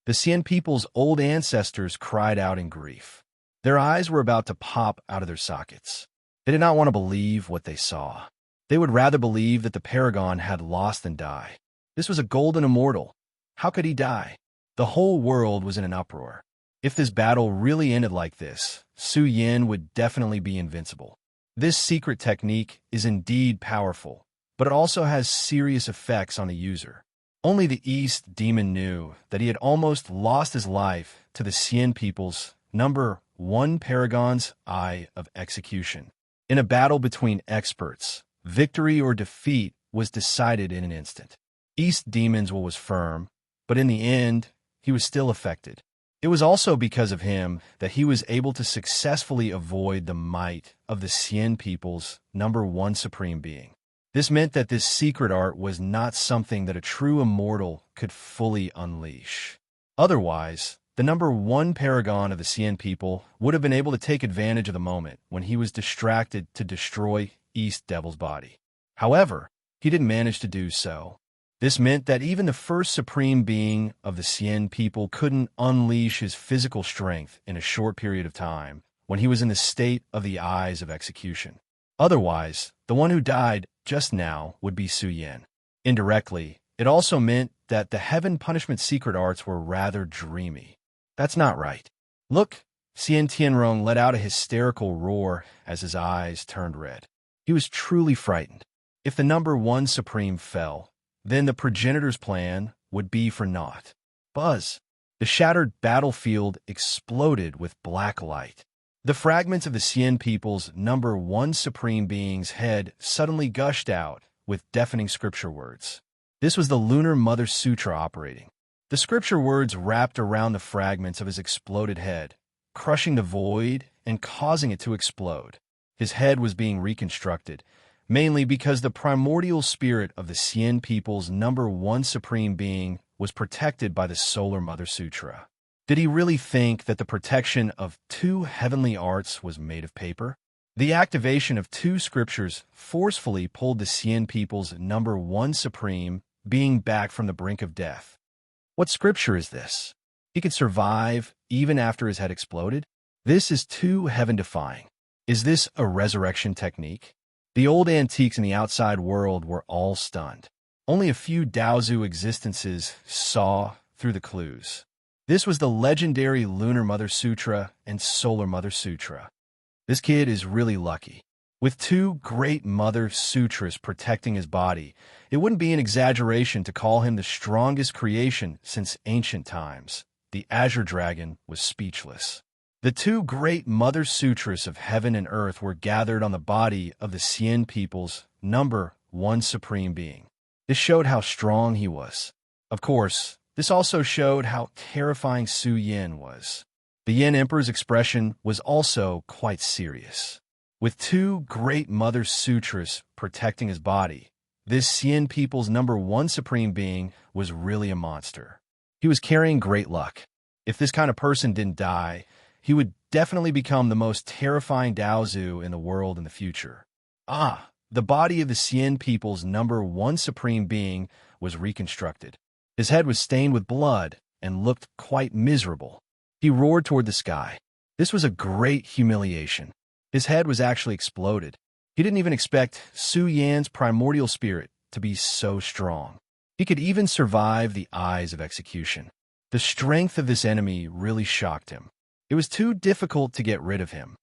The Xian people's old ancestors cried out in grief. Their eyes were about to pop out of their sockets. They did not want to believe what they saw. They would rather believe that the paragon had lost than die. This was a golden immortal. How could he die? The whole world was in an uproar. If this battle really ended like this, Su Yin would definitely be invincible. This secret technique is indeed powerful, but it also has serious effects on the user. Only the East demon knew that he had almost lost his life to the Xian people's number 1 paragon's eye of execution. In a battle between experts, victory or defeat was decided in an instant. East demon's will was firm, but in the end, he was still affected. It was also because of him that he was able to successfully avoid the might of the Xian people's number 1 supreme being. This meant that this secret art was not something that a true immortal could fully unleash. Otherwise, the number 1 paragon of the Xian people would have been able to take advantage of the moment when he was distracted to destroy East Devil's body. However, he didn't manage to do so. This meant that even the first supreme being of the Xian people couldn't unleash his physical strength in a short period of time when he was in the state of the eyes of execution. Otherwise, the one who died just now would be Su Yin. Indirectly, it also meant that the heaven punishment secret arts were rather dreamy. That's not right. Look, Xian Tianrong let out a hysterical roar as his eyes turned red. He was truly frightened. If the number 1 supreme fell, then the progenitor's plan would be for naught. Buzz! The shattered battlefield exploded with black light. The fragments of the Xian people's number 1 supreme being's head suddenly gushed out with deafening scripture words. This was the Lunar Mother Sutra operating. The scripture words wrapped around the fragments of his exploded head, crushing the void and causing it to explode. His head was being reconstructed, mainly because the primordial spirit of the Xian people's number 1 supreme being was protected by the Solar Mother Sutra. Did he really think that the protection of 2 heavenly arts was made of paper? The activation of 2 scriptures forcefully pulled the Xian people's number 1 supreme being back from the brink of death. What scripture is this? He could survive even after his head exploded? This is too heaven-defying. Is this a resurrection technique? The old antiques in the outside world were all stunned. Only a few Daozu existences saw through the clues. This was the legendary Lunar Mother Sutra and Solar Mother Sutra. This kid is really lucky. With 2 great Mother Sutras protecting his body, it wouldn't be an exaggeration to call him the strongest creation since ancient times. The Azure Dragon was speechless. The 2 great Mother Sutras of heaven and earth were gathered on the body of the Xian people's number 1 supreme being. This showed how strong he was. Of course, this also showed how terrifying Su Yin was. The Yin Emperor's expression was also quite serious. With 2 great Mother Sutras protecting his body, this Xian people's number 1 supreme being was really a monster. He was carrying great luck. If this kind of person didn't die, he would definitely become the most terrifying Daozu in the world in the future. The body of the Xian people's number 1 supreme being was reconstructed. His head was stained with blood and looked quite miserable. He roared toward the sky. This was a great humiliation. His head was actually exploded. He didn't even expect Su Yan's primordial spirit to be so strong. He could even survive the eyes of execution. The strength of this enemy really shocked him. It was too difficult to get rid of him.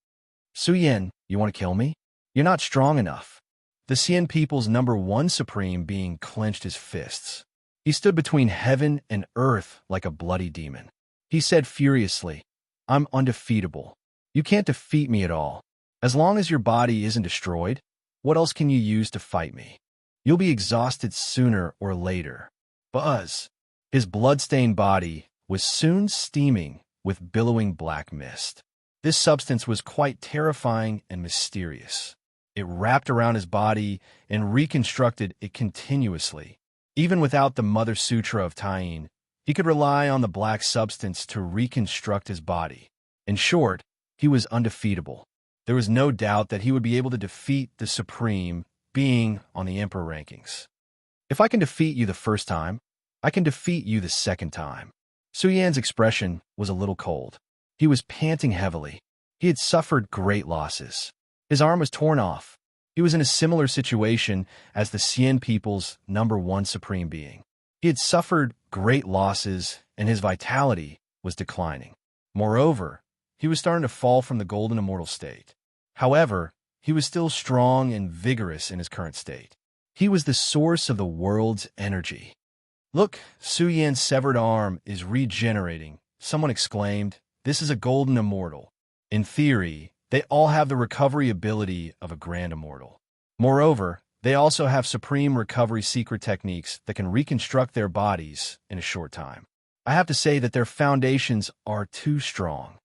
Su Yin, you want to kill me? You're not strong enough. The Xian people's number 1 supreme being clenched his fists. He stood between heaven and earth like a bloody demon. He said furiously, I'm undefeatable. You can't defeat me at all. As long as your body isn't destroyed, what else can you use to fight me? You'll be exhausted sooner or later. Buzz! His blood-stained body was soon steaming with billowing black mist. This substance was quite terrifying and mysterious. It wrapped around his body and reconstructed it continuously. Even without the Mother Sutra of Tying, he could rely on the black substance to reconstruct his body. In short, he was undefeatable. There was no doubt that he would be able to defeat the Supreme Being on the Emperor rankings. If I can defeat you the first time, I can defeat you the second time. Su Yan's expression was a little cold. He was panting heavily. He had suffered great losses. His arm was torn off. He was in a similar situation as the Xian people's #1 supreme being. He had suffered great losses, and his vitality was declining. Moreover, he was starting to fall from the golden immortal state. However, he was still strong and vigorous in his current state. He was the source of the world's energy. "Look, Su Yan's severed arm is regenerating," someone exclaimed. "This is a golden immortal. In theory, they all have the recovery ability of a grand immortal. Moreover, they also have supreme recovery secret techniques that can reconstruct their bodies in a short time. I have to say that their foundations are too strong."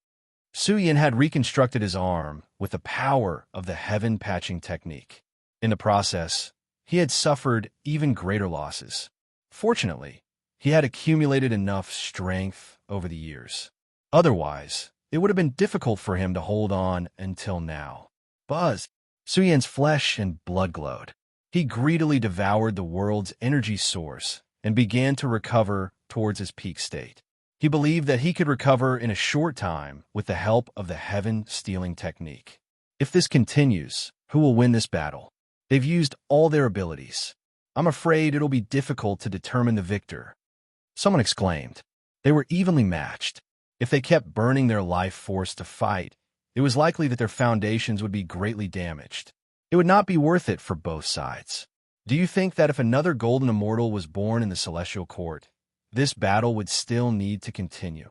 Su Yan had reconstructed his arm with the power of the heaven patching technique. In the process, he had suffered even greater losses. Fortunately, he had accumulated enough strength over the years. Otherwise, it would have been difficult for him to hold on until now. Buzz! Su Yan's flesh and blood glowed. He greedily devoured the world's energy source and began to recover towards his peak state. He believed that he could recover in a short time with the help of the heaven-stealing technique. If this continues, who will win this battle? They've used all their abilities. I'm afraid it'll be difficult to determine the victor. Someone exclaimed. They were evenly matched. If they kept burning their life force to fight, it was likely that their foundations would be greatly damaged. It would not be worth it for both sides. Do you think that if another golden immortal was born in the celestial court, this battle would still need to continue?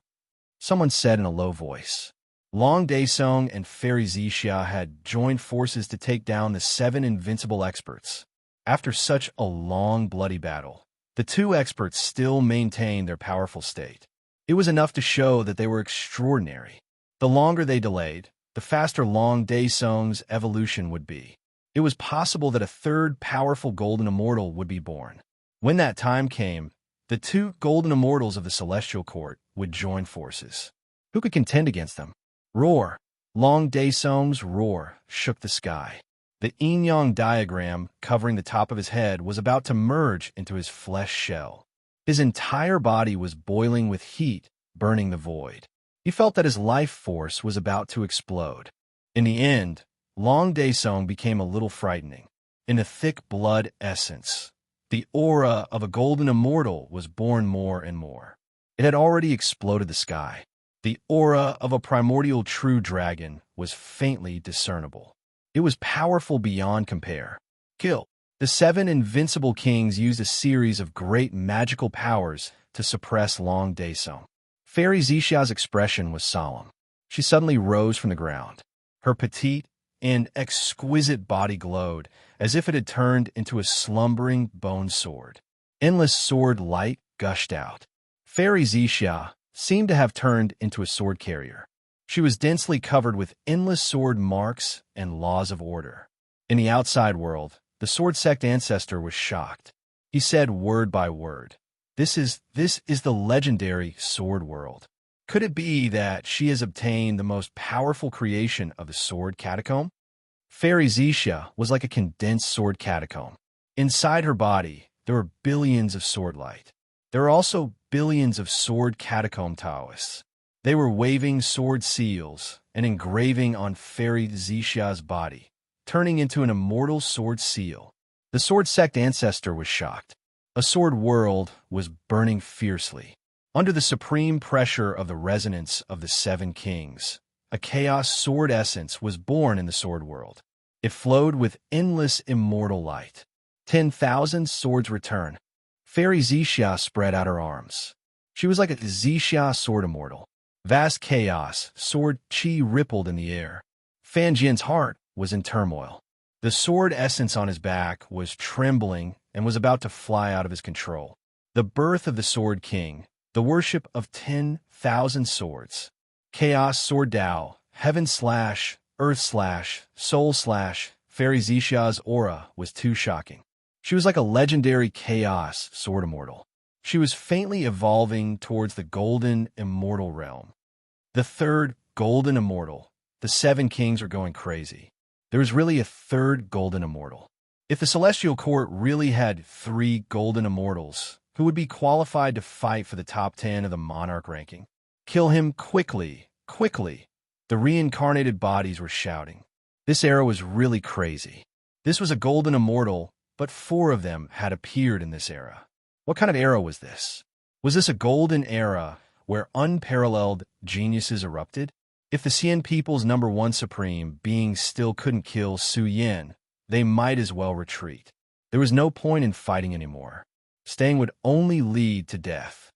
Someone said in a low voice. Long Daesong and Fairy Zixia had joined forces to take down the 7 invincible experts. After such a long, bloody battle, the 2 experts still maintained their powerful state. It was enough to show that they were extraordinary. The longer they delayed, the faster Long Daesong's evolution would be. It was possible that a third powerful golden immortal would be born. When that time came, the 2 golden immortals of the celestial court would join forces. Who could contend against them? Roar! Long Daesong's roar shook the sky. The yin-yang diagram covering the top of his head was about to merge into his flesh shell. His entire body was boiling with heat, burning the void. He felt that his life force was about to explode. In the end, Long Daesong became a little frightening. In the thick blood essence, the aura of a golden immortal was born more and more. It had already exploded the sky. The aura of a primordial true dragon was faintly discernible. It was powerful beyond compare. Kill. The 7 invincible kings used a series of great magical powers to suppress Long Daesong. Fairy Zixia's expression was solemn. She suddenly rose from the ground. Her petite and exquisite body glowed as if it had turned into a slumbering bone sword. Endless sword light gushed out. Fairy Zixia seemed to have turned into a sword carrier. She was densely covered with endless sword marks and laws of order. In the outside world, the sword sect ancestor was shocked. He said word by word, This is the legendary sword world. Could it be that she has obtained the most powerful creation of the sword catacomb? Fairy Zixia was like a condensed sword catacomb. Inside her body, there were billions of sword light. There were also billions of sword catacomb Taoists. They were waving sword seals and engraving on Fairy Zixia's body, turning into an immortal sword seal. The sword sect ancestor was shocked. A sword world was burning fiercely. Under the supreme pressure of the resonance of the 7 kings, a chaos sword essence was born in the sword world. It flowed with endless immortal light. 10,000 swords return. Fairy Zixia spread out her arms. She was like a Zixia sword immortal. Vast chaos, sword chi rippled in the air. Fan Jian's heart was in turmoil. The sword essence on his back was trembling and was about to fly out of his control. The birth of the Sword King, the worship of 10,000 swords. Chaos Sword Tao, Heaven/Earth/Soul/, Fairy Xixa's aura was too shocking. She was like a legendary chaos sword immortal. She was faintly evolving towards the golden immortal realm. The third golden immortal. The seven kings were going crazy. There was really a third golden immortal. If the celestial court really had 3 golden immortals, who would be qualified to fight for the top 10 of the monarch ranking? Kill him quickly, quickly. The reincarnated bodies were shouting. This era was really crazy. This was a golden immortal, but 4 of them had appeared in this era. What kind of era was this? Was this a golden era where unparalleled geniuses erupted? If the Xian people's #1 supreme being still couldn't kill Su Yin, they might as well retreat. There was no point in fighting anymore. Staying would only lead to death.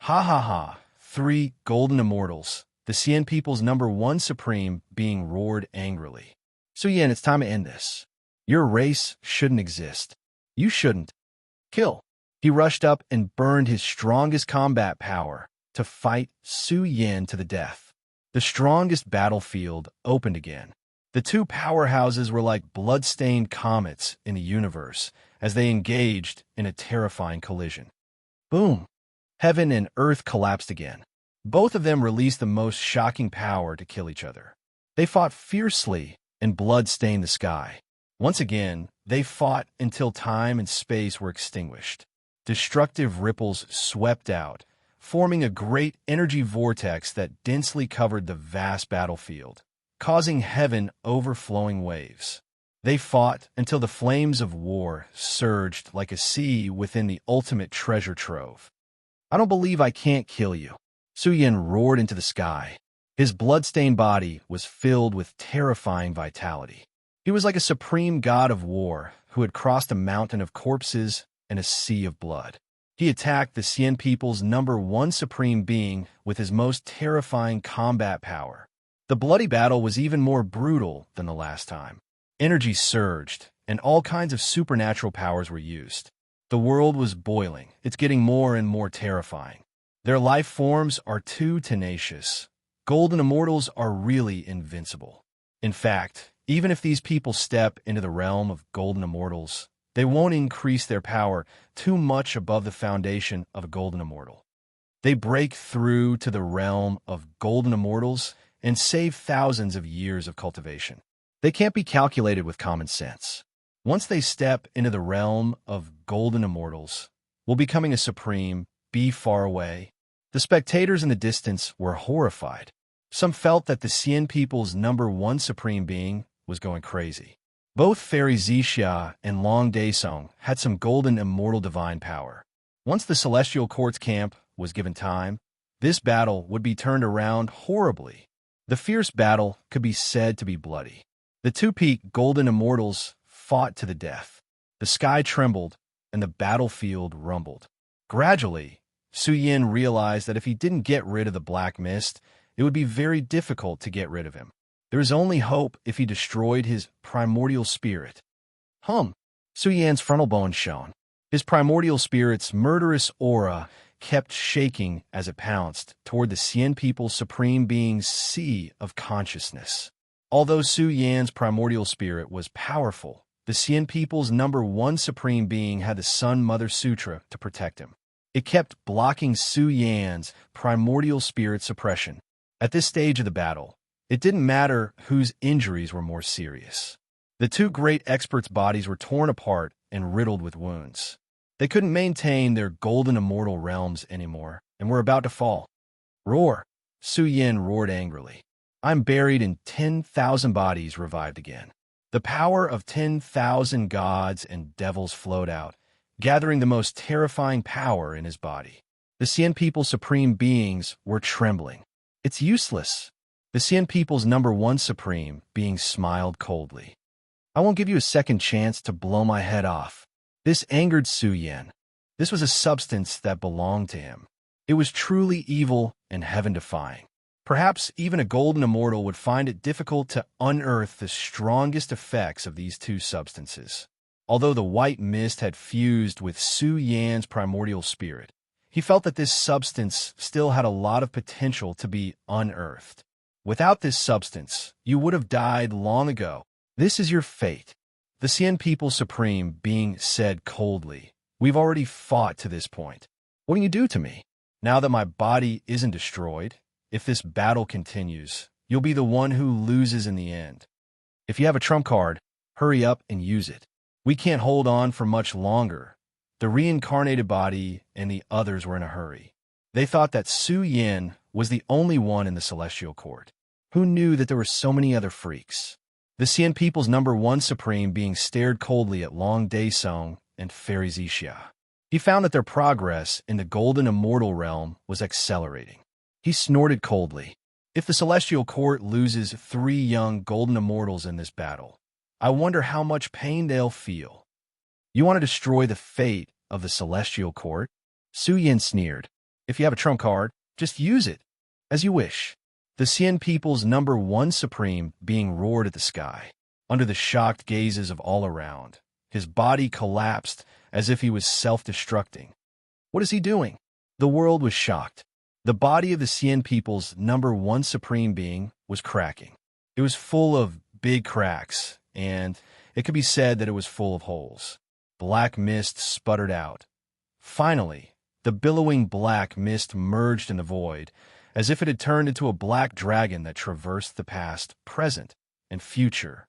Ha ha ha, 3 golden immortals. The Xian people's #1 supreme being roared angrily. Su Yin, it's time to end this. Your race shouldn't exist. You shouldn't. Kill. He rushed up and burned his strongest combat power to fight Su Yin to the death. The strongest battlefield opened again. The 2 powerhouses were like blood-stained comets in the universe as they engaged in a terrifying collision. Boom! Heaven and earth collapsed again. Both of them released the most shocking power to kill each other. They fought fiercely, and blood stained the sky. Once again, they fought until time and space were extinguished. Destructive ripples swept out, forming a great energy vortex that densely covered the vast battlefield, causing heaven overflowing waves. They fought until the flames of war surged like a sea within the ultimate treasure trove. I don't believe I can't kill you. Su Yin roared into the sky. His blood-stained body was filled with terrifying vitality. He was like a supreme god of war who had crossed a mountain of corpses and a sea of blood. He attacked the Xian people's #1 supreme being with his most terrifying combat power. The bloody battle was even more brutal than the last time. Energy surged, and all kinds of supernatural powers were used. The world was boiling. It's getting more and more terrifying. Their life forms are too tenacious. Golden immortals are really invincible. In fact, even if these people step into the realm of golden immortals, they won't increase their power too much above the foundation of a golden immortal. They break through to the realm of golden immortals and save thousands of years of cultivation. They can't be calculated with common sense. Once they step into the realm of golden immortals, will becoming a supreme be far away? The spectators in the distance were horrified. Some felt that the Xian people's #1 supreme being was going crazy. Both Fairy Xixia and Long Daesong had some golden immortal divine power. Once the celestial court's camp was given time, this battle would be turned around horribly. The fierce battle could be said to be bloody. The 2 peak golden immortals fought to the death. The sky trembled and the battlefield rumbled. Gradually, Su Yin realized that if he didn't get rid of the black mist, it would be very difficult to get rid of him. There was only hope if he destroyed his primordial spirit. Su Yan's frontal bone shone. His primordial spirit's murderous aura kept shaking as it pounced toward the Xian people's supreme being's sea of consciousness. Although Su Yan's primordial spirit was powerful, the Xian people's #1 supreme being had the Sun Mother Sutra to protect him. It kept blocking Su Yan's primordial spirit suppression. At this stage of the battle, it didn't matter whose injuries were more serious. The 2 great experts' bodies were torn apart and riddled with wounds. They couldn't maintain their golden immortal realms anymore and were about to fall. Roar! Su Yin roared angrily. I'm buried in 10,000 bodies revived again. The power of 10,000 gods and devils flowed out, gathering the most terrifying power in his body. The Xian people's supreme beings were trembling. It's useless. The Xian people's #1 supreme being smiled coldly. I won't give you a second chance to blow my head off. This angered Su Yin. This was a substance that belonged to him. It was truly evil and heaven-defying. Perhaps even a golden immortal would find it difficult to unearth the strongest effects of these 2 substances. Although the white mist had fused with Su Yan's primordial spirit, he felt that this substance still had a lot of potential to be unearthed. Without this substance, you would have died long ago. This is your fate. The Xian People Supreme being said coldly, "We've already fought to this point. What can you do to me? Now that my body isn't destroyed, if this battle continues, you'll be the one who loses in the end. If you have a trump card, hurry up and use it. We can't hold on for much longer." The reincarnated body and the others were in a hurry. They thought that Su Yin was the only one in the celestial court. Who knew that there were so many other freaks? The Xian People's #1 Supreme being stared coldly at Long Daesong and Fairy Zixia. He found that their progress in the golden immortal realm was accelerating. He snorted coldly. If the celestial court loses 3 young golden immortals in this battle, I wonder how much pain they'll feel. You want to destroy the fate of the celestial court? Su Yin sneered. If you have a trump card, just use it, as you wish. The Xian People's #1 Supreme being roared at the sky. Under the shocked gazes of all around, his body collapsed as if he was self-destructing. What is he doing? The world was shocked. The body of the Xian People's #1 Supreme being was cracking. It was full of big cracks, and it could be said that it was full of holes. Black mist sputtered out. Finally, the billowing black mist merged in the void, as if it had turned into a black dragon that traversed the past, present, and future.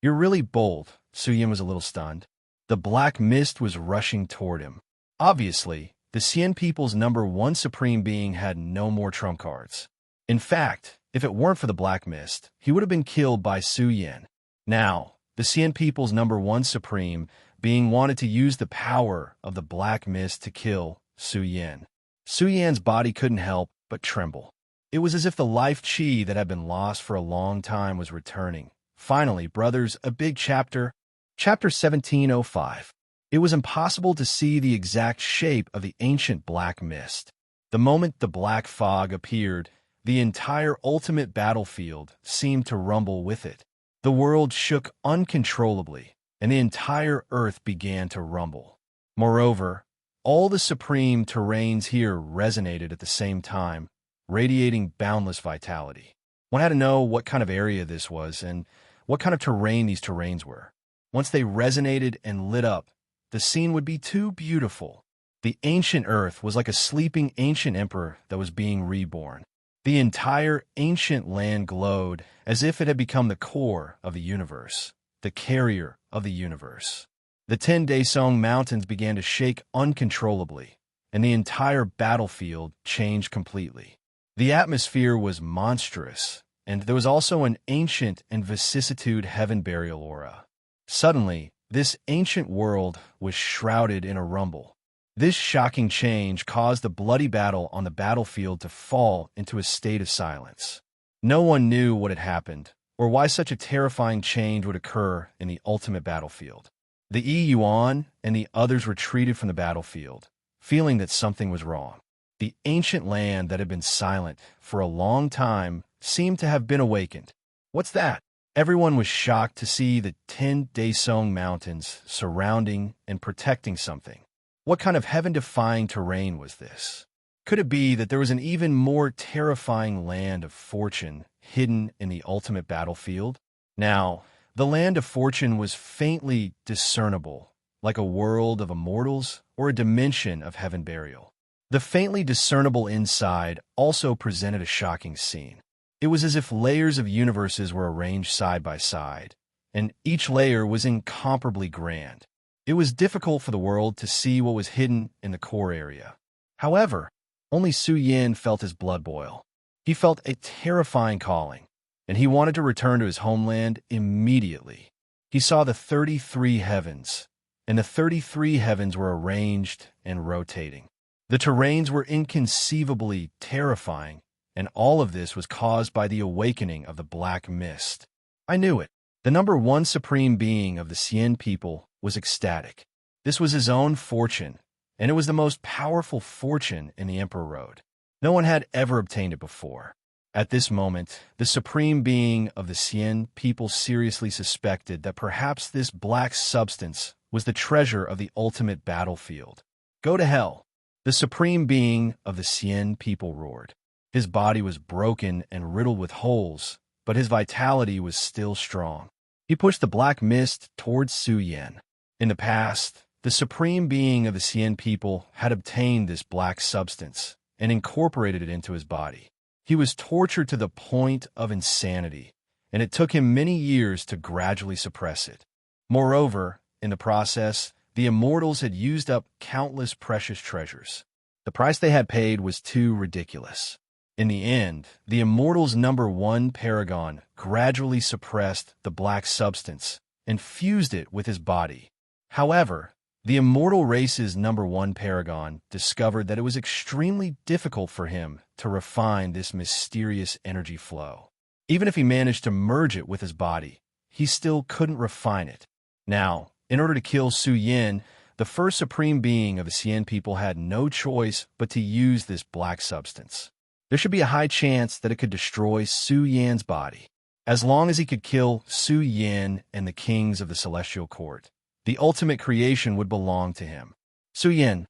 You're really bold. Su Yin was a little stunned. The black mist was rushing toward him. Obviously, the Xian People's #1 Supreme being had no more trump cards. In fact, if it weren't for the black mist, he would have been killed by Su Yin. Now, the Xian People's #1 Supreme being wanted to use the power of the black mist to kill Su Yin. Su Yin's body couldn't help but tremble. It was as if the life chi that had been lost for a long time was returning. Finally, brothers, a big chapter. Chapter 1705. It was impossible to see the exact shape of the ancient black mist. The moment the black fog appeared, the entire ultimate battlefield seemed to rumble with it. The world shook uncontrollably, and the entire earth began to rumble. Moreover, all the supreme terrains here resonated at the same time, radiating boundless vitality. One had to know what kind of area this was and what kind of terrain these terrains were. Once they resonated and lit up, the scene would be too beautiful. The ancient earth was like a sleeping ancient emperor that was being reborn. The entire ancient land glowed as if it had become the core of the universe, the carrier of the universe. The 10 Daesong Mountains began to shake uncontrollably, and the entire battlefield changed completely. The atmosphere was monstrous, and there was also an ancient and vicissitude heaven burial aura. Suddenly, this ancient world was shrouded in a rumble. This shocking change caused the bloody battle on the battlefield to fall into a state of silence. No one knew what had happened, or why such a terrifying change would occur in the ultimate battlefield. The Yi Yuan and the others retreated from the battlefield, feeling that something was wrong. The ancient land that had been silent for a long time seemed to have been awakened. What's that? Everyone was shocked to see the 10 Daesong Mountains surrounding and protecting something. What kind of heaven-defying terrain was this? Could it be that there was an even more terrifying land of fortune hidden in the ultimate battlefield? Now, the land of fortune was faintly discernible, like a world of immortals or a dimension of heaven burial. The faintly discernible inside also presented a shocking scene. It was as if layers of universes were arranged side by side, and each layer was incomparably grand. It was difficult for the world to see what was hidden in the core area. However, only Su Yin felt his blood boil. He felt a terrifying calling, and he wanted to return to his homeland immediately. He saw the 33 heavens, and the 33 heavens were arranged and rotating. The terrains were inconceivably terrifying, and all of this was caused by the awakening of the black mist. I knew it. The #1 Supreme Being of the Xian people was ecstatic. This was his own fortune, and it was the most powerful fortune in the Emperor Road. No one had ever obtained it before. At this moment, the Supreme Being of the Xian people seriously suspected that perhaps this black substance was the treasure of the ultimate battlefield. Go to hell! The Supreme Being of the Xian people roared. His body was broken and riddled with holes, but his vitality was still strong. He pushed the black mist towards Su Yin. In the past, the supreme being of the Xian people had obtained this black substance and incorporated it into his body. He was tortured to the point of insanity, and it took him many years to gradually suppress it. Moreover, in the process, the immortals had used up countless precious treasures. The price they had paid was too ridiculous. In the end, the immortals' #1 paragon gradually suppressed the black substance and fused it with his body. However, the immortal race's #1 paragon discovered that it was extremely difficult for him to refine this mysterious energy flow. Even if he managed to merge it with his body, he still couldn't refine it. Now, in order to kill Su Yin, the first supreme being of the Xian people had no choice but to use this black substance. There should be a high chance that it could destroy Su Yan's body. As long as he could kill Su Yin and the kings of the celestial court, the ultimate creation would belong to him. Su Yin.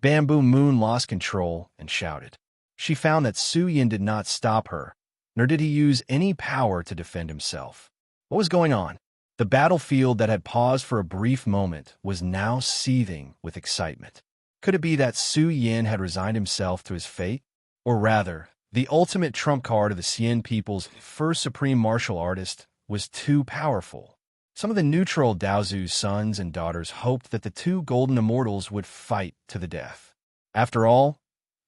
Bamboo Moon lost control and shouted. She found that Su Yin did not stop her, nor did he use any power to defend himself. What was going on? The battlefield that had paused for a brief moment was now seething with excitement. Could it be that Su Yin had resigned himself to his fate? Or rather, the ultimate trump card of the Xian people's first supreme martial artist was too powerful. Some of the neutral Daozu's sons and daughters hoped that the two golden immortals would fight to the death. After all,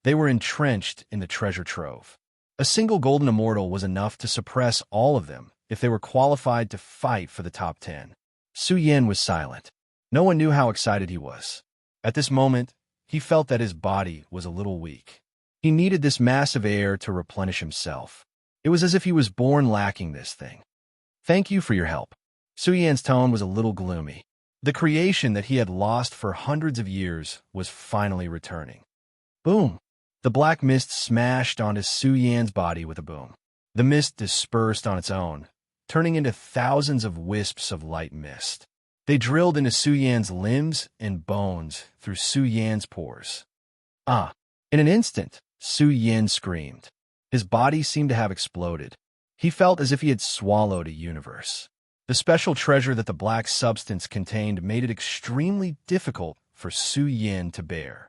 they were entrenched in the treasure trove. A single golden immortal was enough to suppress all of them if they were qualified to fight for the top 10. Su Yin was silent. No one knew how excited he was. At this moment, he felt that his body was a little weak. He needed this massive air to replenish himself. It was as if he was born lacking this thing. Thank you for your help. Su Yan's tone was a little gloomy. The creation that he had lost for hundreds of years was finally returning. Boom! The black mist smashed onto Su Yan's body with a boom. The mist dispersed on its own, turning into thousands of wisps of light mist. They drilled into Su Yan's limbs and bones through Su Yan's pores. Ah! In an instant, Su Yin screamed. His body seemed to have exploded. He felt as if he had swallowed a universe. The special treasure that the black substance contained made it extremely difficult for Su Yin to bear.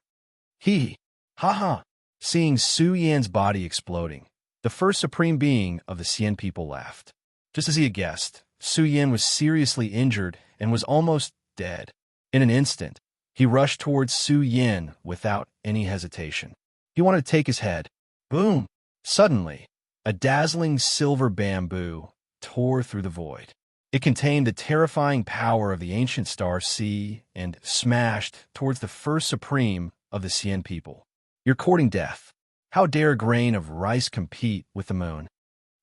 Ha! Seeing Su Yan's body exploding, the first supreme being of the Xian people laughed. Just as he had guessed, Su Yin was seriously injured and was almost dead. In an instant, he rushed towards Su Yin without any hesitation. He wanted to take his head. Boom! Suddenly, a dazzling silver bamboo tore through the void. It contained the terrifying power of the ancient star sea and smashed towards the first supreme of the Xian people. You're courting death. How dare a grain of rice compete with the moon?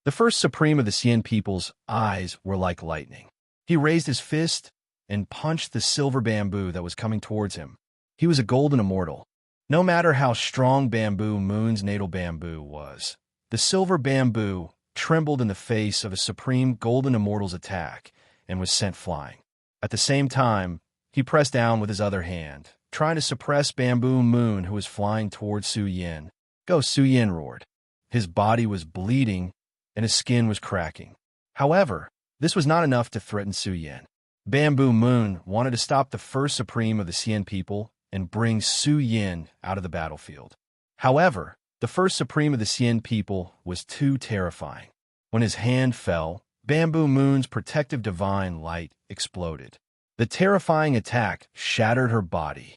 The first supreme of the Xian people's eyes were like lightning. He raised his fist and punched the silver bamboo that was coming towards him. He was a golden immortal. No matter how strong Bamboo Moon's natal bamboo was, the silver bamboo trembled in the face of a supreme golden immortal's attack and was sent flying. At the same time, he pressed down with his other hand, trying to suppress Bamboo Moon, who was flying towards Su Yin. Go, Su Yin roared. His body was bleeding and his skin was cracking. However, this was not enough to threaten Su Yin. Bamboo Moon wanted to stop the first supreme of the Xian people and bring Su Yin out of the battlefield. However, the first supreme of the Xian people was too terrifying. When his hand fell, Bamboo Moon's protective divine light exploded. The terrifying attack shattered her body.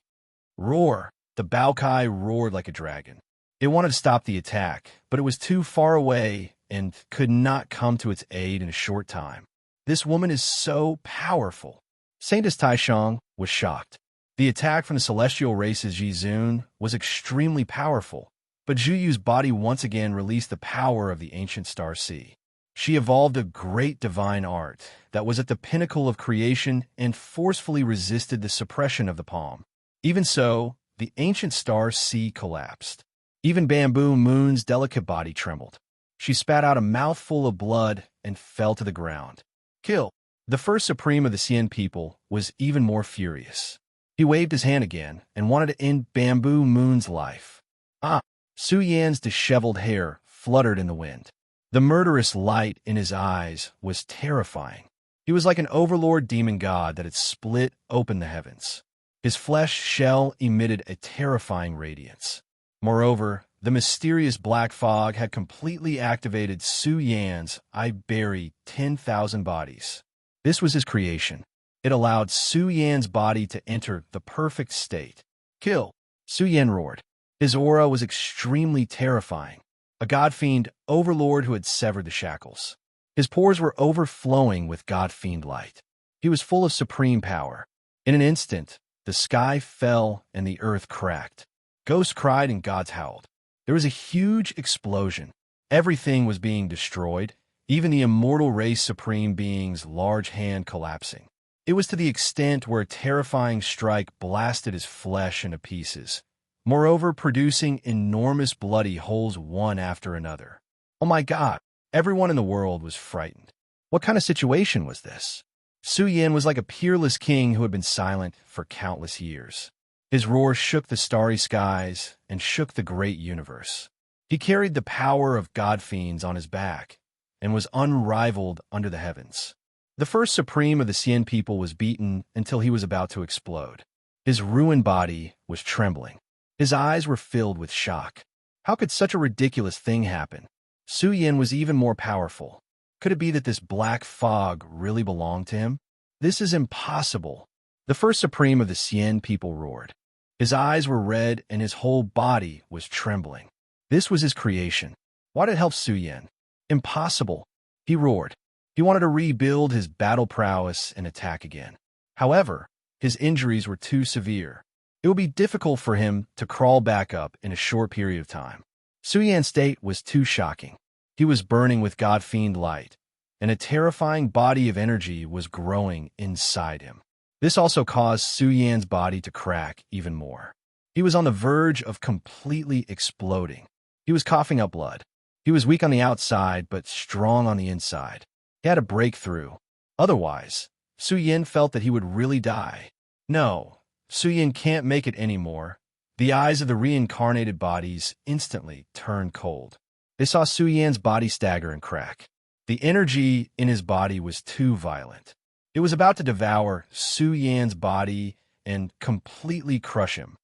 Roar! The Baokai roared like a dragon. It wanted to stop the attack, but it was too far away and could not come to its aid in a short time. This woman is so powerful. Saintess Taishang was shocked. The attack from the celestial race's Jizun was extremely powerful, but Zhu Yu's body once again released the power of the ancient star sea. She evolved a great divine art that was at the pinnacle of creation and forcefully resisted the suppression of the palm. Even so, the ancient star sea collapsed. Even Bamboo Moon's delicate body trembled. She spat out a mouthful of blood and fell to the ground. Kill! The first supreme of the Xian people was even more furious. He waved his hand again and wanted to end Bamboo Moon's life. Ah! Su Yan's disheveled hair fluttered in the wind. The murderous light in his eyes was terrifying. He was like an overlord demon god that had split open the heavens. His flesh shell emitted a terrifying radiance. Moreover, the mysterious black fog had completely activated Su Yan's I bury 10,000 bodies. This was his creation. It allowed Su Yan's body to enter the perfect state. Kill! Su Yan roared. His aura was extremely terrifying. A god-fiend overlord who had severed the shackles. His pores were overflowing with god-fiend light. He was full of supreme power. In an instant, the sky fell and the earth cracked. Ghosts cried and gods howled. There was a huge explosion. Everything was being destroyed, even the immortal race supreme being's large hand collapsing. It was to the extent where a terrifying strike blasted his flesh into pieces, moreover producing enormous bloody holes one after another. Oh my God! Everyone in the world was frightened. What kind of situation was this? Su Yan was like a peerless king who had been silent for countless years. His roar shook the starry skies and shook the great universe. He carried the power of god-fiends on his back and was unrivaled under the heavens. The first supreme of the Xian people was beaten until he was about to explode. His ruined body was trembling. His eyes were filled with shock. How could such a ridiculous thing happen? Su Yan was even more powerful. Could it be that this black fog really belonged to him? This is impossible. The first supreme of the Xian people roared. His eyes were red and his whole body was trembling. This was his creation. Why did it help Su Yan? Impossible. He roared. He wanted to rebuild his battle prowess and attack again. However, his injuries were too severe. It would be difficult for him to crawl back up in a short period of time. Su Yan's state was too shocking. He was burning with god-fiend light, and a terrifying body of energy was growing inside him. This also caused Su Yan's body to crack even more. He was on the verge of completely exploding. He was coughing up blood. He was weak on the outside, but strong on the inside. He had to break through. Otherwise, Su Yan felt that he would really die. No, Su Yan can't make it anymore. The eyes of the reincarnated bodies instantly turned cold. They saw Su Yan's body stagger and crack. The energy in his body was too violent. It was about to devour Su Yan's body and completely crush him.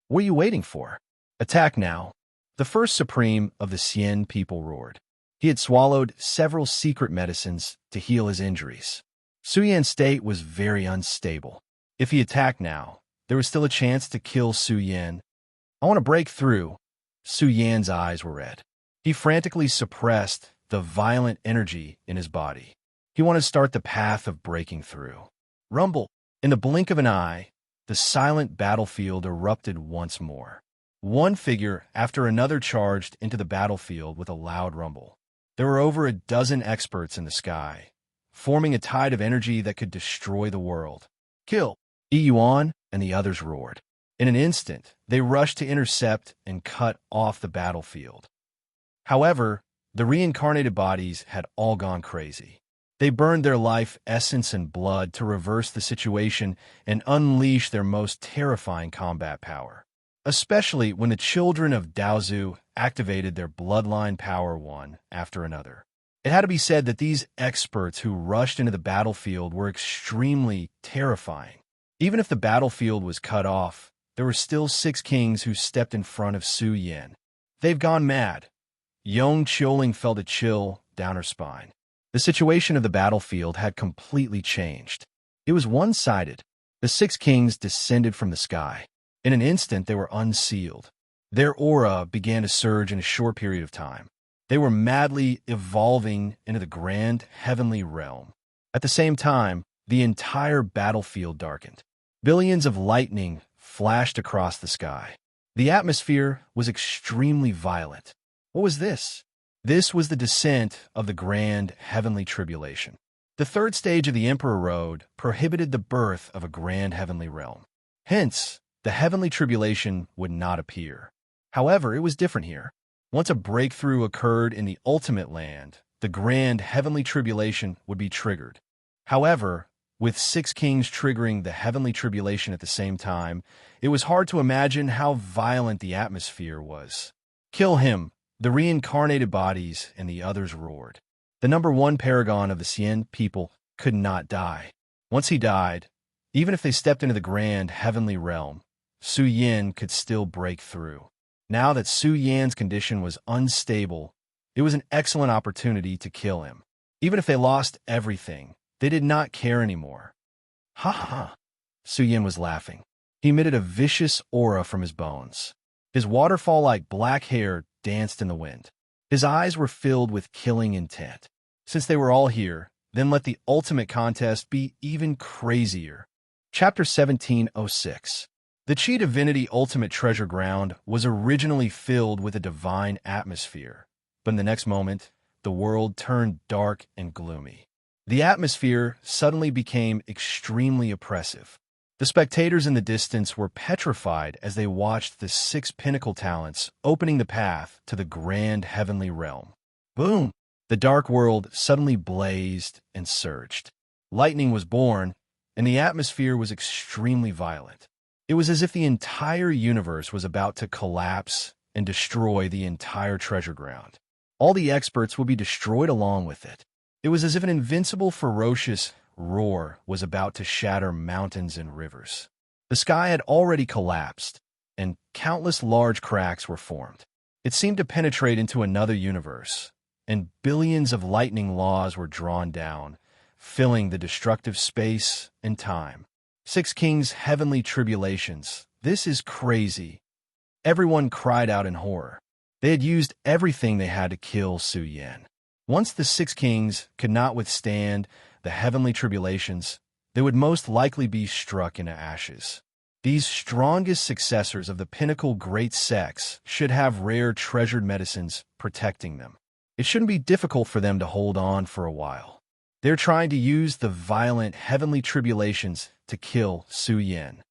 What are you waiting for? Attack now. The first supreme of the Xian people roared. He had swallowed several secret medicines to heal his injuries. Su Yan's state was very unstable. If he attacked now, there was still a chance to kill Su Yan. I want to break through. Su Yan's eyes were red. He frantically suppressed the violent energy in his body. He wanted to start the path of breaking through. Rumble! In the blink of an eye, the silent battlefield erupted once more. One figure after another charged into the battlefield with a loud rumble. There were over a dozen experts in the sky, forming a tide of energy that could destroy the world. Kill! Yuan and the others roared. In an instant, they rushed to intercept and cut off the battlefield. However, the reincarnated bodies had all gone crazy. They burned their life essence and blood to reverse the situation and unleash their most terrifying combat power. Especially when the children of Daozu activated their bloodline power one after another. It had to be said that these experts who rushed into the battlefield were extremely terrifying. Even if the battlefield was cut off, there were still 6 kings who stepped in front of Su Yan. They've gone mad. Yong Qiuling felt a chill down her spine. The situation of the battlefield had completely changed. It was one-sided. The 6 kings descended from the sky. In an instant, they were unsealed. Their aura began to surge in a short period of time. They were madly evolving into the grand heavenly realm. At the same time, the entire battlefield darkened. Billions of lightning flashed across the sky. The atmosphere was extremely violent. What was this? This was the descent of the grand heavenly tribulation. The third stage of the Emperor Road prohibited the birth of a grand heavenly realm. Hence, the heavenly tribulation would not appear. However, it was different here. Once a breakthrough occurred in the ultimate land, the grand heavenly tribulation would be triggered. However, with 6 kings triggering the heavenly tribulation at the same time, it was hard to imagine how violent the atmosphere was. Kill him! The reincarnated bodies and the others roared. The number 1 paragon of the Xian people could not die. Once he died, even if they stepped into the grand heavenly realm, Su Yin could still break through. Now that Su Yan's condition was unstable, it was an excellent opportunity to kill him. Even if they lost everything, they did not care anymore. Ha ha! Su Yin was laughing. He emitted a vicious aura from his bones. His waterfall-like black hair danced in the wind. His eyes were filled with killing intent. Since they were all here, then let the ultimate contest be even crazier. Chapter 1706. The Chi Divinity Ultimate Treasure Ground was originally filled with a divine atmosphere, but in the next moment, the world turned dark and gloomy. The atmosphere suddenly became extremely oppressive. The spectators in the distance were petrified as they watched the 6 pinnacle talents opening the path to the grand heavenly realm. Boom! The dark world suddenly blazed and surged. Lightning was born, and the atmosphere was extremely violent. It was as if the entire universe was about to collapse and destroy the entire treasure ground. All the experts would be destroyed along with it. It was as if an invincible, ferocious roar was about to shatter mountains and rivers. The sky had already collapsed, and countless large cracks were formed. It seemed to penetrate into another universe, and billions of lightning laws were drawn down, filling the destructive space and time. 6 kings' heavenly tribulations. This is crazy. Everyone cried out in horror. They had used everything they had to kill Su Yin. Once the 6 kings could not withstand the heavenly tribulations, they would most likely be struck into ashes. These strongest successors of the pinnacle great sects should have rare treasured medicines protecting them. It shouldn't be difficult for them to hold on for a while. They're trying to use the violent heavenly tribulations to kill Su Yin.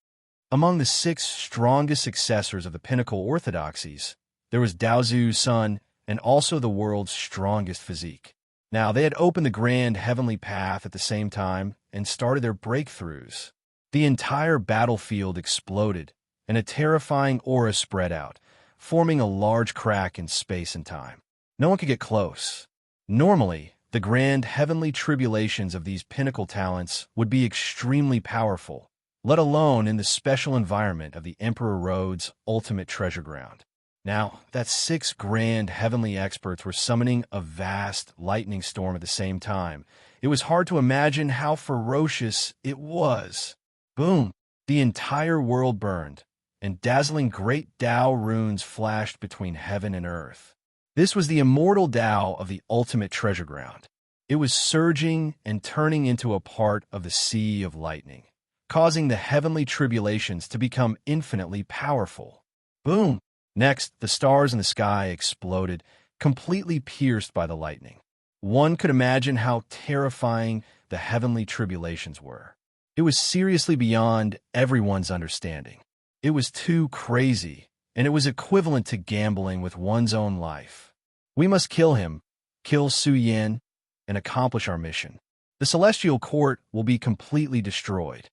Among the 6 strongest successors of the pinnacle orthodoxies, there was Daozu's son and also the world's strongest physique. Now, they had opened the grand heavenly path at the same time and started their breakthroughs. The entire battlefield exploded, and a terrifying aura spread out, forming a large crack in space and time. No one could get close. Normally, the grand heavenly tribulations of these pinnacle talents would be extremely powerful, let alone in the special environment of the Emperor Road's ultimate treasure ground. Now, that 6 grand heavenly experts were summoning a vast lightning storm at the same time. It was hard to imagine how ferocious it was. Boom! The entire world burned, and dazzling great Tao runes flashed between heaven and earth. This was the immortal Tao of the ultimate treasure ground. It was surging and turning into a part of the sea of lightning, causing the heavenly tribulations to become infinitely powerful. Boom! Next, the stars in the sky exploded, completely pierced by the lightning. One could imagine how terrifying the heavenly tribulations were. It was seriously beyond everyone's understanding. It was too crazy, and it was equivalent to gambling with one's own life. We must kill him, kill Su Yin, and accomplish our mission. The celestial court will be completely destroyed.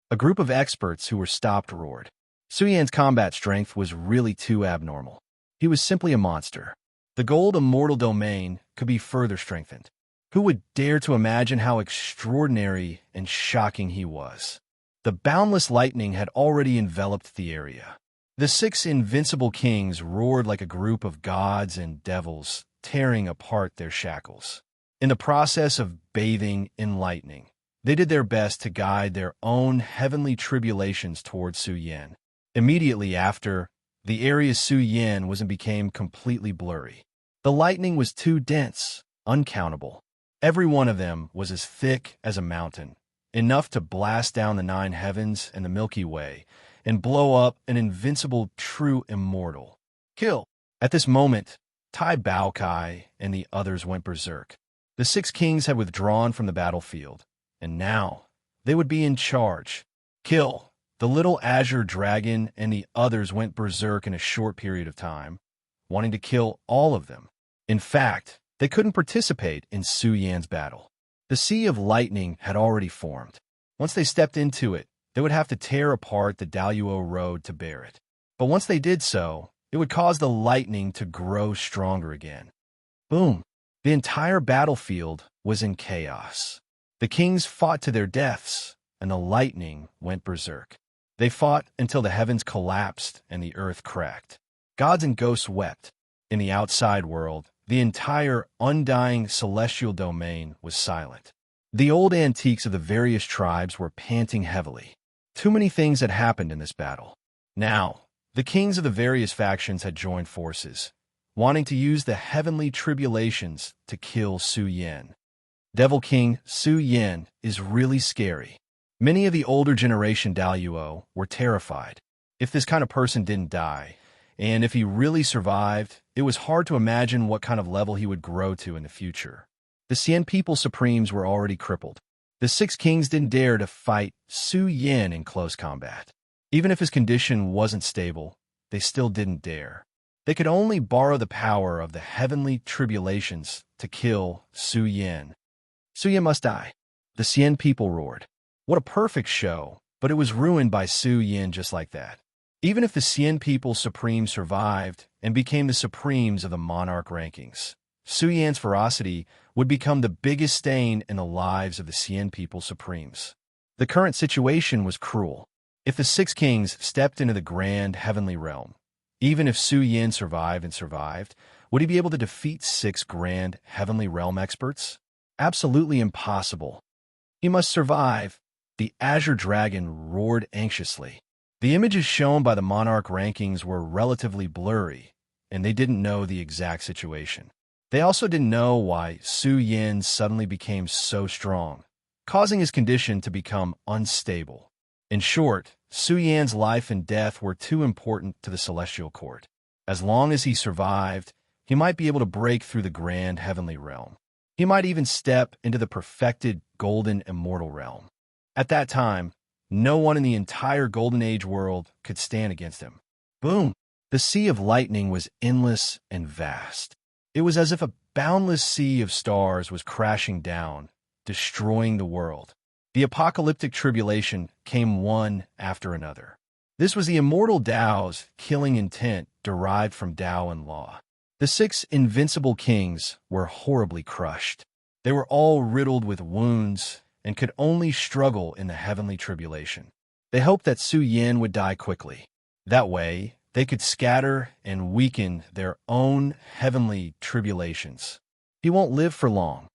A group of experts who were stopped roared. Su Yan's combat strength was really too abnormal. He was simply a monster. The gold immortal domain could be further strengthened. Who would dare to imagine how extraordinary and shocking he was? The boundless lightning had already enveloped the area. The 6 invincible kings roared like a group of gods and devils, tearing apart their shackles. In the process of bathing in lightning, they did their best to guide their own heavenly tribulations towards Su Yin. Immediately after, the area Su Yin was and became completely blurry. The lightning was too dense, uncountable. Every one of them was as thick as a mountain, enough to blast down the 9 heavens and the Milky Way, and blow up an invincible, true immortal. Kill! At this moment, Tai Bao Kai and the others went berserk. The 6 kings had withdrawn from the battlefield, and now they would be in charge. Kill! The little azure dragon and the others went berserk in a short period of time, wanting to kill all of them. In fact, they couldn't participate in Su Yan's battle. The Sea of Lightning had already formed. Once they stepped into it, they would have to tear apart the Daluo Road to bear it. But once they did so, it would cause the lightning to grow stronger again. Boom! The entire battlefield was in chaos. The kings fought to their deaths, and the lightning went berserk. They fought until the heavens collapsed and the earth cracked. Gods and ghosts wept. In the outside world, the entire undying celestial domain was silent. The old antiques of the various tribes were panting heavily. Too many things had happened in this battle. Now, the kings of the various factions had joined forces, wanting to use the heavenly tribulations to kill Su Yin. Devil King Su Yin is really scary. Many of the older generation Daluo were terrified. If this kind of person didn't die, and if he really survived, it was hard to imagine what kind of level he would grow to in the future. The Xian People Supremes were already crippled. The six kings didn't dare to fight Su Yin in close combat. Even if his condition wasn't stable, they still didn't dare. They could only borrow the power of the heavenly tribulations to kill Su Yin. Su Yin must die. The Xian people roared. What a perfect show, but it was ruined by Su Yin just like that. Even if the Xian People Supreme survived and became the Supremes of the monarch rankings, Su Yan's ferocity would become the biggest stain in the lives of the Xian People Supremes. The current situation was cruel. If the six kings stepped into the grand heavenly realm, even if Su Yin survived, would he be able to defeat six grand heavenly realm experts? Absolutely impossible. He must survive. The Azure Dragon roared anxiously. The images shown by the monarch rankings were relatively blurry, and they didn't know the exact situation. They also didn't know why Su Yin suddenly became so strong, causing his condition to become unstable. In short, Su Yan's life and death were too important to the Celestial Court. As long as he survived, he might be able to break through the grand heavenly realm. He might even step into the perfected golden immortal realm. At that time, no one in the entire Golden Age world could stand against him. Boom! The sea of lightning was endless and vast. It was as if a boundless sea of stars was crashing down, destroying the world. The apocalyptic tribulation came one after another. This was the immortal Tao's killing intent derived from Tao and law. The six invincible kings were horribly crushed. They were all riddled with wounds and could only struggle in the heavenly tribulation. They hoped that Su Yin would die quickly. That way, they could scatter and weaken their own heavenly tribulations. He won't live for long.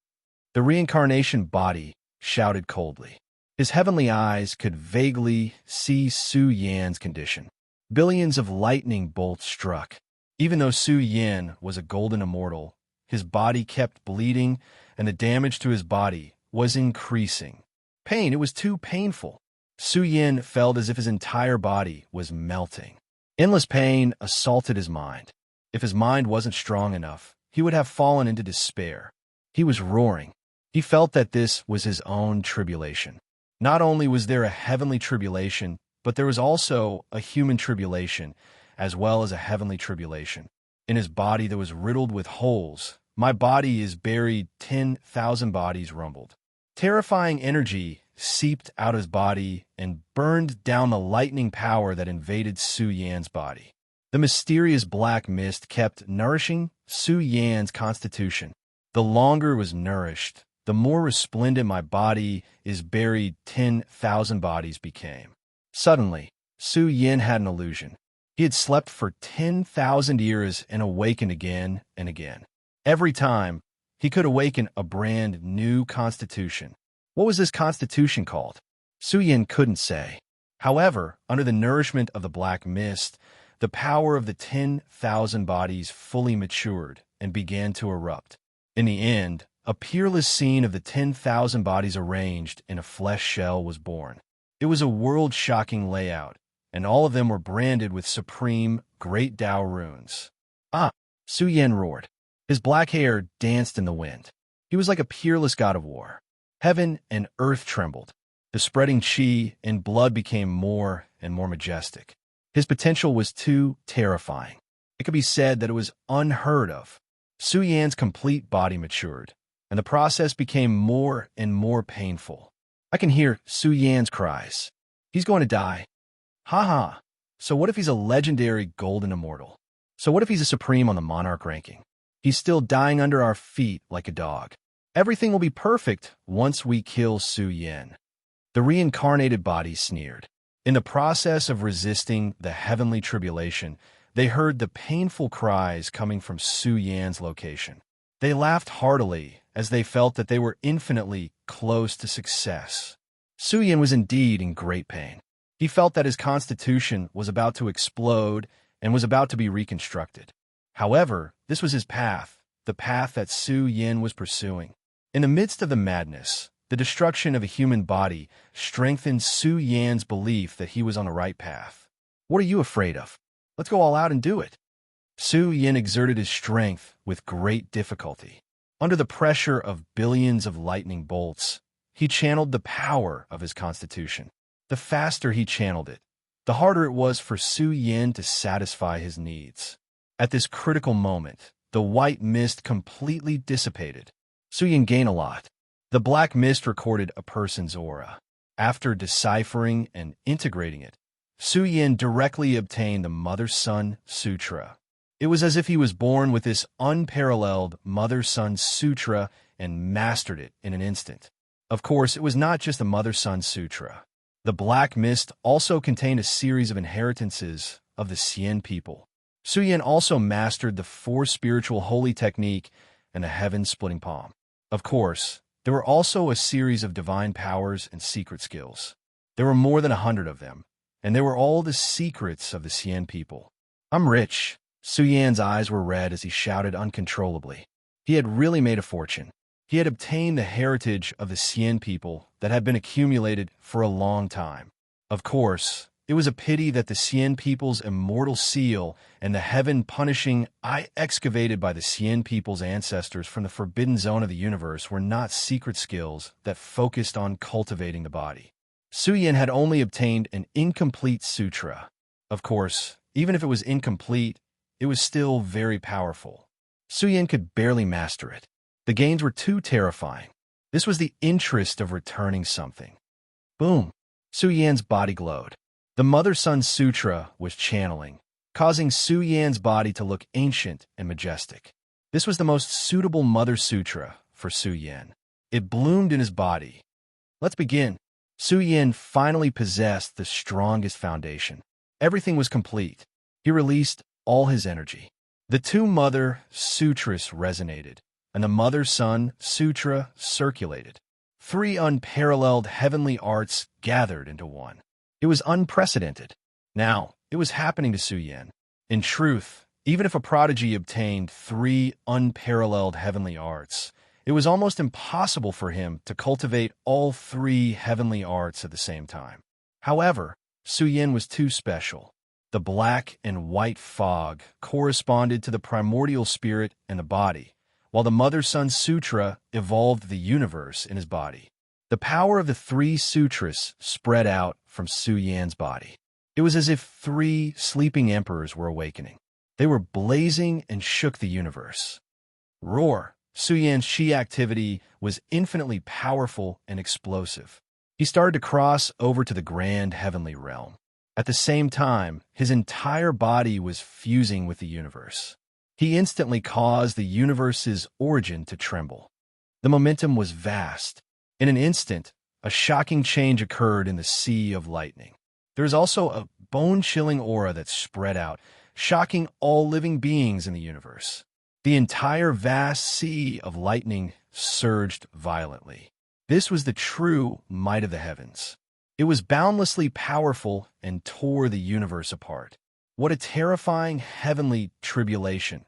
The reincarnation body shouted coldly. His heavenly eyes could vaguely see Su Yan's condition. Billions of lightning bolts struck. Even though Su Yin was a golden immortal, his body kept bleeding, and the damage to his body was increasing. Pain, it was too painful. Su Yin felt as if his entire body was melting. Endless pain assaulted his mind. If his mind wasn't strong enough, he would have fallen into despair. He was roaring. He felt that this was his own tribulation. Not only was there a heavenly tribulation, but there was also a human tribulation, as well as a heavenly tribulation. In his body that was riddled with holes, my body is buried, 10,000 bodies rumbled. Terrifying energy seeped out his body and burned down the lightning power that invaded Su Yan's body. The mysterious black mist kept nourishing Su Yan's constitution. The longer it was nourished, the more resplendent my body is buried, 10,000 bodies became. Suddenly, Su Yin had an illusion. He had slept for 10,000 years and awakened again and again. Every time, he could awaken a brand new constitution. What was this constitution called? Su Yin couldn't say. However, under the nourishment of the black mist, the power of the 10,000 bodies fully matured and began to erupt. In the end, a peerless scene of the 10,000 bodies arranged in a flesh shell was born. It was a world-shocking layout, and all of them were branded with supreme Great Tao runes. Ah! Su Yin roared. His black hair danced in the wind. He was like a peerless god of war. Heaven and earth trembled. The spreading chi and blood became more and more majestic. His potential was too terrifying. It could be said that it was unheard of. Su Yan's complete body matured, and the process became more and more painful. I can hear Su Yan's cries. He's going to die. Ha ha. So what if he's a legendary golden immortal? So what if he's a supreme on the monarch ranking? He's still dying under our feet like a dog. Everything will be perfect once we kill Su Yin. The reincarnated body sneered. In the process of resisting the heavenly tribulation, they heard the painful cries coming from Su Yan's location. They laughed heartily as they felt that they were infinitely close to success. Su Yin was indeed in great pain. He felt that his constitution was about to explode and was about to be reconstructed. However, this was his path, the path that Su Yin was pursuing. In the midst of the madness, the destruction of a human body strengthened Su Yan's belief that he was on the right path. What are you afraid of? Let's go all out and do it. Su Yin exerted his strength with great difficulty. Under the pressure of billions of lightning bolts, he channeled the power of his constitution. The faster he channeled it, the harder it was for Su Yin to satisfy his needs. At this critical moment, the white mist completely dissipated. Su Yin gained a lot. The black mist recorded a person's aura. After deciphering and integrating it, Su Yin directly obtained the Mother-Son Sutra. It was as if he was born with this unparalleled Mother-Son Sutra and mastered it in an instant. Of course, it was not just the Mother-Son Sutra. The black mist also contained a series of inheritances of the Xian people. Su Yin also mastered the four spiritual holy technique and the heaven-splitting palm. Of course, there were also a series of divine powers and secret skills. There were more than 100 of them, and they were all the secrets of the Xian people. I'm rich. Su Yan's eyes were red as he shouted uncontrollably. He had really made a fortune. He had obtained the heritage of the Xian people that had been accumulated for a long time. Of course, it was a pity that the Xian people's immortal seal and the heaven-punishing eye excavated by the Xian people's ancestors from the forbidden zone of the universe were not secret skills that focused on cultivating the body. Su Yin had only obtained an incomplete sutra. Of course, even if it was incomplete, it was still very powerful. Su Yin could barely master it. The gains were too terrifying. This was the interest of returning something. Boom! Su Yan's body glowed. The Mother-Son Sutra was channeling, causing Su Yan's body to look ancient and majestic. This was the most suitable Mother Sutra for Su Yan. It bloomed in his body. Let's begin. Su Yan finally possessed the strongest foundation. Everything was complete. He released all his energy. The two Mother Sutras resonated, and the Mother-Son Sutra circulated. Three unparalleled heavenly arts gathered into one. It was unprecedented. Now, it was happening to Su Yan. In truth, even if a prodigy obtained three unparalleled heavenly arts, it was almost impossible for him to cultivate all three heavenly arts at the same time. However, Su Yan was too special. The black and white fog corresponded to the primordial spirit and the body, while the Mother-Son Sutra evolved the universe in his body. The power of the three sutras spread out from Su Yan's body. It was as if three sleeping emperors were awakening. They were blazing and shook the universe. Roar! Su Yan's chi activity was infinitely powerful and explosive. He started to cross over to the grand heavenly realm. At the same time, his entire body was fusing with the universe. He instantly caused the universe's origin to tremble. The momentum was vast. In an instant, a shocking change occurred in the sea of lightning. There is also a bone-chilling aura that spread out, shocking all living beings in the universe. The entire vast sea of lightning surged violently. This was the true might of the heavens. It was boundlessly powerful and tore the universe apart. What a terrifying heavenly tribulation.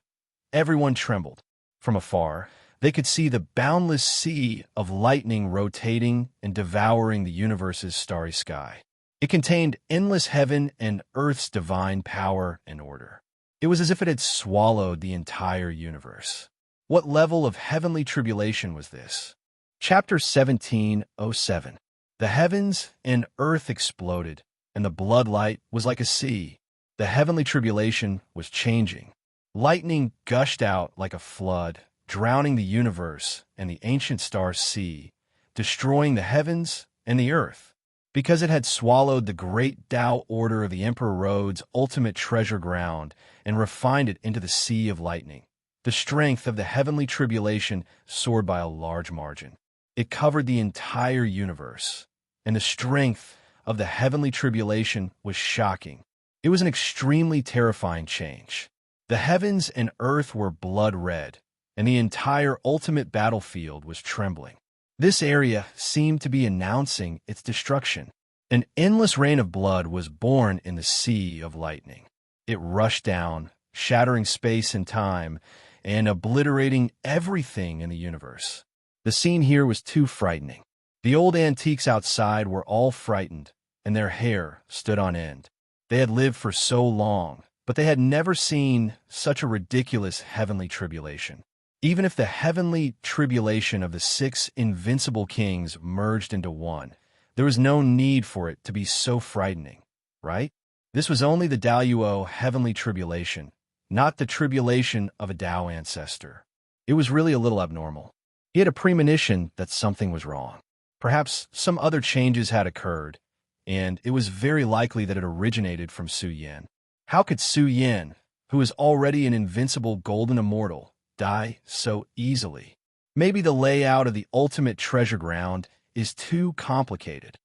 Everyone trembled. From afar, they could see the boundless sea of lightning rotating and devouring the universe's starry sky. It contained endless heaven and earth's divine power and order. It was as if it had swallowed the entire universe. What level of heavenly tribulation was this? Chapter 17:07. The heavens and earth exploded, and the bloodlight was like a sea. The heavenly tribulation was changing. Lightning gushed out like a flood, drowning the universe and the ancient star sea, destroying the heavens and the earth. Because it had swallowed the great Tao order of the Emperor Road's ultimate treasure ground and refined it into the sea of lightning. The strength of the heavenly tribulation soared by a large margin. It covered the entire universe, and the strength of the heavenly tribulation was shocking. It was an extremely terrifying change. The heavens and earth were blood red, and the entire ultimate battlefield was trembling. This area seemed to be announcing its destruction. An endless rain of blood was born in the sea of lightning. It rushed down, shattering space and time, and obliterating everything in the universe. The scene here was too frightening. The old antiques outside were all frightened, and their hair stood on end. They had lived for so long, but they had never seen such a ridiculous heavenly tribulation. Even if the heavenly tribulation of the 6 invincible kings merged into one, there was no need for it to be so frightening, right? This was only the Daluo heavenly tribulation, not the tribulation of a Dao ancestor. It was really a little abnormal. He had a premonition that something was wrong. Perhaps some other changes had occurred, and it was very likely that it originated from Su Yin. How could Su Yin, who is already an invincible golden immortal, die so easily? Maybe the layout of the ultimate treasure ground is too complicated.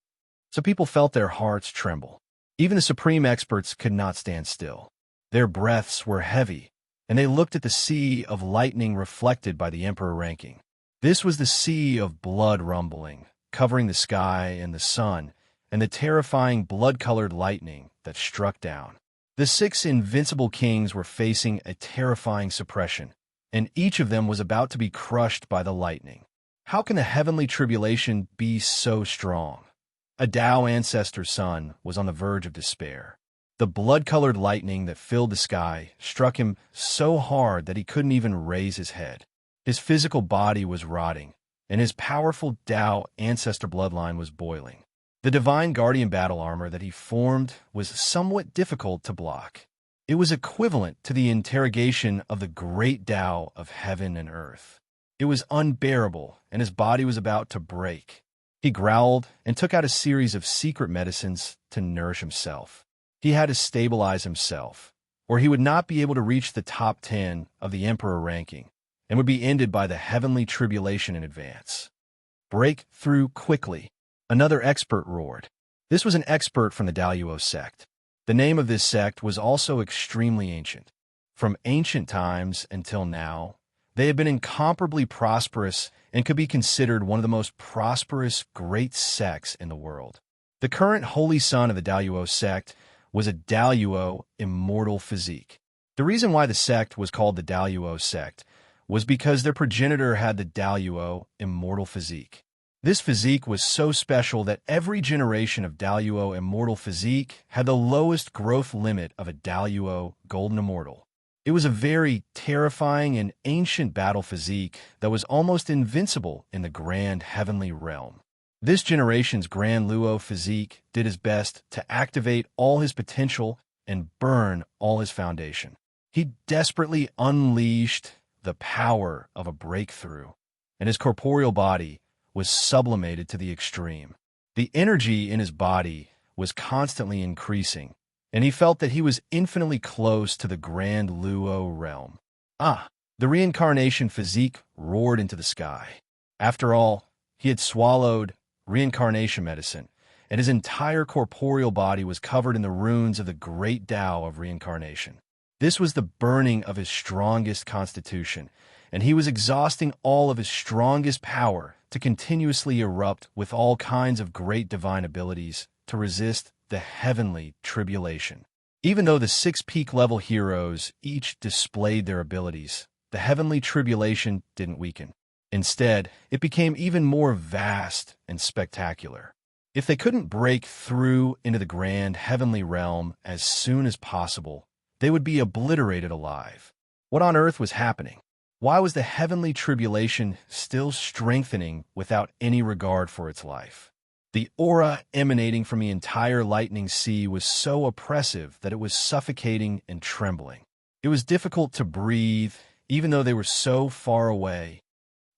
So people felt their hearts tremble. Even the supreme experts could not stand still. Their breaths were heavy, and they looked at the sea of lightning reflected by the emperor ranking. This was the sea of blood rumbling, covering the sky and the sun, and the terrifying blood-colored lightning that struck down. The 6 invincible kings were facing a terrifying suppression, and each of them was about to be crushed by the lightning. How can the heavenly tribulation be so strong? A Dao ancestor's son was on the verge of despair. The blood-colored lightning that filled the sky struck him so hard that he couldn't even raise his head. His physical body was rotting, and his powerful Dao ancestor bloodline was boiling. The divine guardian battle armor that he formed was somewhat difficult to block. It was equivalent to the interrogation of the great Dao of heaven and earth. It was unbearable, and his body was about to break. He growled and took out a series of secret medicines to nourish himself. He had to stabilize himself, or he would not be able to reach the top 10 of the emperor ranking, and would be ended by the heavenly tribulation in advance. Break through quickly, another expert roared. This was an expert from the Daluo sect. The name of this sect was also extremely ancient. From ancient times until now, they had been incomparably prosperous and could be considered one of the most prosperous great sects in the world. The current holy son of the Daluo sect was a Daluo immortal physique. The reason why the sect was called the Daluo sect was because their progenitor had the Daluo immortal physique. This physique was so special that every generation of Daluo immortal physique had the lowest growth limit of a Daluo golden immortal. It was a very terrifying and ancient battle physique that was almost invincible in the grand heavenly realm. This generation's Grand Luo physique did his best to activate all his potential and burn all his foundation. He desperately unleashed the power of a breakthrough, and his corporeal body was sublimated to the extreme. The energy in his body was constantly increasing, and he felt that he was infinitely close to the Grand Luo realm. The reincarnation physique roared into the sky. After all, he had swallowed reincarnation medicine, and his entire corporeal body was covered in the runes of the great Tao of reincarnation. This was the burning of his strongest constitution, and he was exhausting all of his strongest power to continuously erupt with all kinds of great divine abilities to resist the heavenly tribulation. Even though the 6 peak-level heroes each displayed their abilities, the heavenly tribulation didn't weaken. Instead, it became even more vast and spectacular. If they couldn't break through into the grand heavenly realm as soon as possible, they would be obliterated alive. What on earth was happening? Why was the heavenly tribulation still strengthening without any regard for its life? The aura emanating from the entire lightning sea was so oppressive that it was suffocating and trembling. It was difficult to breathe, even though they were so far away.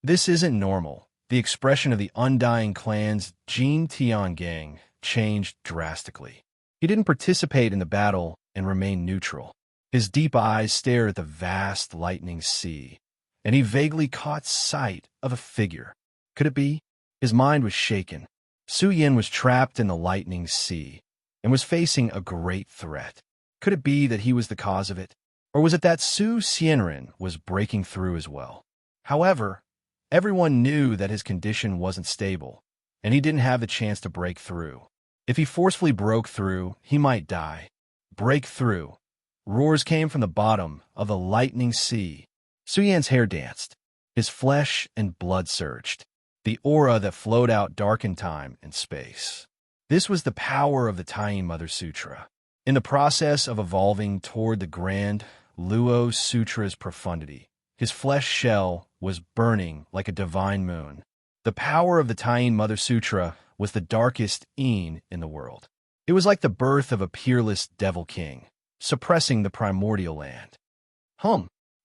This isn't normal. The expression of the Undying Clan's Jin Tiangang changed drastically. He didn't participate in the battle and remained neutral. His deep eyes stared at the vast lightning sea, and he vaguely caught sight of a figure. Could it be? His mind was shaken. Su Yin was trapped in the lightning sea and was facing a great threat. Could it be that he was the cause of it? Or was it that Su Xianren was breaking through as well? However, everyone knew that his condition wasn't stable, and he didn't have the chance to break through. If he forcefully broke through, he might die. Break through. Roars came from the bottom of the lightning sea. Su Yan's hair danced. His flesh and blood surged. The aura that flowed out darkened time and space. This was the power of the Taiyin Mother Sutra. In the process of evolving toward the grand Luo Sutra's profundity, his flesh shell was burning like a divine moon. The power of the Taiyin Mother Sutra was the darkest Yin in the world. It was like the birth of a peerless devil king, suppressing the primordial land.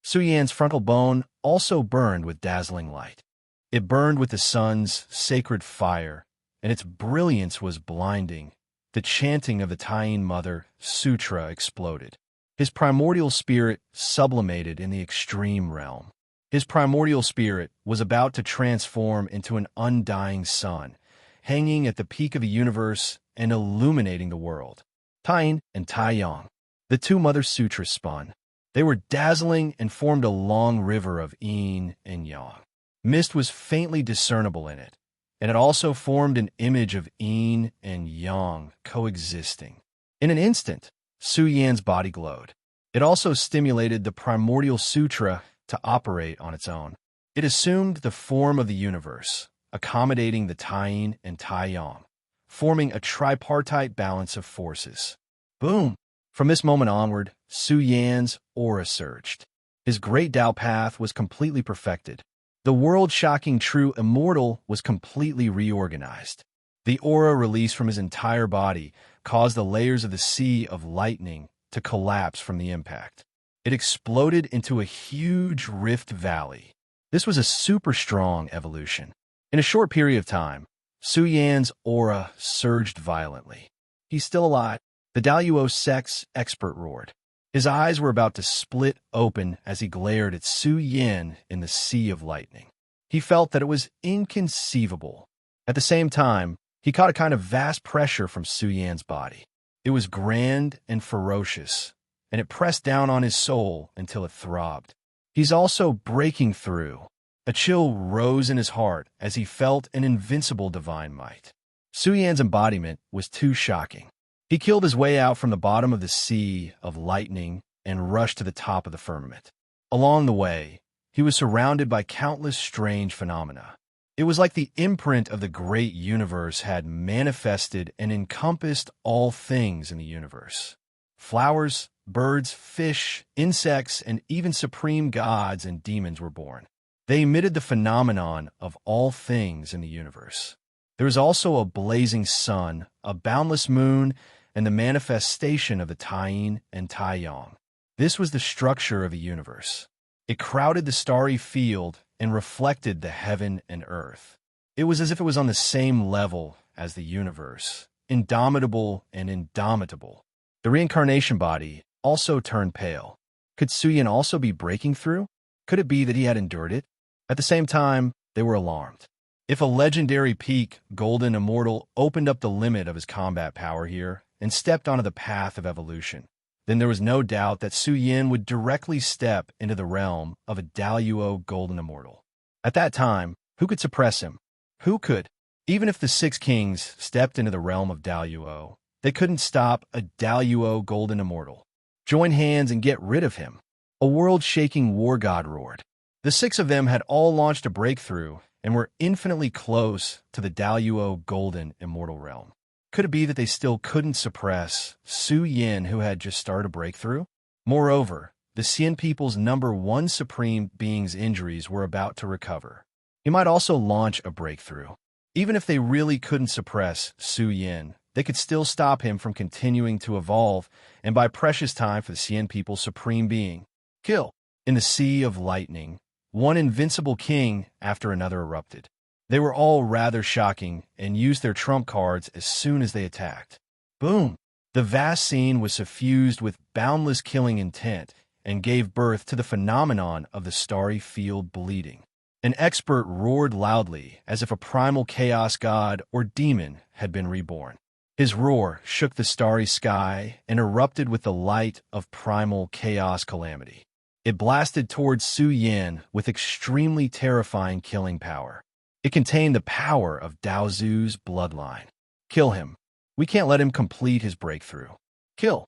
Su Yan's frontal bone also burned with dazzling light. It burned with the sun's sacred fire, and its brilliance was blinding. The chanting of the Taiyin Mother Sutra exploded. His primordial spirit sublimated in the extreme realm. His primordial spirit was about to transform into an undying sun, hanging at the peak of the universe and illuminating the world. Taiyin and Taiyang, the two Mother Sutras spun. They were dazzling and formed a long river of yin and yang. Mist was faintly discernible in it, and it also formed an image of yin and yang coexisting. In an instant, Su Yan's body glowed. It also stimulated the primordial sutra to operate on its own. It assumed the form of the universe, accommodating the Taiyin and Taiyang, forming a tripartite balance of forces. Boom! From this moment onward, Su Yan's aura surged. His great Tao path was completely perfected. The world-shocking true immortal was completely reorganized. The aura released from his entire body caused the layers of the sea of lightning to collapse from the impact. It exploded into a huge rift valley. This was a super strong evolution. In a short period of time, Su Yan's aura surged violently. He's still alive. The Daluo sex expert roared. His eyes were about to split open as he glared at Su Yan in the sea of lightning. He felt that it was inconceivable. At the same time, he caught a kind of vast pressure from Su Yan's body. It was grand and ferocious, and it pressed down on his soul until it throbbed. He's also breaking through. A chill rose in his heart as he felt an invincible divine might. Su Yan's embodiment was too shocking. He killed his way out from the bottom of the sea of lightning and rushed to the top of the firmament. Along the way, he was surrounded by countless strange phenomena. It was like the imprint of the great universe had manifested and encompassed all things in the universe. Flowers, birds, fish, insects, and even supreme gods and demons were born. They emitted the phenomenon of all things in the universe. There was also a blazing sun, a boundless moon, and the manifestation of the Taiyin and Taiyang. This was the structure of the universe. It crowded the starry field and reflected the heaven and earth. It was as if it was on the same level as the universe, indomitable and indomitable. The reincarnation body also turned pale. Could Su Yan also be breaking through? Could it be that he had endured it? At the same time, they were alarmed. If a legendary peak, golden immortal, opened up the limit of his combat power here and stepped onto the path of evolution, then there was no doubt that Su Yan would directly step into the realm of a Daluo golden immortal. At that time, who could suppress him? Who could? Even if the six kings stepped into the realm of Daluo, they couldn't stop a Daluo golden immortal. Join hands and get rid of him. A world-shaking war god roared. The six of them had all launched a breakthrough and were infinitely close to the Daluo golden immortal realm. Could it be that they still couldn't suppress Su Yan, who had just started a breakthrough? Moreover, the Xian people's number one supreme being's injuries were about to recover. He might also launch a breakthrough. Even if they really couldn't suppress Su Yan, they could still stop him from continuing to evolve and buy precious time for the Xian people's supreme being. Kill. In the sea of lightning, one invincible king after another erupted. They were all rather shocking and used their trump cards as soon as they attacked. Boom! The vast scene was suffused with boundless killing intent and gave birth to the phenomenon of the starry field bleeding. An expert roared loudly as if a primal chaos god or demon had been reborn. His roar shook the starry sky and erupted with the light of primal chaos calamity. It blasted towards Su Yin with extremely terrifying killing power. It contained the power of Dao Zu's bloodline. Kill him. We can't let him complete his breakthrough. Kill.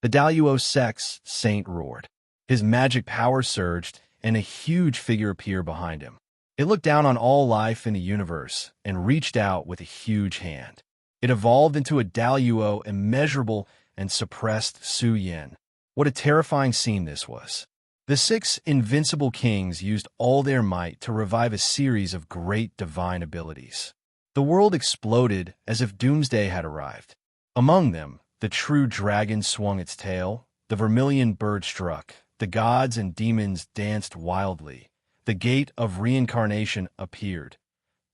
The Daluo Sex Saint roared. His magic power surged, and a huge figure appeared behind him. It looked down on all life in the universe and reached out with a huge hand. It evolved into a Daluo immeasurable and suppressed Su Yin. What a terrifying scene this was. The 6 invincible kings used all their might to revive a series of great divine abilities. The world exploded as if doomsday had arrived. Among them, the true dragon swung its tail, the vermilion bird struck, the gods and demons danced wildly, the gate of reincarnation appeared.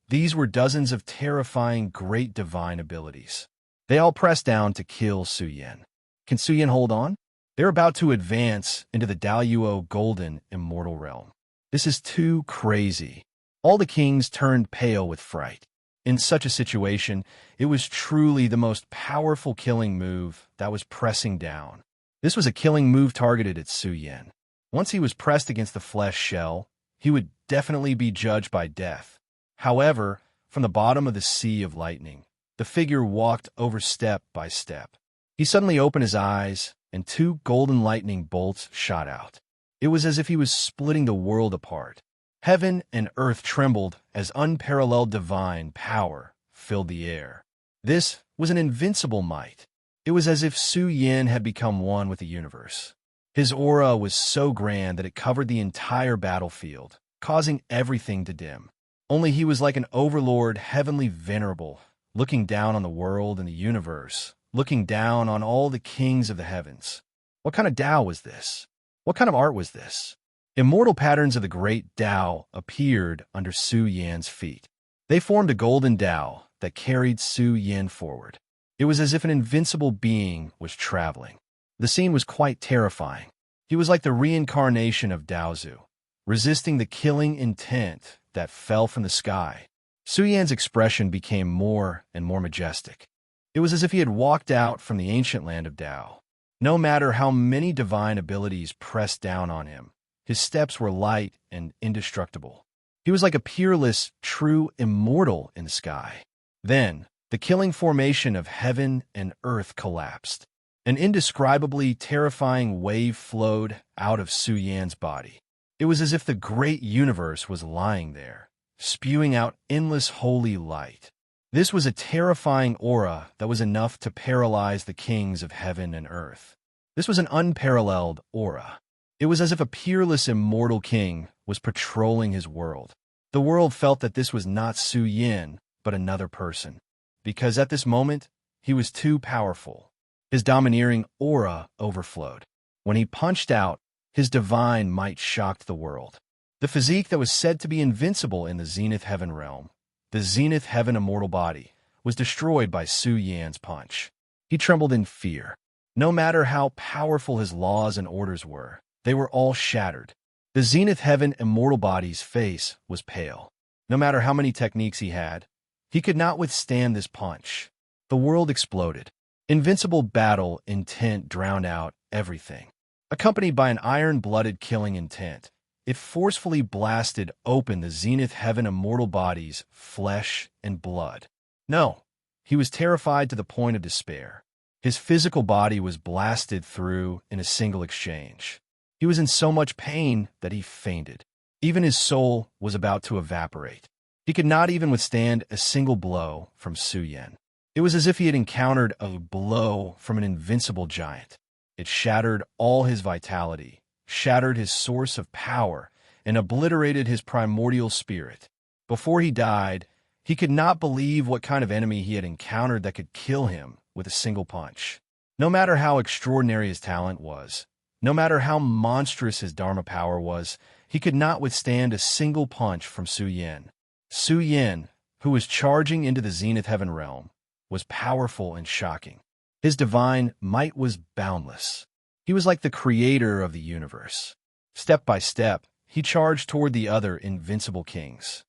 These were dozens of terrifying great divine abilities. They all pressed down to kill Su Yin. Can Su Yin hold on? They're about to advance into the Daluo Golden Immortal Realm. This is too crazy. All the kings turned pale with fright. In such a situation, it was truly the most powerful killing move that was pressing down. This was a killing move targeted at Su Yin. Once he was pressed against the flesh shell, he would definitely be judged by death. However, from the bottom of the sea of lightning, the figure walked over step by step. He suddenly opened his eyes, and 2 golden lightning bolts shot out. It was as if he was splitting the world apart. Heaven and earth trembled as unparalleled divine power filled the air. This was an invincible might. It was as if Su Yin had become one with the universe. His aura was so grand that it covered the entire battlefield, causing everything to dim. Only he was like an overlord, heavenly venerable, looking down on the world and the universe, looking down on all the kings of the heavens. What kind of Tao was this? What kind of art was this? Immortal patterns of the great Tao appeared under Su Yin's feet. They formed a golden Tao that carried Su Yin forward. It was as if an invincible being was traveling. The scene was quite terrifying. He was like the reincarnation of Dao Zu, resisting the killing intent that fell from the sky. Su Yin's expression became more and more majestic. It was as if he had walked out from the ancient land of Tao. No matter how many divine abilities pressed down on him, his steps were light and indestructible. He was like a peerless, true immortal in the sky. Then, the killing formation of heaven and earth collapsed. An indescribably terrifying wave flowed out of Su Yin's body. It was as if the great universe was lying there, spewing out endless holy light. This was a terrifying aura that was enough to paralyze the kings of heaven and earth. This was an unparalleled aura. It was as if a peerless immortal king was patrolling his world. The world felt that this was not Su Yin, but another person. Because at this moment, he was too powerful. His domineering aura overflowed. When he punched out, his divine might shocked the world. The physique that was said to be invincible in the Zenith Heaven realm, the Zenith Heaven immortal body, was destroyed by Su Yin's punch. He trembled in fear. No matter how powerful his laws and orders were, they were all shattered. The Zenith Heaven immortal body's face was pale. No matter how many techniques he had, he could not withstand this punch. The world exploded. Invincible battle intent drowned out everything. Accompanied by an iron-blooded killing intent, it forcefully blasted open the Zenith Heaven immortal body's flesh and blood. No, he was terrified to the point of despair. His physical body was blasted through in a single exchange. He was in so much pain that he fainted. Even his soul was about to evaporate. He could not even withstand a single blow from Su Yin. It was as if he had encountered a blow from an invincible giant. It shattered all his vitality, shattered his source of power, and obliterated his primordial spirit. Before he died, he could not believe what kind of enemy he had encountered that could kill him with a single punch. No matter how extraordinary his talent was, no matter how monstrous his Dharma power was, he could not withstand a single punch from Su Yin. Su Yin, who was charging into the Zenith Heaven realm, was powerful and shocking. His divine might was boundless. He was like the creator of the universe. Step by step, he charged toward the other invincible kings.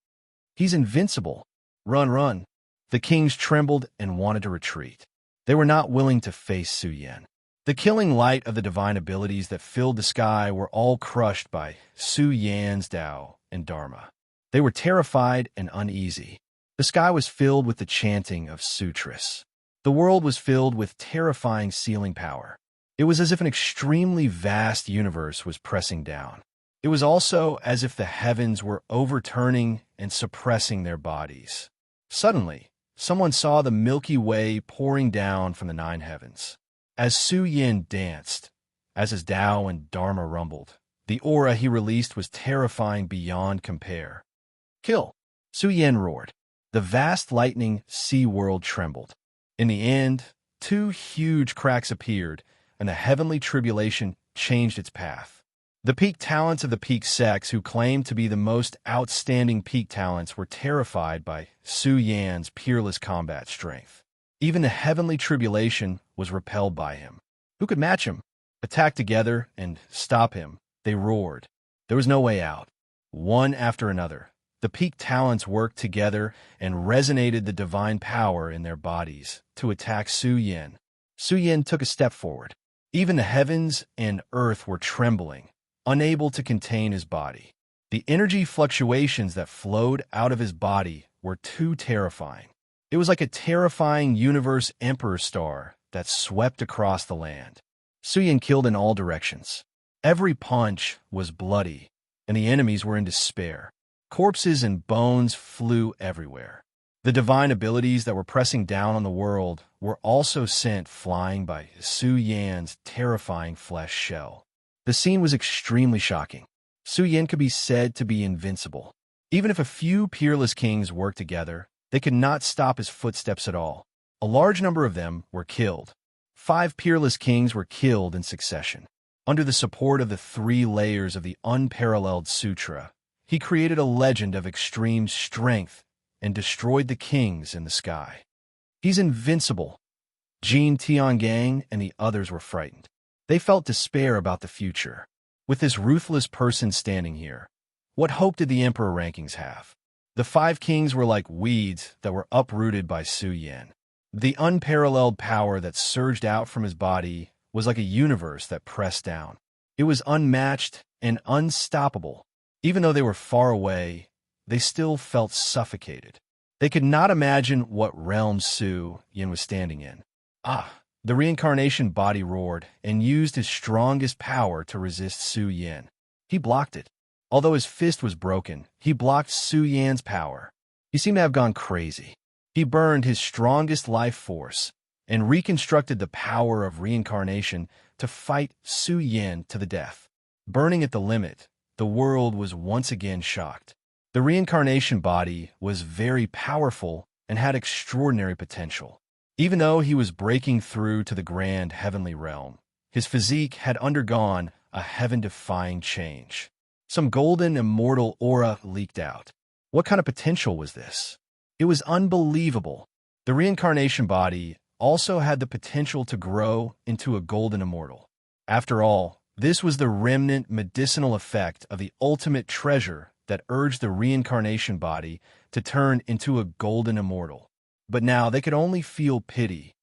He's invincible. Run, run. The kings trembled and wanted to retreat. They were not willing to face Su Yan. The killing light of the divine abilities that filled the sky were all crushed by Su Yan's Tao and Dharma. They were terrified and uneasy. The sky was filled with the chanting of sutras. The world was filled with terrifying sealing power. It was as if an extremely vast universe was pressing down. It was also as if the heavens were overturning and suppressing their bodies. Suddenly, someone saw the Milky Way pouring down from the nine heavens. As Su Yan danced, as his Tao and Dharma rumbled, the aura he released was terrifying beyond compare. Kill! Su Yan roared. The vast lightning sea world trembled. In the end, two huge cracks appeared, and the heavenly tribulation changed its path. The peak talents of the peak sects who claimed to be the most outstanding peak talents were terrified by Su Yan's peerless combat strength. Even the heavenly tribulation was repelled by him. Who could match him? Attack together and stop him, they roared. There was no way out. One after another, the peak talents worked together and resonated the divine power in their bodies to attack Su Yan. Su Yan took a step forward. Even the heavens and earth were trembling, unable to contain his body. The energy fluctuations that flowed out of his body were too terrifying. It was like a terrifying universe emperor star that swept across the land. Su Yan killed in all directions. Every punch was bloody, and the enemies were in despair. Corpses and bones flew everywhere. The divine abilities that were pressing down on the world were also sent flying by Su Yan's terrifying flesh shell. The scene was extremely shocking. Su Yan could be said to be invincible. Even if a few peerless kings worked together, they could not stop his footsteps at all. A large number of them were killed. 5 peerless kings were killed in succession. Under the support of the 3 layers of the unparalleled sutra, he created a legend of extreme strength and destroyed the kings in the sky. He's invincible. Jin Tiangang and the others were frightened. They felt despair about the future. With this ruthless person standing here, what hope did the emperor rankings have? The 5 kings were like weeds that were uprooted by Su Yan. The unparalleled power that surged out from his body was like a universe that pressed down. It was unmatched and unstoppable. Even though they were far away, they still felt suffocated. They could not imagine what realm Su Yan was standing in. The reincarnation body roared and used his strongest power to resist Su Yan. He blocked it. Although his fist was broken, he blocked Su Yan's power. He seemed to have gone crazy. He burned his strongest life force and reconstructed the power of reincarnation to fight Su Yan to the death. Burning at the limit, the world was once again shocked. The reincarnation body was very powerful and had extraordinary potential. Even though he was breaking through to the grand heavenly realm, his physique had undergone a heaven-defying change. Some golden immortal aura leaked out. What kind of potential was this? It was unbelievable. The reincarnation body also had the potential to grow into a golden immortal. After all, this was the remnant medicinal effect of the ultimate treasure that urged the reincarnation body to turn into a golden immortal. But now they could only feel pity.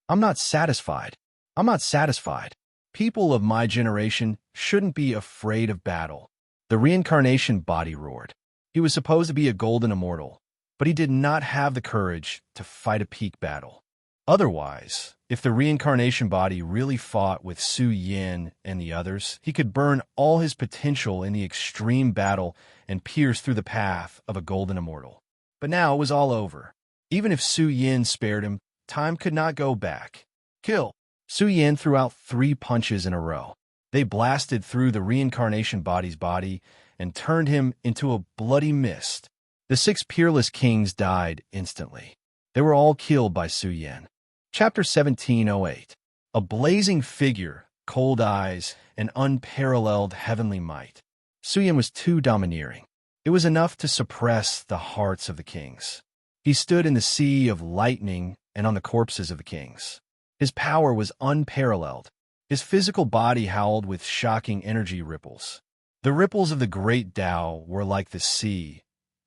I'm not satisfied. I'm not satisfied. People of my generation shouldn't be afraid of battle. The reincarnation body roared. He was supposed to be a golden immortal, but he did not have the courage to fight a peak battle. Otherwise, if the reincarnation body really fought with Su Yan and the others, he could burn all his potential in the extreme battle and pierce through the path of a golden immortal. But now it was all over. Even if Su Yan spared him, time could not go back. Kill! Su Yan threw out 3 punches in a row. They blasted through the reincarnation body's body and turned him into a bloody mist. The 6 peerless kings died instantly. They were all killed by Su Yan. Chapter 1708. A blazing figure, cold eyes, and unparalleled heavenly might. Su Yan was too domineering. It was enough to suppress the hearts of the kings. He stood in the sea of lightning and on the corpses of the kings. His power was unparalleled. His physical body howled with shocking energy ripples. The ripples of the great Tao were like the sea,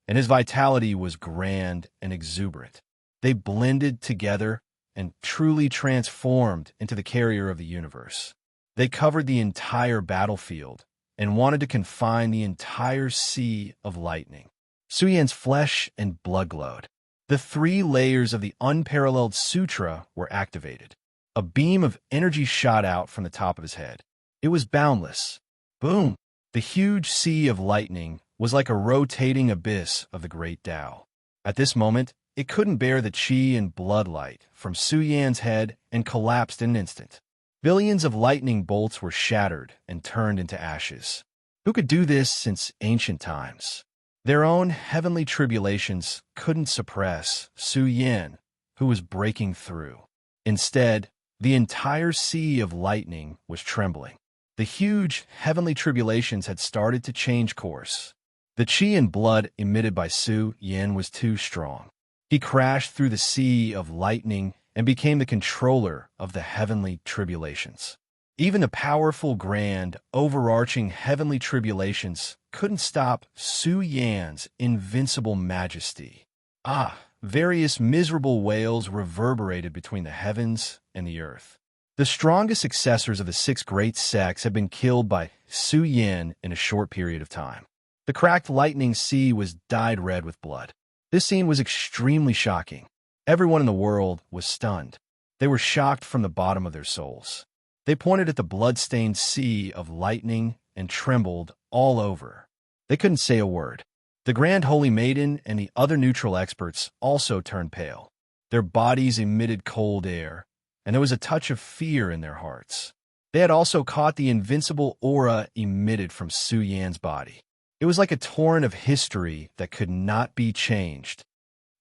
and his vitality was grand and exuberant. They blended together and truly transformed into the carrier of the universe. They covered the entire battlefield and wanted to confine the entire sea of lightning. Su Yan's flesh and blood glowed. The 3 layers of the unparalleled sutra were activated. A beam of energy shot out from the top of his head. It was boundless. Boom! The huge sea of lightning was like a rotating abyss of the great Tao. At this moment, it couldn't bear the qi and blood light from Su Yan's head and collapsed in an instant. Billions of lightning bolts were shattered and turned into ashes. Who could do this since ancient times? Their own heavenly tribulations couldn't suppress Su Yan, who was breaking through. Instead, the entire sea of lightning was trembling. The huge heavenly tribulations had started to change course. The qi and blood emitted by Su Yan was too strong. He crashed through the sea of lightning and became the controller of the heavenly tribulations. Even the powerful, grand, overarching heavenly tribulations couldn't stop Su Yan's invincible majesty. Various miserable wails reverberated between the heavens and the earth. The strongest successors of the 6 great sects had been killed by Su Yan in a short period of time. The cracked lightning sea was dyed red with blood. This scene was extremely shocking. Everyone in the world was stunned. They were shocked from the bottom of their souls. They pointed at the blood-stained sea of lightning and trembled all over. They couldn't say a word. The Grand Holy Maiden and the other neutral experts also turned pale. Their bodies emitted cold air, and there was a touch of fear in their hearts. They had also caught the invincible aura emitted from Su Yan's body. It was like a torrent of history that could not be changed.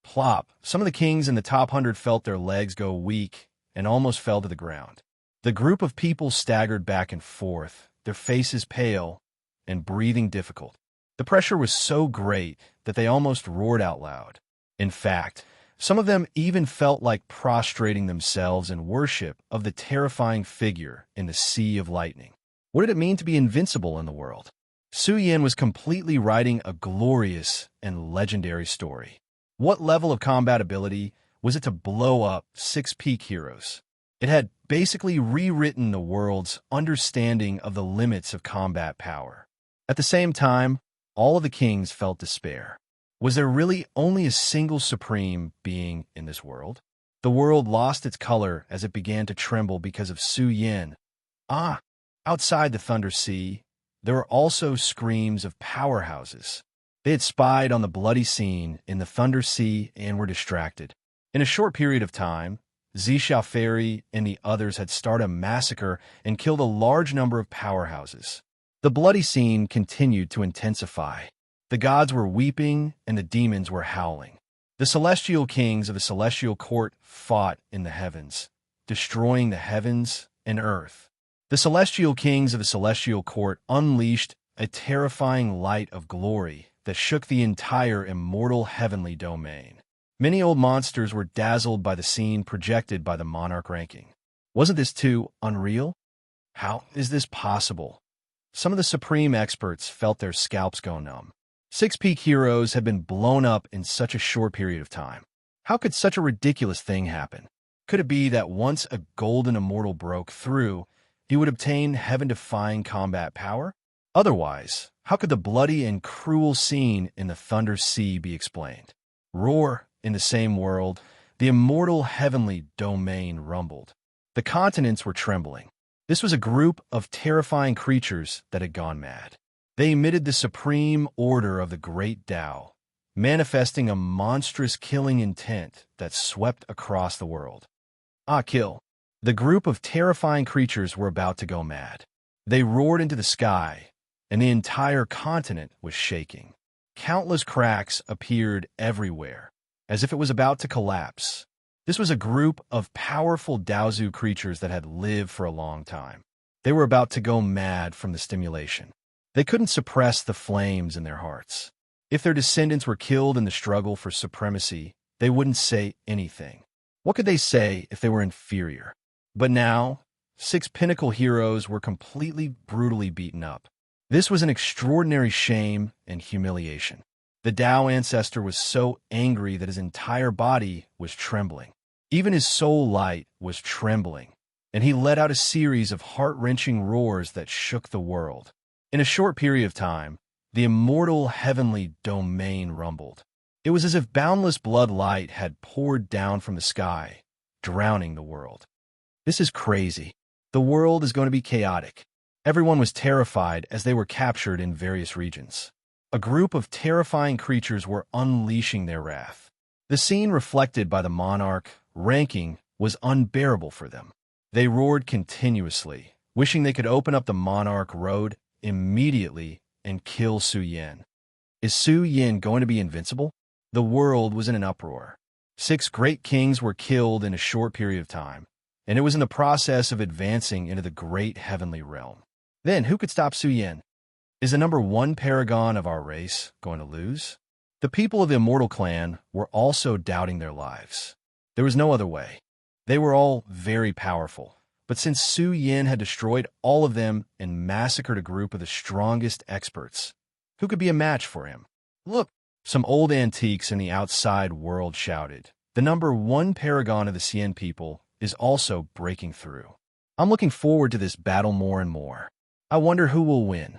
Plop! Some of the kings in the top 100 felt their legs go weak and almost fell to the ground. The group of people staggered back and forth, their faces pale and breathing difficult. The pressure was so great that they almost roared out loud. In fact, some of them even felt like prostrating themselves in worship of the terrifying figure in the sea of lightning. What did it mean to be invincible in the world? Su Yan was completely writing a glorious and legendary story. What level of combat ability was it to blow up 6 peak heroes? It had basically rewritten the world's understanding of the limits of combat power. At the same time, all of the kings felt despair. Was there really only a single supreme being in this world? The world lost its color as it began to tremble because of Su Yan. Outside the Thunder Sea, there were also screams of powerhouses. They had spied on the bloody scene in the Thunder Sea and were distracted. In a short period of time, Zixia Fairy and the others had started a massacre and killed a large number of powerhouses. The bloody scene continued to intensify. The gods were weeping and the demons were howling. The celestial kings of the celestial court fought in the heavens, destroying the heavens and earth. The celestial kings of the celestial court unleashed a terrifying light of glory that shook the entire immortal heavenly domain. Many old monsters were dazzled by the scene projected by the monarch ranking. Wasn't this too unreal? How is this possible? Some of the supreme experts felt their scalps go numb. 6 peak heroes had been blown up in such a short period of time. How could such a ridiculous thing happen? Could it be that once a golden immortal broke through, he would obtain heaven-defying combat power? Otherwise, how could the bloody and cruel scene in the Thunder Sea be explained? Roar! In the same world, the immortal heavenly domain rumbled. The continents were trembling. This was a group of terrifying creatures that had gone mad. They emitted the supreme order of the great Tao, manifesting a monstrous killing intent that swept across the world. Kill! The group of terrifying creatures were about to go mad. They roared into the sky, and the entire continent was shaking. Countless cracks appeared everywhere, as if it was about to collapse. This was a group of powerful Daozu creatures that had lived for a long time. They were about to go mad from the stimulation. They couldn't suppress the flames in their hearts. If their descendants were killed in the struggle for supremacy, they wouldn't say anything. What could they say if they were inferior? But now, 6 pinnacle heroes were completely brutally beaten up. This was an extraordinary shame and humiliation. The Tao ancestor was so angry that his entire body was trembling. Even his soul light was trembling, and he let out a series of heart-wrenching roars that shook the world. In a short period of time, the immortal heavenly domain rumbled. It was as if boundless blood light had poured down from the sky, drowning the world. This is crazy. The world is going to be chaotic. Everyone was terrified as they were captured in various regions. A group of terrifying creatures were unleashing their wrath. The scene reflected by the monarch ranking was unbearable for them. They roared continuously, wishing they could open up the monarch road immediately and kill Su Yin. Is Su Yin going to be invincible? The world was in an uproar. 6 great kings were killed in a short period of time, and it was in the process of advancing into the great heavenly realm. Then, who could stop Su Yin? Is the number 1 paragon of our race going to lose? The people of the Immortal Clan were also doubting their lives. There was no other way. They were all very powerful, but since Su Yin had destroyed all of them and massacred a group of the strongest experts, who could be a match for him? Look! Some old antiques in the outside world shouted. The number 1 paragon of the Xian people is also breaking through. I'm looking forward to this battle more and more. I wonder who will win.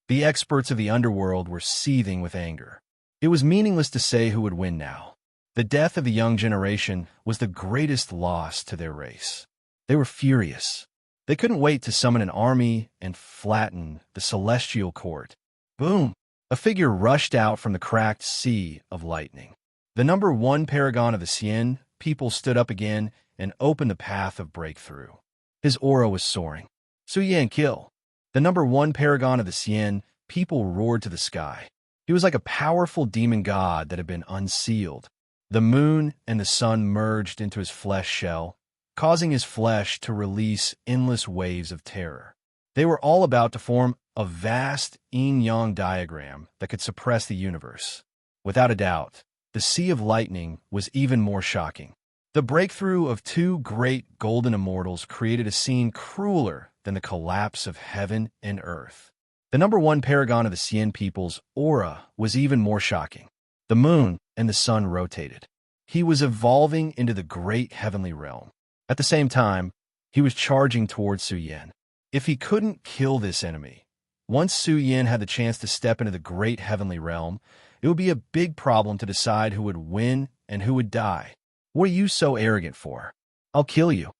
The experts of the underworld were seething with anger. It was meaningless to say who would win now. The death of the young generation was the greatest loss to their race. They were furious. They couldn't wait to summon an army and flatten the celestial court. Boom! A figure rushed out from the cracked sea of lightning. The number 1 paragon of the Xian people stood up again and opened the path of breakthrough. His aura was soaring. Su Yin, kill! The number 1 paragon of the Xian people roared to the sky. He was like a powerful demon god that had been unsealed. The moon and the sun merged into his flesh shell, causing his flesh to release endless waves of terror. They were all about to form a vast yin-yang diagram that could suppress the universe. Without a doubt, the Sea of Lightning was even more shocking. The breakthrough of 2 great golden immortals created a scene crueler than the collapse of heaven and earth. The number 1 paragon of the Xian people's aura was even more shocking. The moon and the sun rotated. He was evolving into the great heavenly realm. At the same time, he was charging towards Su Yin. If he couldn't kill this enemy, once Su Yin had the chance to step into the great heavenly realm, it would be a big problem to decide who would win and who would die. What are you so arrogant for? I'll kill you.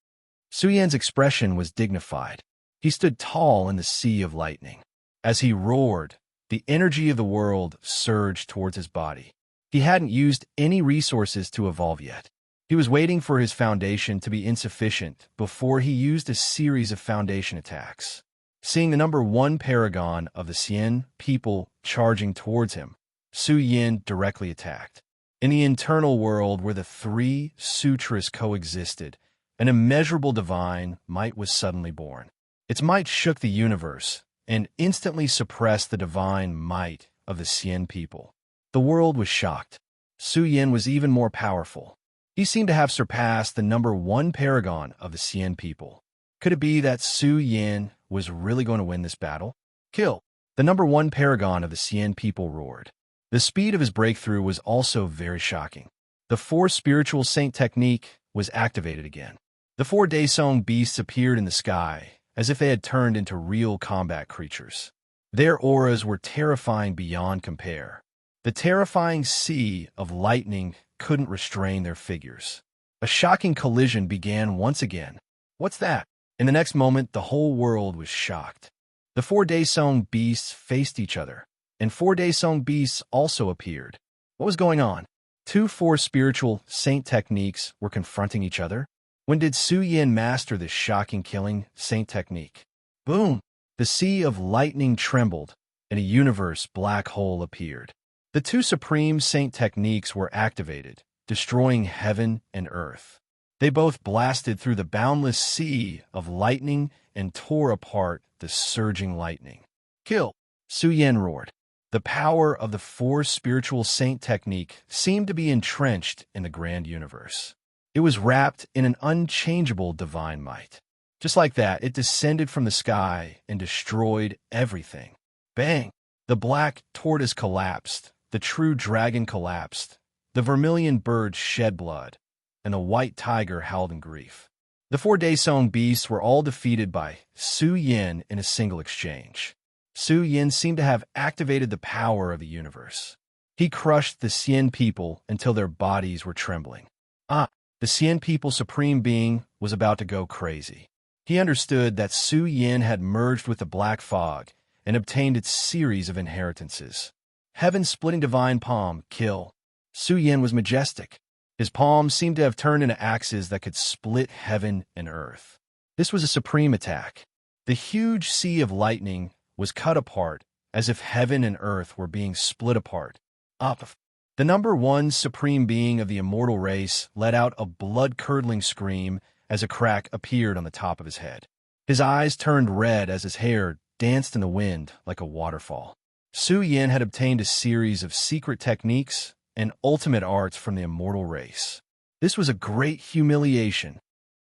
Su Yin's expression was dignified. He stood tall in the sea of lightning. As he roared, the energy of the world surged towards his body. He hadn't used any resources to evolve yet. He was waiting for his foundation to be insufficient before he used a series of foundation attacks. Seeing the number 1 paragon of the Xian people charging towards him, Su Yin directly attacked. In the internal world where the 3 sutras coexisted, an immeasurable divine might was suddenly born. Its might shook the universe and instantly suppressed the divine might of the Xian people. The world was shocked. Su Yin was even more powerful. He seemed to have surpassed the number 1 paragon of the Xian people. Could it be that Su Yin was really going to win this battle? Kill! The number 1 paragon of the Xian people roared. The speed of his breakthrough was also very shocking. The 4 spiritual saint technique was activated again. The 4 Daesong beasts appeared in the sky, as if they had turned into real combat creatures. Their auras were terrifying beyond compare. The terrifying sea of lightning couldn't restrain their figures. A shocking collision began once again. What's that? In the next moment, the whole world was shocked. The 4 Daesong beasts faced each other, and 4 Daesong beasts also appeared. What was going on? 2 4 spiritual saint techniques were confronting each other. When did Su Yin master this shocking killing saint technique? Boom! The sea of lightning trembled, and a universe black hole appeared. The 2 supreme saint techniques were activated, destroying heaven and earth. They both blasted through the boundless sea of lightning and tore apart the surging lightning. Kill! Su Yin roared. The power of the 4 spiritual saint technique seemed to be entrenched in the grand universe. It was wrapped in an unchangeable divine might. Just like that, it descended from the sky and destroyed everything. Bang! The black tortoise collapsed, the true dragon collapsed, the vermilion bird shed blood, and the white tiger howled in grief. The 4-day-song beasts were all defeated by Su Yin in a single exchange. Su Yin seemed to have activated the power of the universe. He crushed the Xian people until their bodies were trembling. The Xian people's supreme being was about to go crazy. He understood that Su Yin had merged with the black fog and obtained its series of inheritances. Heaven-splitting divine palm, kill. Su Yin was majestic. His palms seemed to have turned into axes that could split heaven and earth. This was a supreme attack. The huge sea of lightning was cut apart as if heaven and earth were being split apart. The number one supreme being of the immortal race let out a blood-curdling scream as a crack appeared on the top of his head. His eyes turned red as his hair danced in the wind like a waterfall. Su Yin had obtained a series of secret techniques and ultimate arts from the immortal race. This was a great humiliation.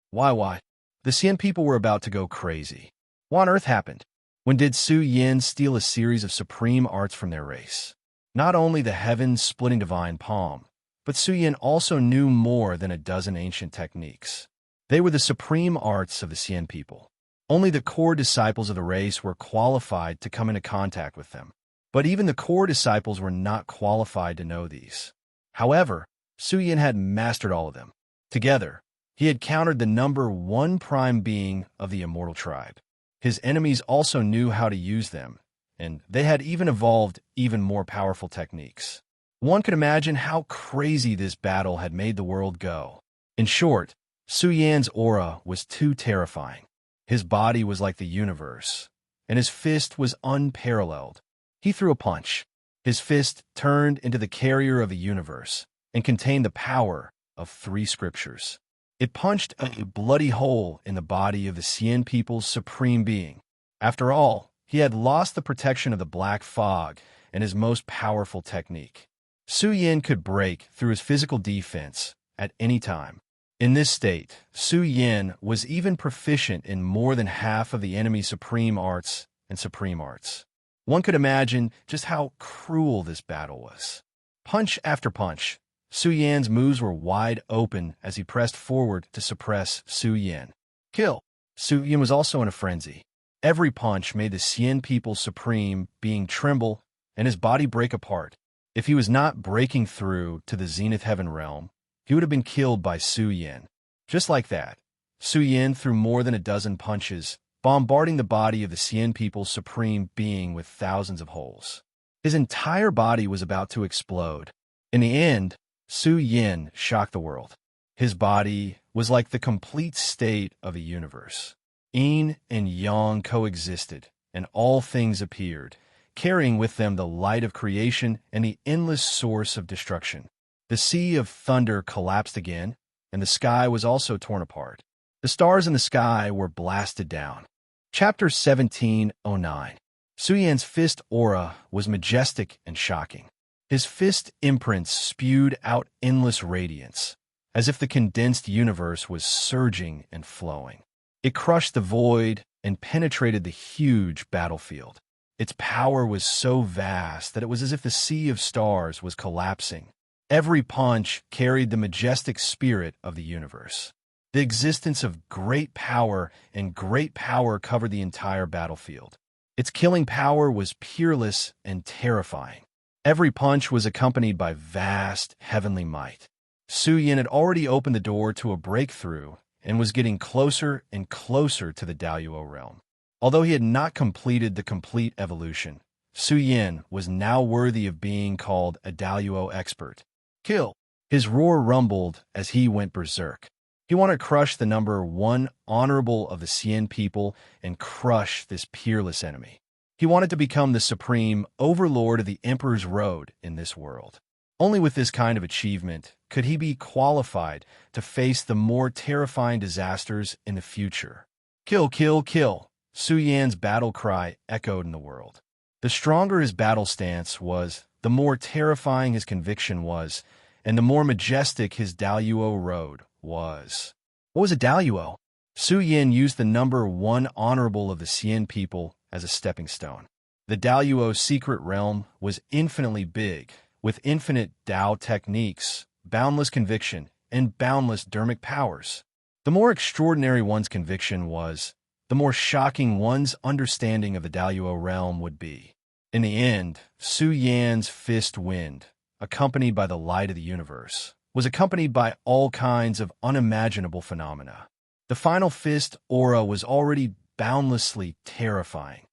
Why? The Xian people were about to go crazy. What on earth happened? When did Su Yin steal a series of supreme arts from their race? Not only the heaven-splitting divine palm, but Su Yin also knew more than a dozen ancient techniques. They were the supreme arts of the Xian people. Only the core disciples of the race were qualified to come into contact with them. But even the core disciples were not qualified to know these. However, Su Yin had mastered all of them. Together, he had countered the number one prime being of the immortal tribe. His enemies also knew how to use them, and they had even evolved even more powerful techniques. One could imagine how crazy this battle had made the world go. In short, Su Yan's aura was too terrifying. His body was like the universe, and his fist was unparalleled. He threw a punch. His fist turned into the carrier of the universe and contained the power of 3 scriptures. It punched a bloody hole in the body of the Xian people's supreme being. After all, he had lost the protection of the black fog and his most powerful technique. Su Yin could break through his physical defense at any time. In this state, Su Yin was even proficient in more than half of the enemy's supreme arts and supreme arts. One could imagine just how cruel this battle was. Punch after punch, Su Yan's moves were wide open as he pressed forward to suppress Su Yin. Kill! Su Yin was also in a frenzy. Every punch made the Xian people's supreme being tremble and his body break apart. If he was not breaking through to the Zenith Heaven realm, he would have been killed by Su Yin. Just like that, Su Yin threw more than a dozen punches, bombarding the body of the Xian people's supreme being with thousands of holes. His entire body was about to explode. In the end, Su Yin shocked the world. His body was like the complete state of a universe. Yin and Yang coexisted, and all things appeared, carrying with them the light of creation and the endless source of destruction. The sea of thunder collapsed again, and the sky was also torn apart. The stars in the sky were blasted down. Chapter 1709. Su Yan's fist aura was majestic and shocking. His fist imprints spewed out endless radiance, as if the condensed universe was surging and flowing. It crushed the void and penetrated the huge battlefield. Its power was so vast that it was as if the sea of stars was collapsing. Every punch carried the majestic spirit of the universe. The existence of great power and great power covered the entire battlefield. Its killing power was peerless and terrifying. Every punch was accompanied by vast heavenly might. Su Yin had already opened the door to a breakthrough and was getting closer and closer to the Daoyuo realm. Although he had not completed the complete evolution, Su Yin was now worthy of being called a Daoyuo expert. Kill! His roar rumbled as he went berserk. He wanted to crush the number one honorable of the Xian people and crush this peerless enemy. He wanted to become the supreme overlord of the Emperor's Road in this world. Only with this kind of achievement could he be qualified to face the more terrifying disasters in the future. Kill, kill, kill! Su Yan's battle cry echoed in the world. The stronger his battle stance was, the more terrifying his conviction was, and the more majestic his Daoyuo road was. What was a Daluo? Su Yin used the number 1 honorable of the Xian people as a stepping stone. The Daluo's secret realm was infinitely big, with infinite Dao techniques, boundless conviction, and boundless dermic powers. The more extraordinary one's conviction was, the more shocking one's understanding of the Daluo realm would be. In the end, Su Yan's fist wind, accompanied by the light of the universe, was accompanied by all kinds of unimaginable phenomena. The final fist aura was already boundlessly terrifying.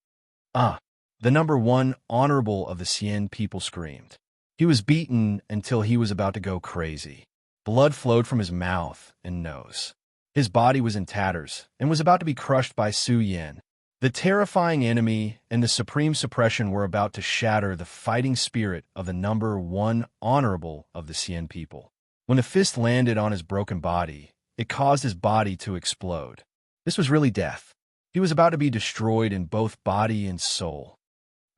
The number 1 honorable of the Xian people screamed. He was beaten until he was about to go crazy. Blood flowed from his mouth and nose. His body was in tatters and was about to be crushed by Su Yin. The terrifying enemy and the supreme suppression were about to shatter the fighting spirit of the number 1 honorable of the Xian people. When the fist landed on his broken body, it caused his body to explode. This was really death. He was about to be destroyed in both body and soul.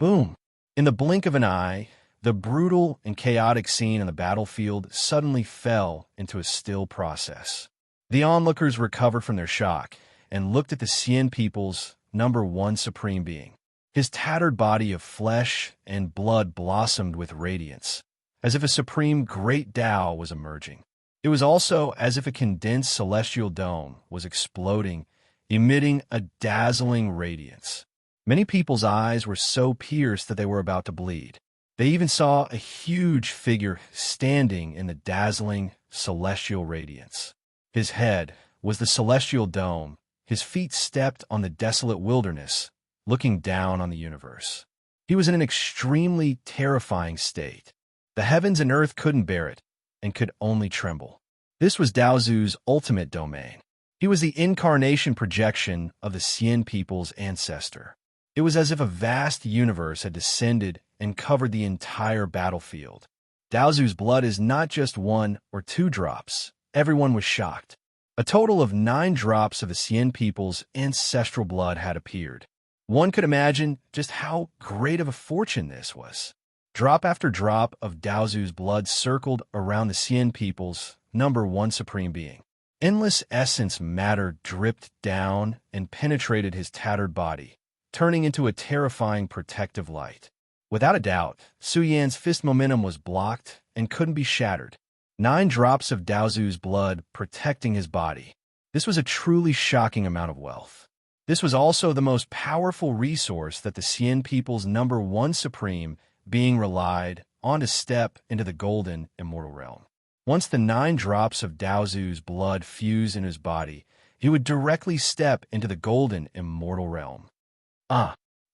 Boom! In the blink of an eye, the brutal and chaotic scene on the battlefield suddenly fell into a still process. The onlookers recovered from their shock and looked at the Xian people's number 1 supreme being. His tattered body of flesh and blood blossomed with radiance, as if a supreme great Tao was emerging. It was also as if a condensed celestial dome was exploding, emitting a dazzling radiance. Many people's eyes were so pierced that they were about to bleed. They even saw a huge figure standing in the dazzling celestial radiance. His head was the celestial dome. His feet stepped on the desolate wilderness, looking down on the universe. He was in an extremely terrifying state. The heavens and earth couldn't bear it, and could only tremble. This was Daozu's ultimate domain. He was the incarnation projection of the Xian people's ancestor. It was as if a vast universe had descended and covered the entire battlefield. Daozu's blood is not just 1 or 2 drops. Everyone was shocked. A total of 9 drops of the Xian people's ancestral blood had appeared. One could imagine just how great of a fortune this was. Drop after drop of Daozu's blood circled around the Xian people's number 1 supreme being. Endless essence matter dripped down and penetrated his tattered body, turning into a terrifying protective light. Without a doubt, Su Yan's fist momentum was blocked and couldn't be shattered. 9 drops of Daozu's blood protecting his body. This was a truly shocking amount of wealth. This was also the most powerful resource that the Xian people's number 1 supreme being relied on to step into the golden immortal realm. Once the 9 drops of Daozu's blood fused in his body, he would directly step into the golden immortal realm.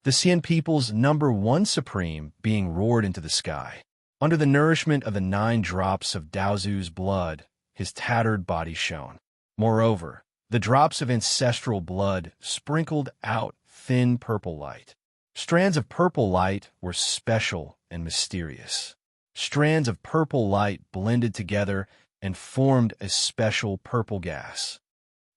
The Xian people's number 1 supreme being roared into the sky. Under the nourishment of the 9 drops of Daozu's blood, his tattered body shone. Moreover, the drops of ancestral blood sprinkled out thin purple light. Strands of purple light were special and mysterious. Strands of purple light blended together and formed a special purple gas.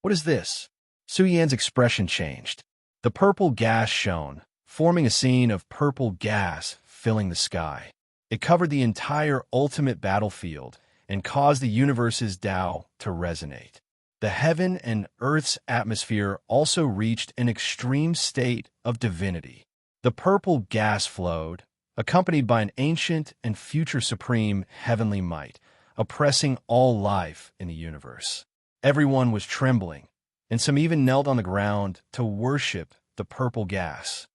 What is this? Su Yan's expression changed. The purple gas shone, forming a scene of purple gas filling the sky. It covered the entire ultimate battlefield and caused the universe's Tao to resonate. The heaven and earth's atmosphere also reached an extreme state of divinity. The purple gas flowed, accompanied by an ancient and future supreme heavenly might, oppressing all life in the universe. Everyone was trembling, and some even knelt on the ground to worship the purple gas.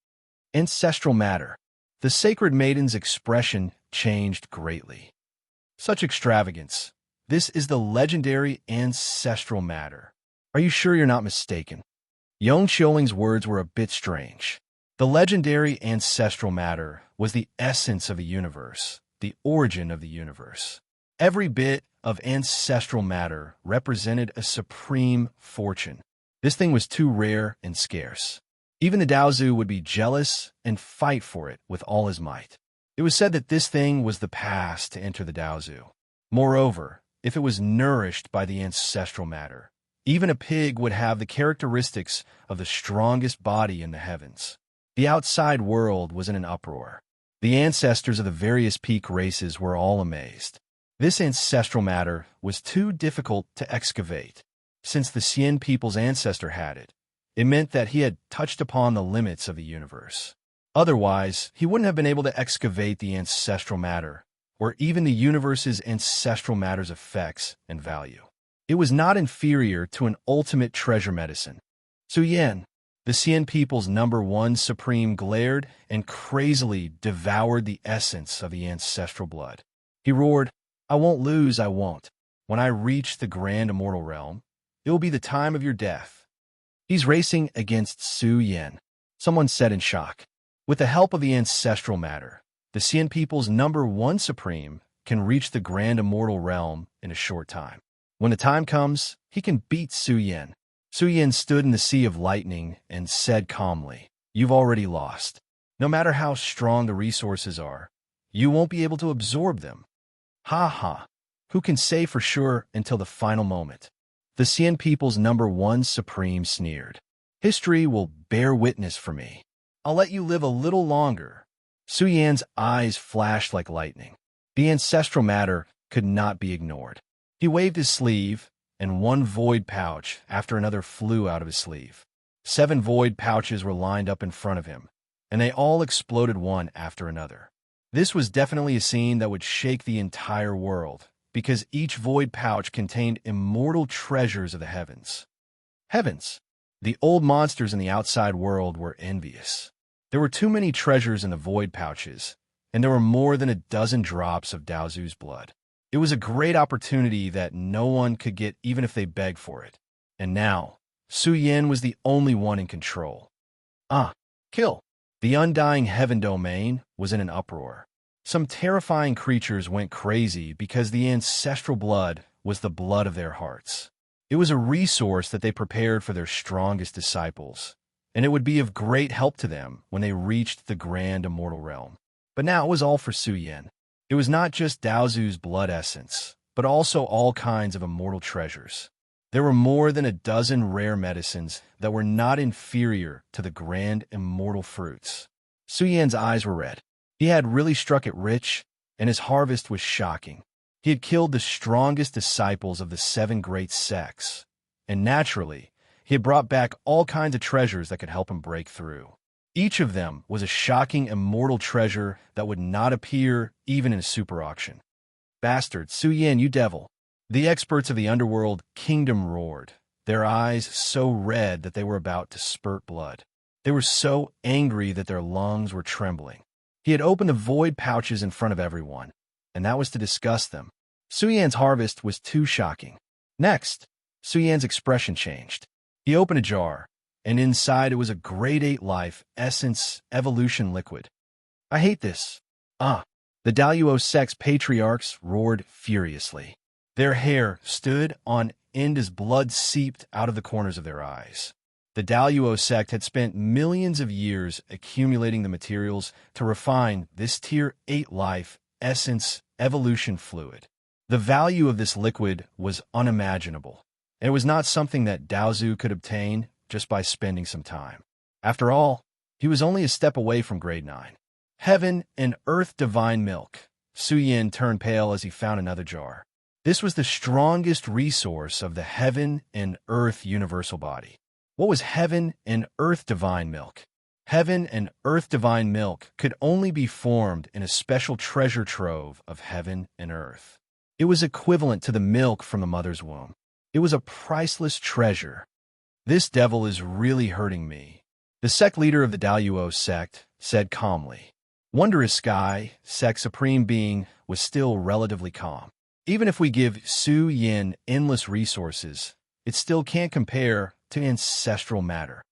Ancestral matter. The sacred maiden's expression changed greatly. Such extravagance. This is the legendary ancestral matter. Are you sure you're not mistaken? Yong Qiuling's words were a bit strange. The legendary ancestral matter was the essence of the universe, the origin of the universe. Every bit of ancestral matter represented a supreme fortune. This thing was too rare and scarce. Even the Daozu would be jealous and fight for it with all his might. It was said that this thing was the path to enter the Daozu. Moreover, if it was nourished by the ancestral matter, even a pig would have the characteristics of the strongest body in the heavens. The outside world was in an uproar. The ancestors of the various peak races were all amazed. This ancestral matter was too difficult to excavate. Since the Xian people's ancestor had it, it meant that he had touched upon the limits of the universe. Otherwise, he wouldn't have been able to excavate the ancestral matter, or even the universe's ancestral matter's effects and value. It was not inferior to an ultimate treasure medicine. Su Yan, the Xian people's #1 supreme, glared and crazily devoured the essence of the ancestral blood. He roared, "I won't lose, I won't. When I reach the grand immortal realm, it will be the time of your death." "He's racing against Su Yan," someone said in shock. With the help of the ancestral matter, the Xian people's #1 supreme can reach the grand immortal realm in a short time. When the time comes, he can beat Su Yan. Su Yan stood in the sea of lightning and said calmly, "You've already lost. No matter how strong the resources are, you won't be able to absorb them." Ha ha. Who can say for sure until the final moment? The Xian people's #1 supreme sneered. "History will bear witness for me. I'll let you live a little longer." Su Yan's eyes flashed like lightning. The ancestral matter could not be ignored. He waved his sleeve, and one void pouch after another flew out of his sleeve. 7 void pouches were lined up in front of him, and they all exploded one after another. This was definitely a scene that would shake the entire world, because each void pouch contained immortal treasures of the heavens. Heavens! The old monsters in the outside world were envious. There were too many treasures in the void pouches, and there were more than a dozen drops of Daozu's blood. It was a great opportunity that no one could get even if they begged for it. And now, Su Yan was the only one in control. Kill! The undying heaven domain was in an uproar. Some terrifying creatures went crazy because the ancestral blood was the blood of their hearts. It was a resource that they prepared for their strongest disciples, and it would be of great help to them when they reached the grand immortal realm. But now it was all for Su Yan. It was not just Daozu's blood essence, but also all kinds of immortal treasures. There were more than a dozen rare medicines that were not inferior to the grand immortal fruits. Su Yan's eyes were red. He had really struck it rich, and his harvest was shocking. He had killed the strongest disciples of the 7 great sects, and naturally, he had brought back all kinds of treasures that could help him break through. Each of them was a shocking immortal treasure that would not appear even in a super auction. "Bastard, Su Yan, you devil!" The experts of the underworld kingdom roared, their eyes so red that they were about to spurt blood. They were so angry that their lungs were trembling. He had opened the void pouches in front of everyone, and that was to discuss them. Su Yan's harvest was too shocking. Next, Su Yan's expression changed. He opened a jar, and inside it was a grade 8 life essence evolution liquid. "I hate this." The Daluo sect's patriarchs roared furiously. Their hair stood on end as blood seeped out of the corners of their eyes. The Daluo sect had spent millions of years accumulating the materials to refine this Tier 8 life essence evolution fluid. The value of this liquid was unimaginable, and it was not something that Daozu could obtain just by spending some time. After all, he was only a step away from grade 9. Heaven and Earth Divine Milk. Su Yan turned pale as he found another jar. This was the strongest resource of the Heaven and Earth Universal Body. What was Heaven and Earth Divine Milk? Heaven and Earth Divine Milk could only be formed in a special treasure trove of Heaven and Earth. It was equivalent to the milk from the mother's womb. It was a priceless treasure. "This devil is really hurting me," the sect leader of the Daluo sect said calmly. Wondrous Sky, sect supreme being, was still relatively calm. "Even if we give Su Yan endless resources, it still can't compare to ancestral matter."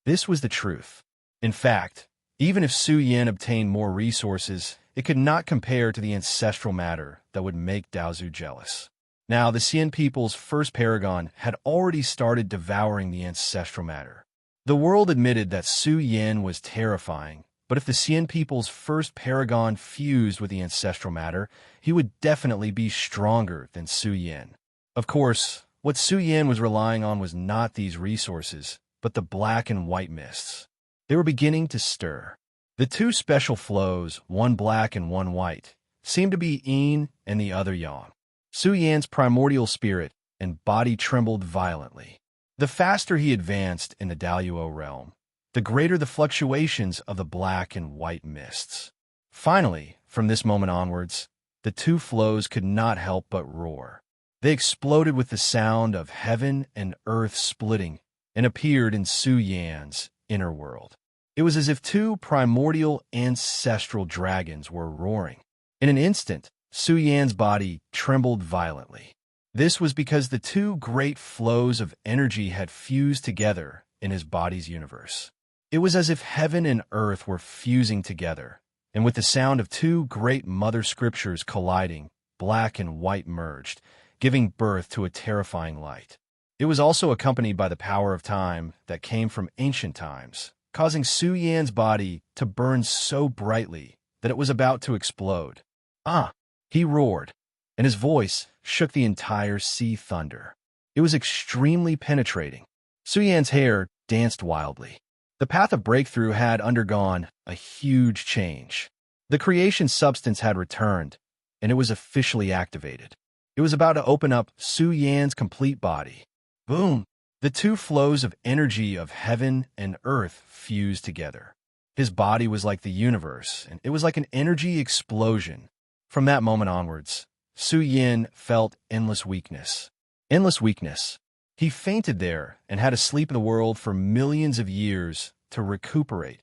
This was the truth. In fact, even if Su Yan obtained more resources, it could not compare to the ancestral matter that would make Daozu jealous. Now, the Xian people's first paragon had already started devouring the ancestral matter. The world admitted that Su Yan was terrifying, but if the Xian people's first paragon fused with the ancestral matter, he would definitely be stronger than Su Yan. Of course, what Su Yan was relying on was not these resources, but the black and white mists. They were beginning to stir. The 2 special flows, one black and one white, seemed to be yin and the other yang. Su Yan's primordial spirit and body trembled violently. The faster he advanced in the Daluo realm, the greater the fluctuations of the black and white mists. Finally, from this moment onwards, the two flows could not help but roar. They exploded with the sound of heaven and earth splitting and appeared in Su Yan's inner world. It was as if two primordial ancestral dragons were roaring. In an instant, Su Yan's body trembled violently. This was because the two great flows of energy had fused together in his body's universe. It was as if heaven and earth were fusing together, and with the sound of two great mother scriptures colliding, black and white merged, giving birth to a terrifying light. It was also accompanied by the power of time that came from ancient times, causing Su Yan's body to burn so brightly that it was about to explode. "Ah!" he roared, and his voice shook the entire sea thunder. It was extremely penetrating. Su Yan's hair danced wildly. The path of breakthrough had undergone a huge change. The creation substance had returned, and it was officially activated. It was about to open up Su Yan's complete body. Boom! The two flows of energy of heaven and earth fused together. His body was like the universe, and it was like an energy explosion. From that moment onwards, Su Yan felt endless weakness. Endless weakness. He fainted there and had to sleep in the world for millions of years to recuperate.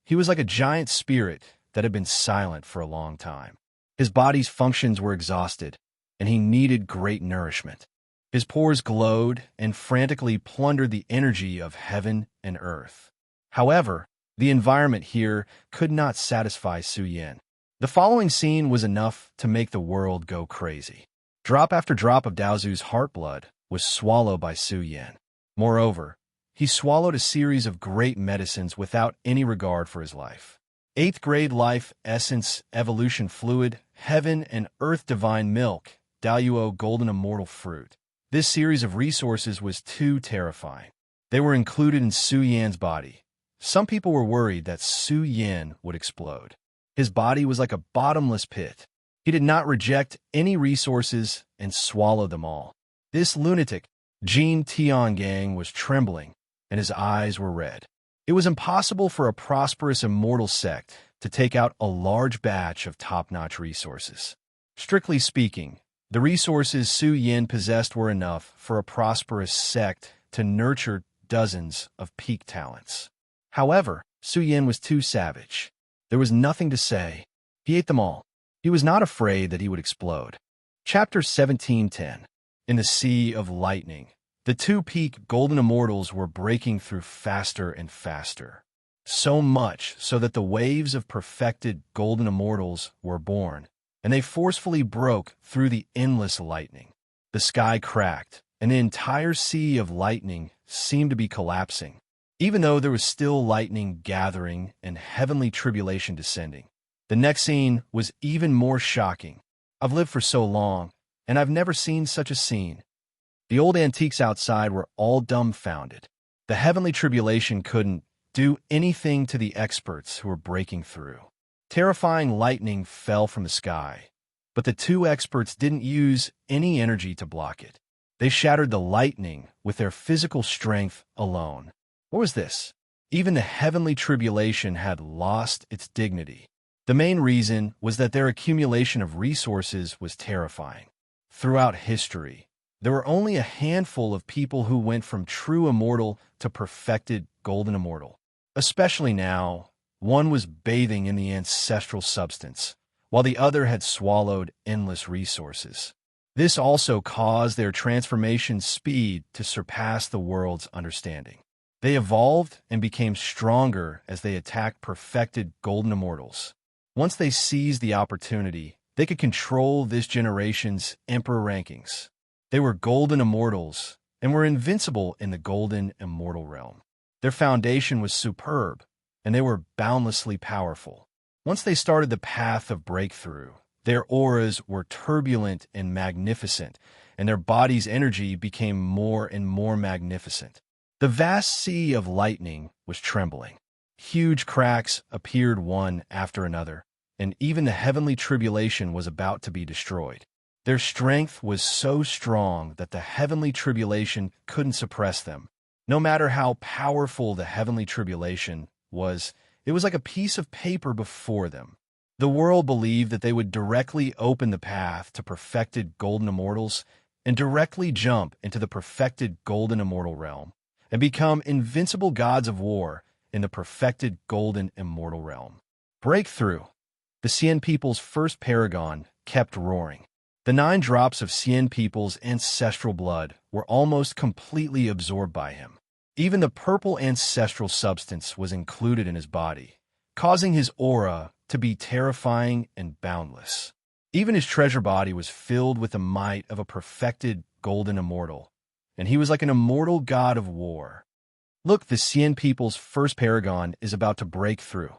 He was like a giant spirit that had been silent for a long time. His body's functions were exhausted, and he needed great nourishment. His pores glowed and frantically plundered the energy of heaven and earth. However, the environment here could not satisfy Su Yan. The following scene was enough to make the world go crazy. Drop after drop of Daozu's heart blood was swallowed by Su Yan. Moreover, he swallowed a series of great medicines without any regard for his life. 8th grade life essence evolution fluid, heaven and earth divine milk, Daluo golden immortal fruit. This series of resources was too terrifying. They were included in Su Yan's body. Some people were worried that Su Yan would explode. His body was like a bottomless pit. He did not reject any resources and swallow them all. This lunatic, Jin Tiangang, was trembling, and his eyes were red. It was impossible for a prosperous immortal sect to take out a large batch of top-notch resources. Strictly speaking, the resources Su Yan possessed were enough for a prosperous sect to nurture dozens of peak talents. However, Su Yan was too savage. There was nothing to say. He ate them all. He was not afraid that he would explode. Chapter 17:10. In the Sea of Lightning, the two peak golden immortals were breaking through faster and faster. So much so that the waves of perfected golden immortals were born, and they forcefully broke through the endless lightning. The sky cracked, and the entire sea of lightning seemed to be collapsing. Even though there was still lightning gathering and heavenly tribulation descending, the next scene was even more shocking. I've lived for so long, and I've never seen such a scene. The old antiques outside were all dumbfounded. The heavenly tribulation couldn't do anything to the experts who were breaking through. Terrifying lightning fell from the sky, but the two experts didn't use any energy to block it. They shattered the lightning with their physical strength alone. What was this? Even the heavenly tribulation had lost its dignity. The main reason was that their accumulation of resources was terrifying. Throughout history, there were only a handful of people who went from true immortal to perfected golden immortal. Especially now, one was bathing in the ancestral substance, while the other had swallowed endless resources. This also caused their transformation speed to surpass the world's understanding. They evolved and became stronger as they attacked perfected golden immortals. Once they seized the opportunity, they could control this generation's emperor rankings. They were golden immortals and were invincible in the golden immortal realm. Their foundation was superb, and they were boundlessly powerful. Once they started the path of breakthrough, their auras were turbulent and magnificent, and their body's energy became more and more magnificent. The vast sea of lightning was trembling. Huge cracks appeared one after another, and even the heavenly tribulation was about to be destroyed. Their strength was so strong that the heavenly tribulation couldn't suppress them. No matter how powerful the heavenly tribulation was, it was like a piece of paper before them. The world believed that they would directly open the path to perfected golden immortals and directly jump into the perfected golden immortal realm and become invincible gods of war in the perfected golden immortal realm. Breakthrough. The Cien people's first paragon kept roaring. The 9 drops of Cien people's ancestral blood were almost completely absorbed by him. Even the purple ancestral substance was included in his body, causing his aura to be terrifying and boundless. Even his treasure body was filled with the might of a perfected golden immortal, and he was like an immortal god of war. Look, the Cien people's first paragon is about to break through.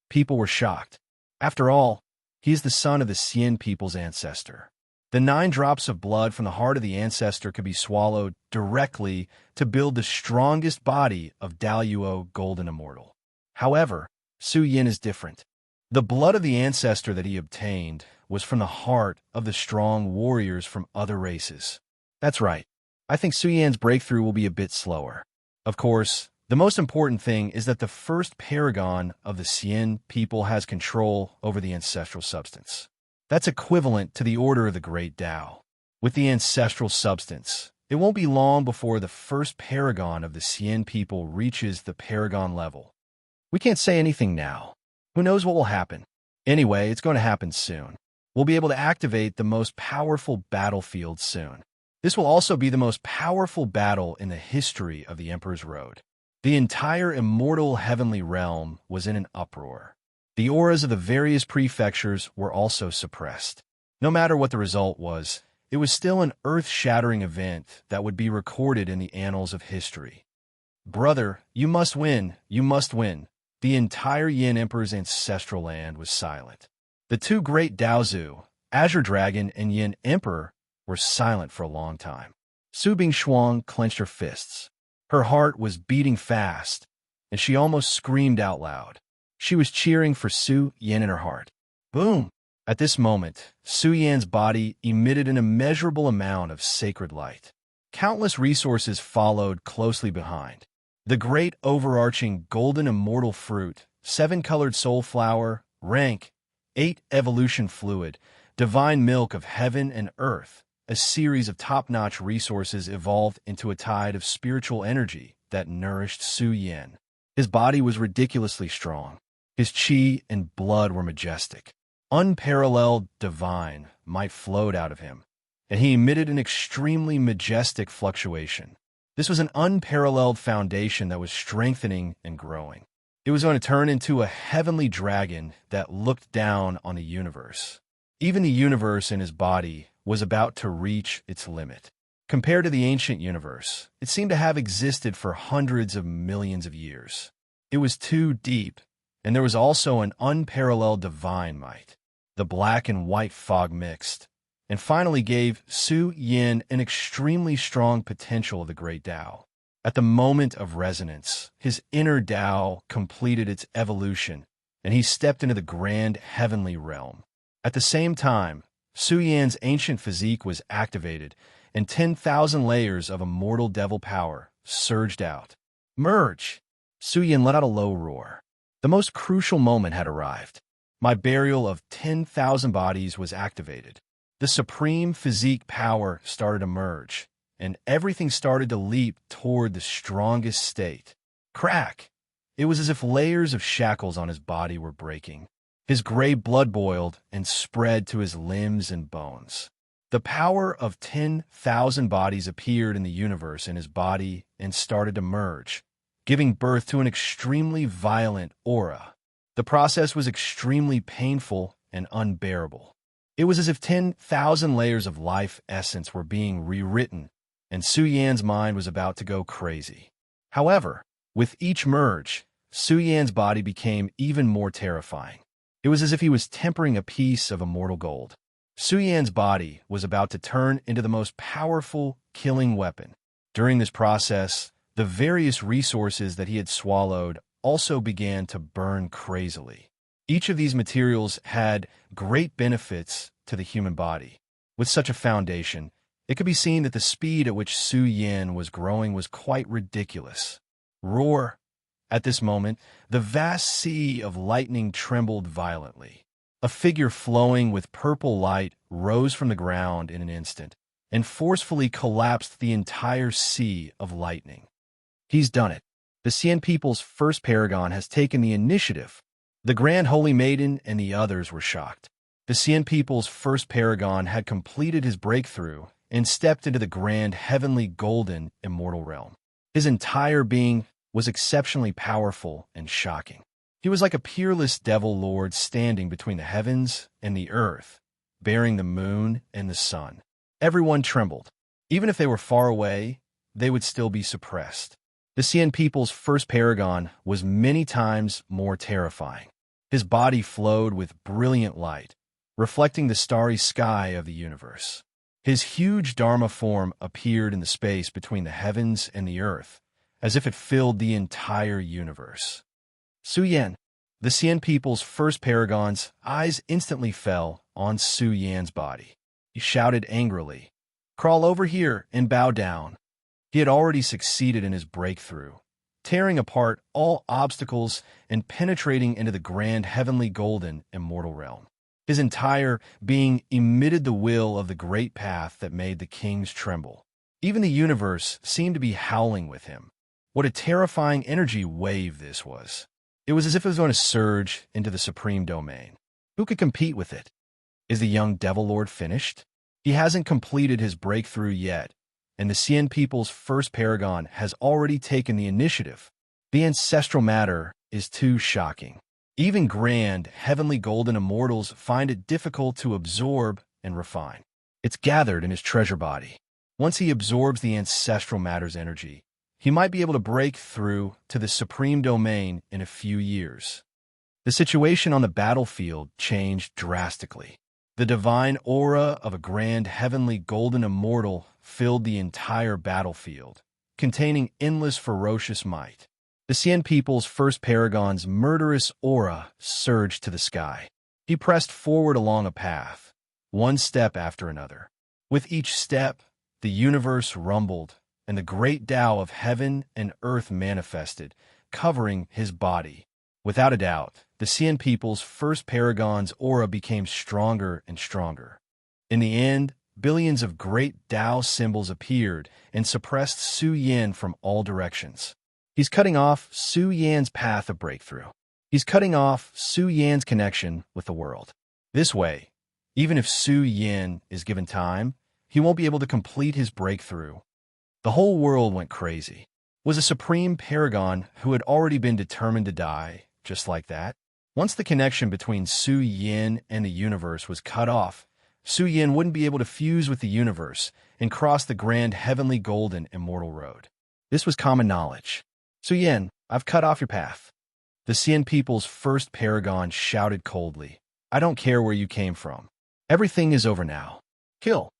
People were shocked. After all, he is the son of the Cien people's ancestor. The 9 drops of blood from the heart of the ancestor could be swallowed directly to build the strongest body of Daluo Golden Immortal. However, Su Yin is different. The blood of the ancestor that he obtained was from the heart of the strong warriors from other races. That's right. I think Su Yan's breakthrough will be a bit slower. Of course, the most important thing is that the first paragon of the Cien people has control over the ancestral substance. That's equivalent to the order of the Great Tao. With the ancestral substance, it won't be long before the first paragon of the Cien people reaches the paragon level. We can't say anything now. Who knows what will happen? Anyway, it's going to happen soon. We'll be able to activate the most powerful battlefield soon. This will also be the most powerful battle in the history of the Emperor's Road. The entire immortal heavenly realm was in an uproar. The auras of the various prefectures were also suppressed. No matter what the result was, it was still an earth-shattering event that would be recorded in the annals of history. Brother, you must win, you must win. The entire Yin Emperor's ancestral land was silent. The 2 great Daozu, Azure Dragon and Yin Emperor, were silent for a long time. Su Bingshuang clenched her fists. Her heart was beating fast, and she almost screamed out loud. She was cheering for Su Yan in her heart. Boom! At this moment, Su Yan's body emitted an immeasurable amount of sacred light. Countless resources followed closely behind. The great overarching golden immortal fruit, 7-colored soul flower, rank, 8 evolution fluid, divine milk of heaven and earth, a series of top-notch resources evolved into a tide of spiritual energy that nourished Su Yan. His body was ridiculously strong. His chi and blood were majestic. Unparalleled divine might flowed out of him, and he emitted an extremely majestic fluctuation. This was an unparalleled foundation that was strengthening and growing. It was going to turn into a heavenly dragon that looked down on the universe. Even the universe in his body was about to reach its limit. Compared to the ancient universe, it seemed to have existed for hundreds of millions of years. It was too deep, and there was also an unparalleled divine might. The black and white fog mixed, and finally gave Su Yin an extremely strong potential of the Great Tao. At the moment of resonance, his inner Tao completed its evolution, and he stepped into the grand heavenly realm. At the same time, Su Yan's ancient physique was activated, and 10,000 layers of immortal devil power surged out. Merge! Su Yan let out a low roar. The most crucial moment had arrived. My burial of 10,000 bodies was activated. The supreme physique power started to merge, and everything started to leap toward the strongest state. Crack! It was as if layers of shackles on his body were breaking. His gray blood boiled and spread to his limbs and bones. The power of 10,000 bodies appeared in the universe in his body and started to merge, giving birth to an extremely violent aura. The process was extremely painful and unbearable. It was as if 10,000 layers of life essence were being rewritten, and Su Yan's mind was about to go crazy. However, with each merge, Su Yan's body became even more terrifying. It was as if he was tempering a piece of immortal gold. Su Yan's body was about to turn into the most powerful killing weapon. During this process, the various resources that he had swallowed also began to burn crazily. Each of these materials had great benefits to the human body. With such a foundation, it could be seen that the speed at which Su Yin was growing was quite ridiculous. Roar! At this moment, the vast sea of lightning trembled violently. A figure flowing with purple light rose from the ground in an instant and forcefully collapsed the entire sea of lightning. He's done it. The Xian people's first paragon has taken the initiative. The Grand Holy Maiden and the others were shocked. The Xian people's first paragon had completed his breakthrough and stepped into the grand heavenly golden immortal realm. His entire being was exceptionally powerful and shocking. He was like a peerless devil lord standing between the heavens and the earth, bearing the moon and the sun. Everyone trembled. Even if they were far away, they would still be suppressed. The Xian people's first paragon was many times more terrifying. His body flowed with brilliant light, reflecting the starry sky of the universe. His huge Dharma form appeared in the space between the heavens and the earth, as if it filled the entire universe. Su Yan, the Xian people's first paragon's eyes instantly fell on Su Yan's body. He shouted angrily, "Crawl over here and bow down." He had already succeeded in his breakthrough, tearing apart all obstacles and penetrating into the grand heavenly golden immortal realm. His entire being emitted the will of the great path that made the kings tremble. Even the universe seemed to be howling with him. What a terrifying energy wave this was. It was as if it was going to surge into the supreme domain. Who could compete with it? Is the young Devil Lord finished? He hasn't completed his breakthrough yet, and the Xian people's first paragon has already taken the initiative. The ancestral matter is too shocking. Even grand, heavenly golden immortals find it difficult to absorb and refine. It's gathered in his treasure body. Once he absorbs the ancestral matter's energy, he might be able to break through to the supreme domain in a few years. The situation on the battlefield changed drastically. The divine aura of a grand heavenly golden immortal filled the entire battlefield, containing endless ferocious might. The Xian people's first paragon's murderous aura surged to the sky. He pressed forward along a path, one step after another. With each step, the universe rumbled, and the great Tao of heaven and earth manifested, covering his body. Without a doubt, the Xian people's first paragon's aura became stronger and stronger. In the end, billions of great Tao symbols appeared and suppressed Su Yan from all directions. He's cutting off Su Yan's path of breakthrough. He's cutting off Su Yan's connection with the world. This way, even if Su Yan is given time, he won't be able to complete his breakthrough. The whole world went crazy. Was a supreme paragon who had already been determined to die, just like that? Once the connection between Su Yan and the universe was cut off, Su Yan wouldn't be able to fuse with the universe and cross the grand heavenly golden immortal road. This was common knowledge. Su Yan, I've cut off your path. The Xian people's first paragon shouted coldly, I don't care where you came from. Everything is over now. Kill.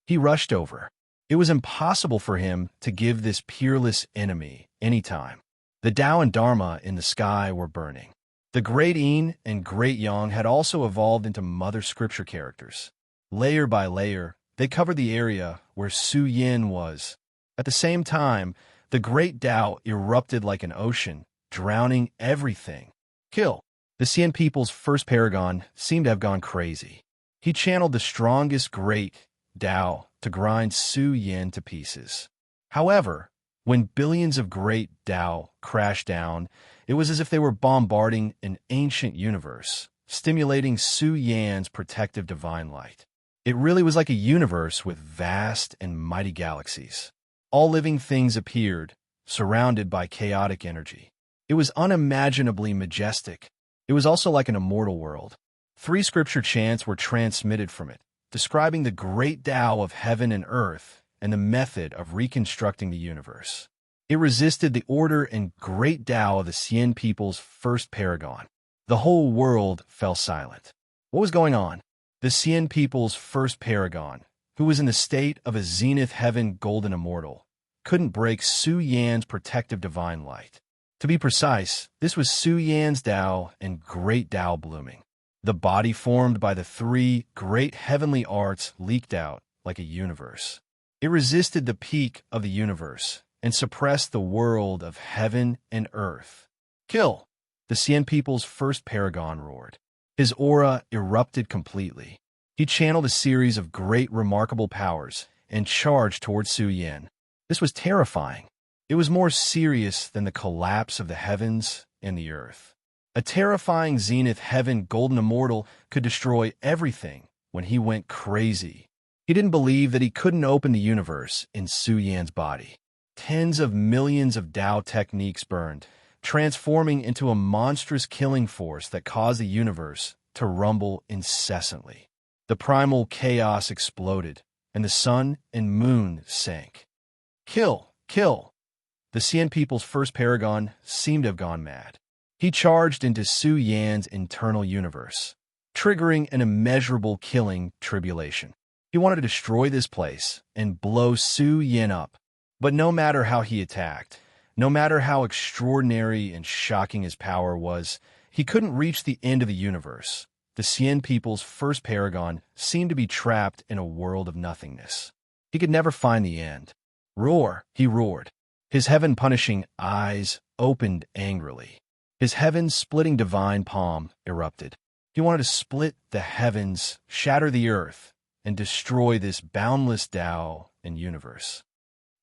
He rushed over. It was impossible for him to give this peerless enemy any time. The Tao and Dharma in the sky were burning. The Great Yin and Great Yang had also evolved into Mother Scripture characters. Layer by layer, they covered the area where Su Yin was. At the same time, the great Tao erupted like an ocean, drowning everything. Kill. The Xian people's first paragon seemed to have gone crazy. He channeled the strongest great Tao to grind Su Yin to pieces. However, when billions of great Tao crashed down, it was as if they were bombarding an ancient universe, stimulating Su Yan's protective divine light. It really was like a universe with vast and mighty galaxies. All living things appeared, surrounded by chaotic energy. It was unimaginably majestic. It was also like an immortal world. 3 scripture chants were transmitted from it, describing the great Tao of heaven and earth and the method of reconstructing the universe. It resisted the order and great Tao of the Xian people's first paragon. The whole world fell silent. What was going on? The Xian people's first paragon, who was in the state of a zenith heaven golden immortal, couldn't break Su Yan's protective divine light. To be precise, this was Su Yan's Tao and Great Tao blooming. The body formed by the three great heavenly arts leaked out like a universe. It resisted the peak of the universe and suppressed the world of heaven and earth. Kill! The Xian people's first paragon roared. His aura erupted completely. He channeled a series of great remarkable powers and charged toward Su Yan. This was terrifying. It was more serious than the collapse of the heavens and the earth. A terrifying zenith heaven golden immortal could destroy everything when he went crazy. He didn't believe that he couldn't open the universe in Su Yan's body. Tens of millions of Tao techniques burned, transforming into a monstrous killing force that caused the universe to rumble incessantly. The primal chaos exploded, and the sun and moon sank. Kill! Kill! The Xian people's first paragon seemed to have gone mad. He charged into Su Yan's internal universe, triggering an immeasurable killing tribulation. He wanted to destroy this place and blow Su Yan up. But no matter how he attacked, no matter how extraordinary and shocking his power was, he couldn't reach the end of the universe. The Xian people's first paragon seemed to be trapped in a world of nothingness. He could never find the end. Roar! He roared. His heaven-punishing eyes opened angrily. His heaven-splitting divine palm erupted. He wanted to split the heavens, shatter the earth, and destroy this boundless Tao and universe.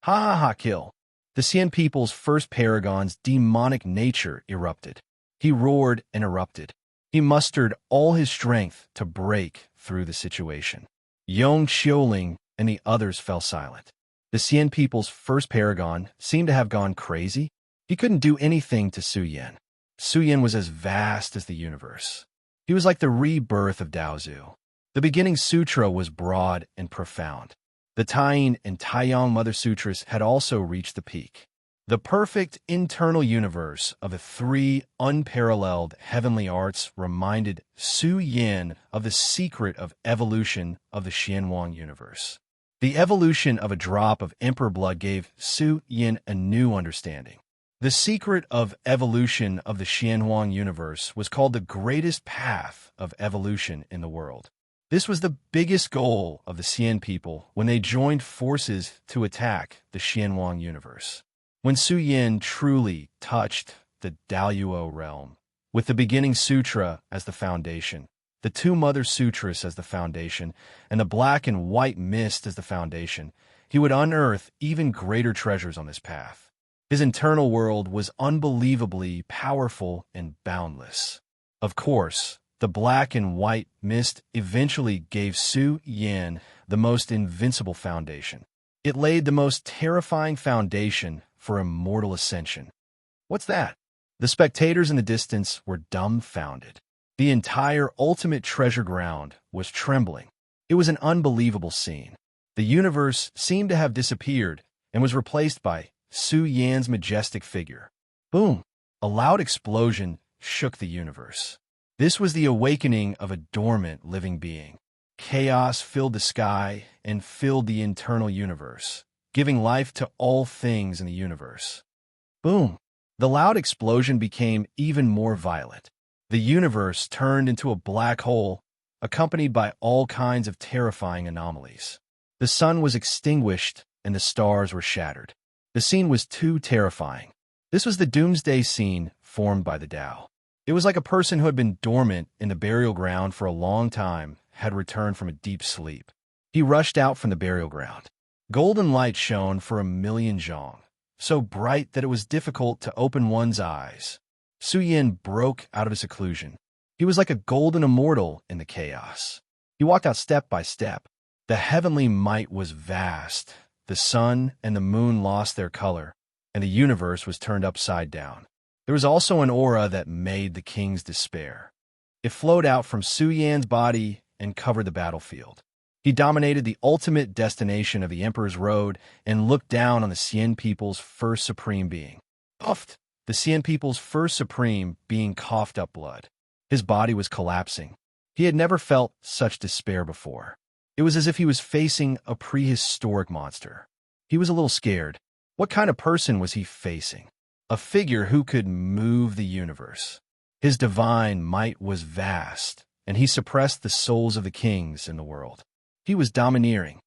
Ha ha ha! Kill! The Xian people's first paragon's demonic nature erupted. He roared and erupted. He mustered all his strength to break through the situation. Yong Xiuling and the others fell silent. The Xian people's first paragon seemed to have gone crazy. He couldn't do anything to Su Yan. Su Yan was as vast as the universe. He was like the rebirth of Daozu. The beginning sutra was broad and profound. The Taiying and Taiyang Mother Sutras had also reached the peak. The perfect internal universe of the three unparalleled heavenly arts reminded Su Yan of the secret of evolution of the Xianwang universe. The evolution of a drop of emperor blood gave Su Yan a new understanding. The secret of evolution of the Xianwang universe was called the greatest path of evolution in the world. This was the biggest goal of the Xian people when they joined forces to attack the Xianwang universe. When Su Yan truly touched the Daoyuo realm, with the beginning sutra as the foundation, the two mother sutras as the foundation, and the black and white mist as the foundation, he would unearth even greater treasures on this path. His internal world was unbelievably powerful and boundless. Of course, the black and white mist eventually gave Su Yan the most invincible foundation. It laid the most terrifying foundation for immortal ascension. What's that? The spectators in the distance were dumbfounded. The entire ultimate treasure ground was trembling. It was an unbelievable scene. The universe seemed to have disappeared and was replaced by Su Yan's majestic figure. Boom! A loud explosion shook the universe. This was the awakening of a dormant living being. Chaos filled the sky and filled the internal universe, giving life to all things in the universe. Boom! The loud explosion became even more violent. The universe turned into a black hole, accompanied by all kinds of terrifying anomalies. The sun was extinguished and the stars were shattered. The scene was too terrifying. This was the doomsday scene formed by the Tao. It was like a person who had been dormant in the burial ground for a long time had returned from a deep sleep. He rushed out from the burial ground. Golden light shone for 1,000,000 zhong, so bright that it was difficult to open one's eyes. Su Yan broke out of his seclusion. He was like a golden immortal in the chaos. He walked out step by step. The heavenly might was vast. The sun and the moon lost their color, and the universe was turned upside down. There was also an aura that made the king's despair. It flowed out from Su Yan's body and covered the battlefield. He dominated the ultimate destination of the Emperor's Road and looked down on the Xian people's first supreme being. Puffed! The Xian people's first supreme being coughed up blood. His body was collapsing. He had never felt such despair before. It was as if he was facing a prehistoric monster. He was a little scared. What kind of person was he facing? a figure who could move the universe. His divine might was vast, and he suppressed the souls of the kings in the world. He was domineering,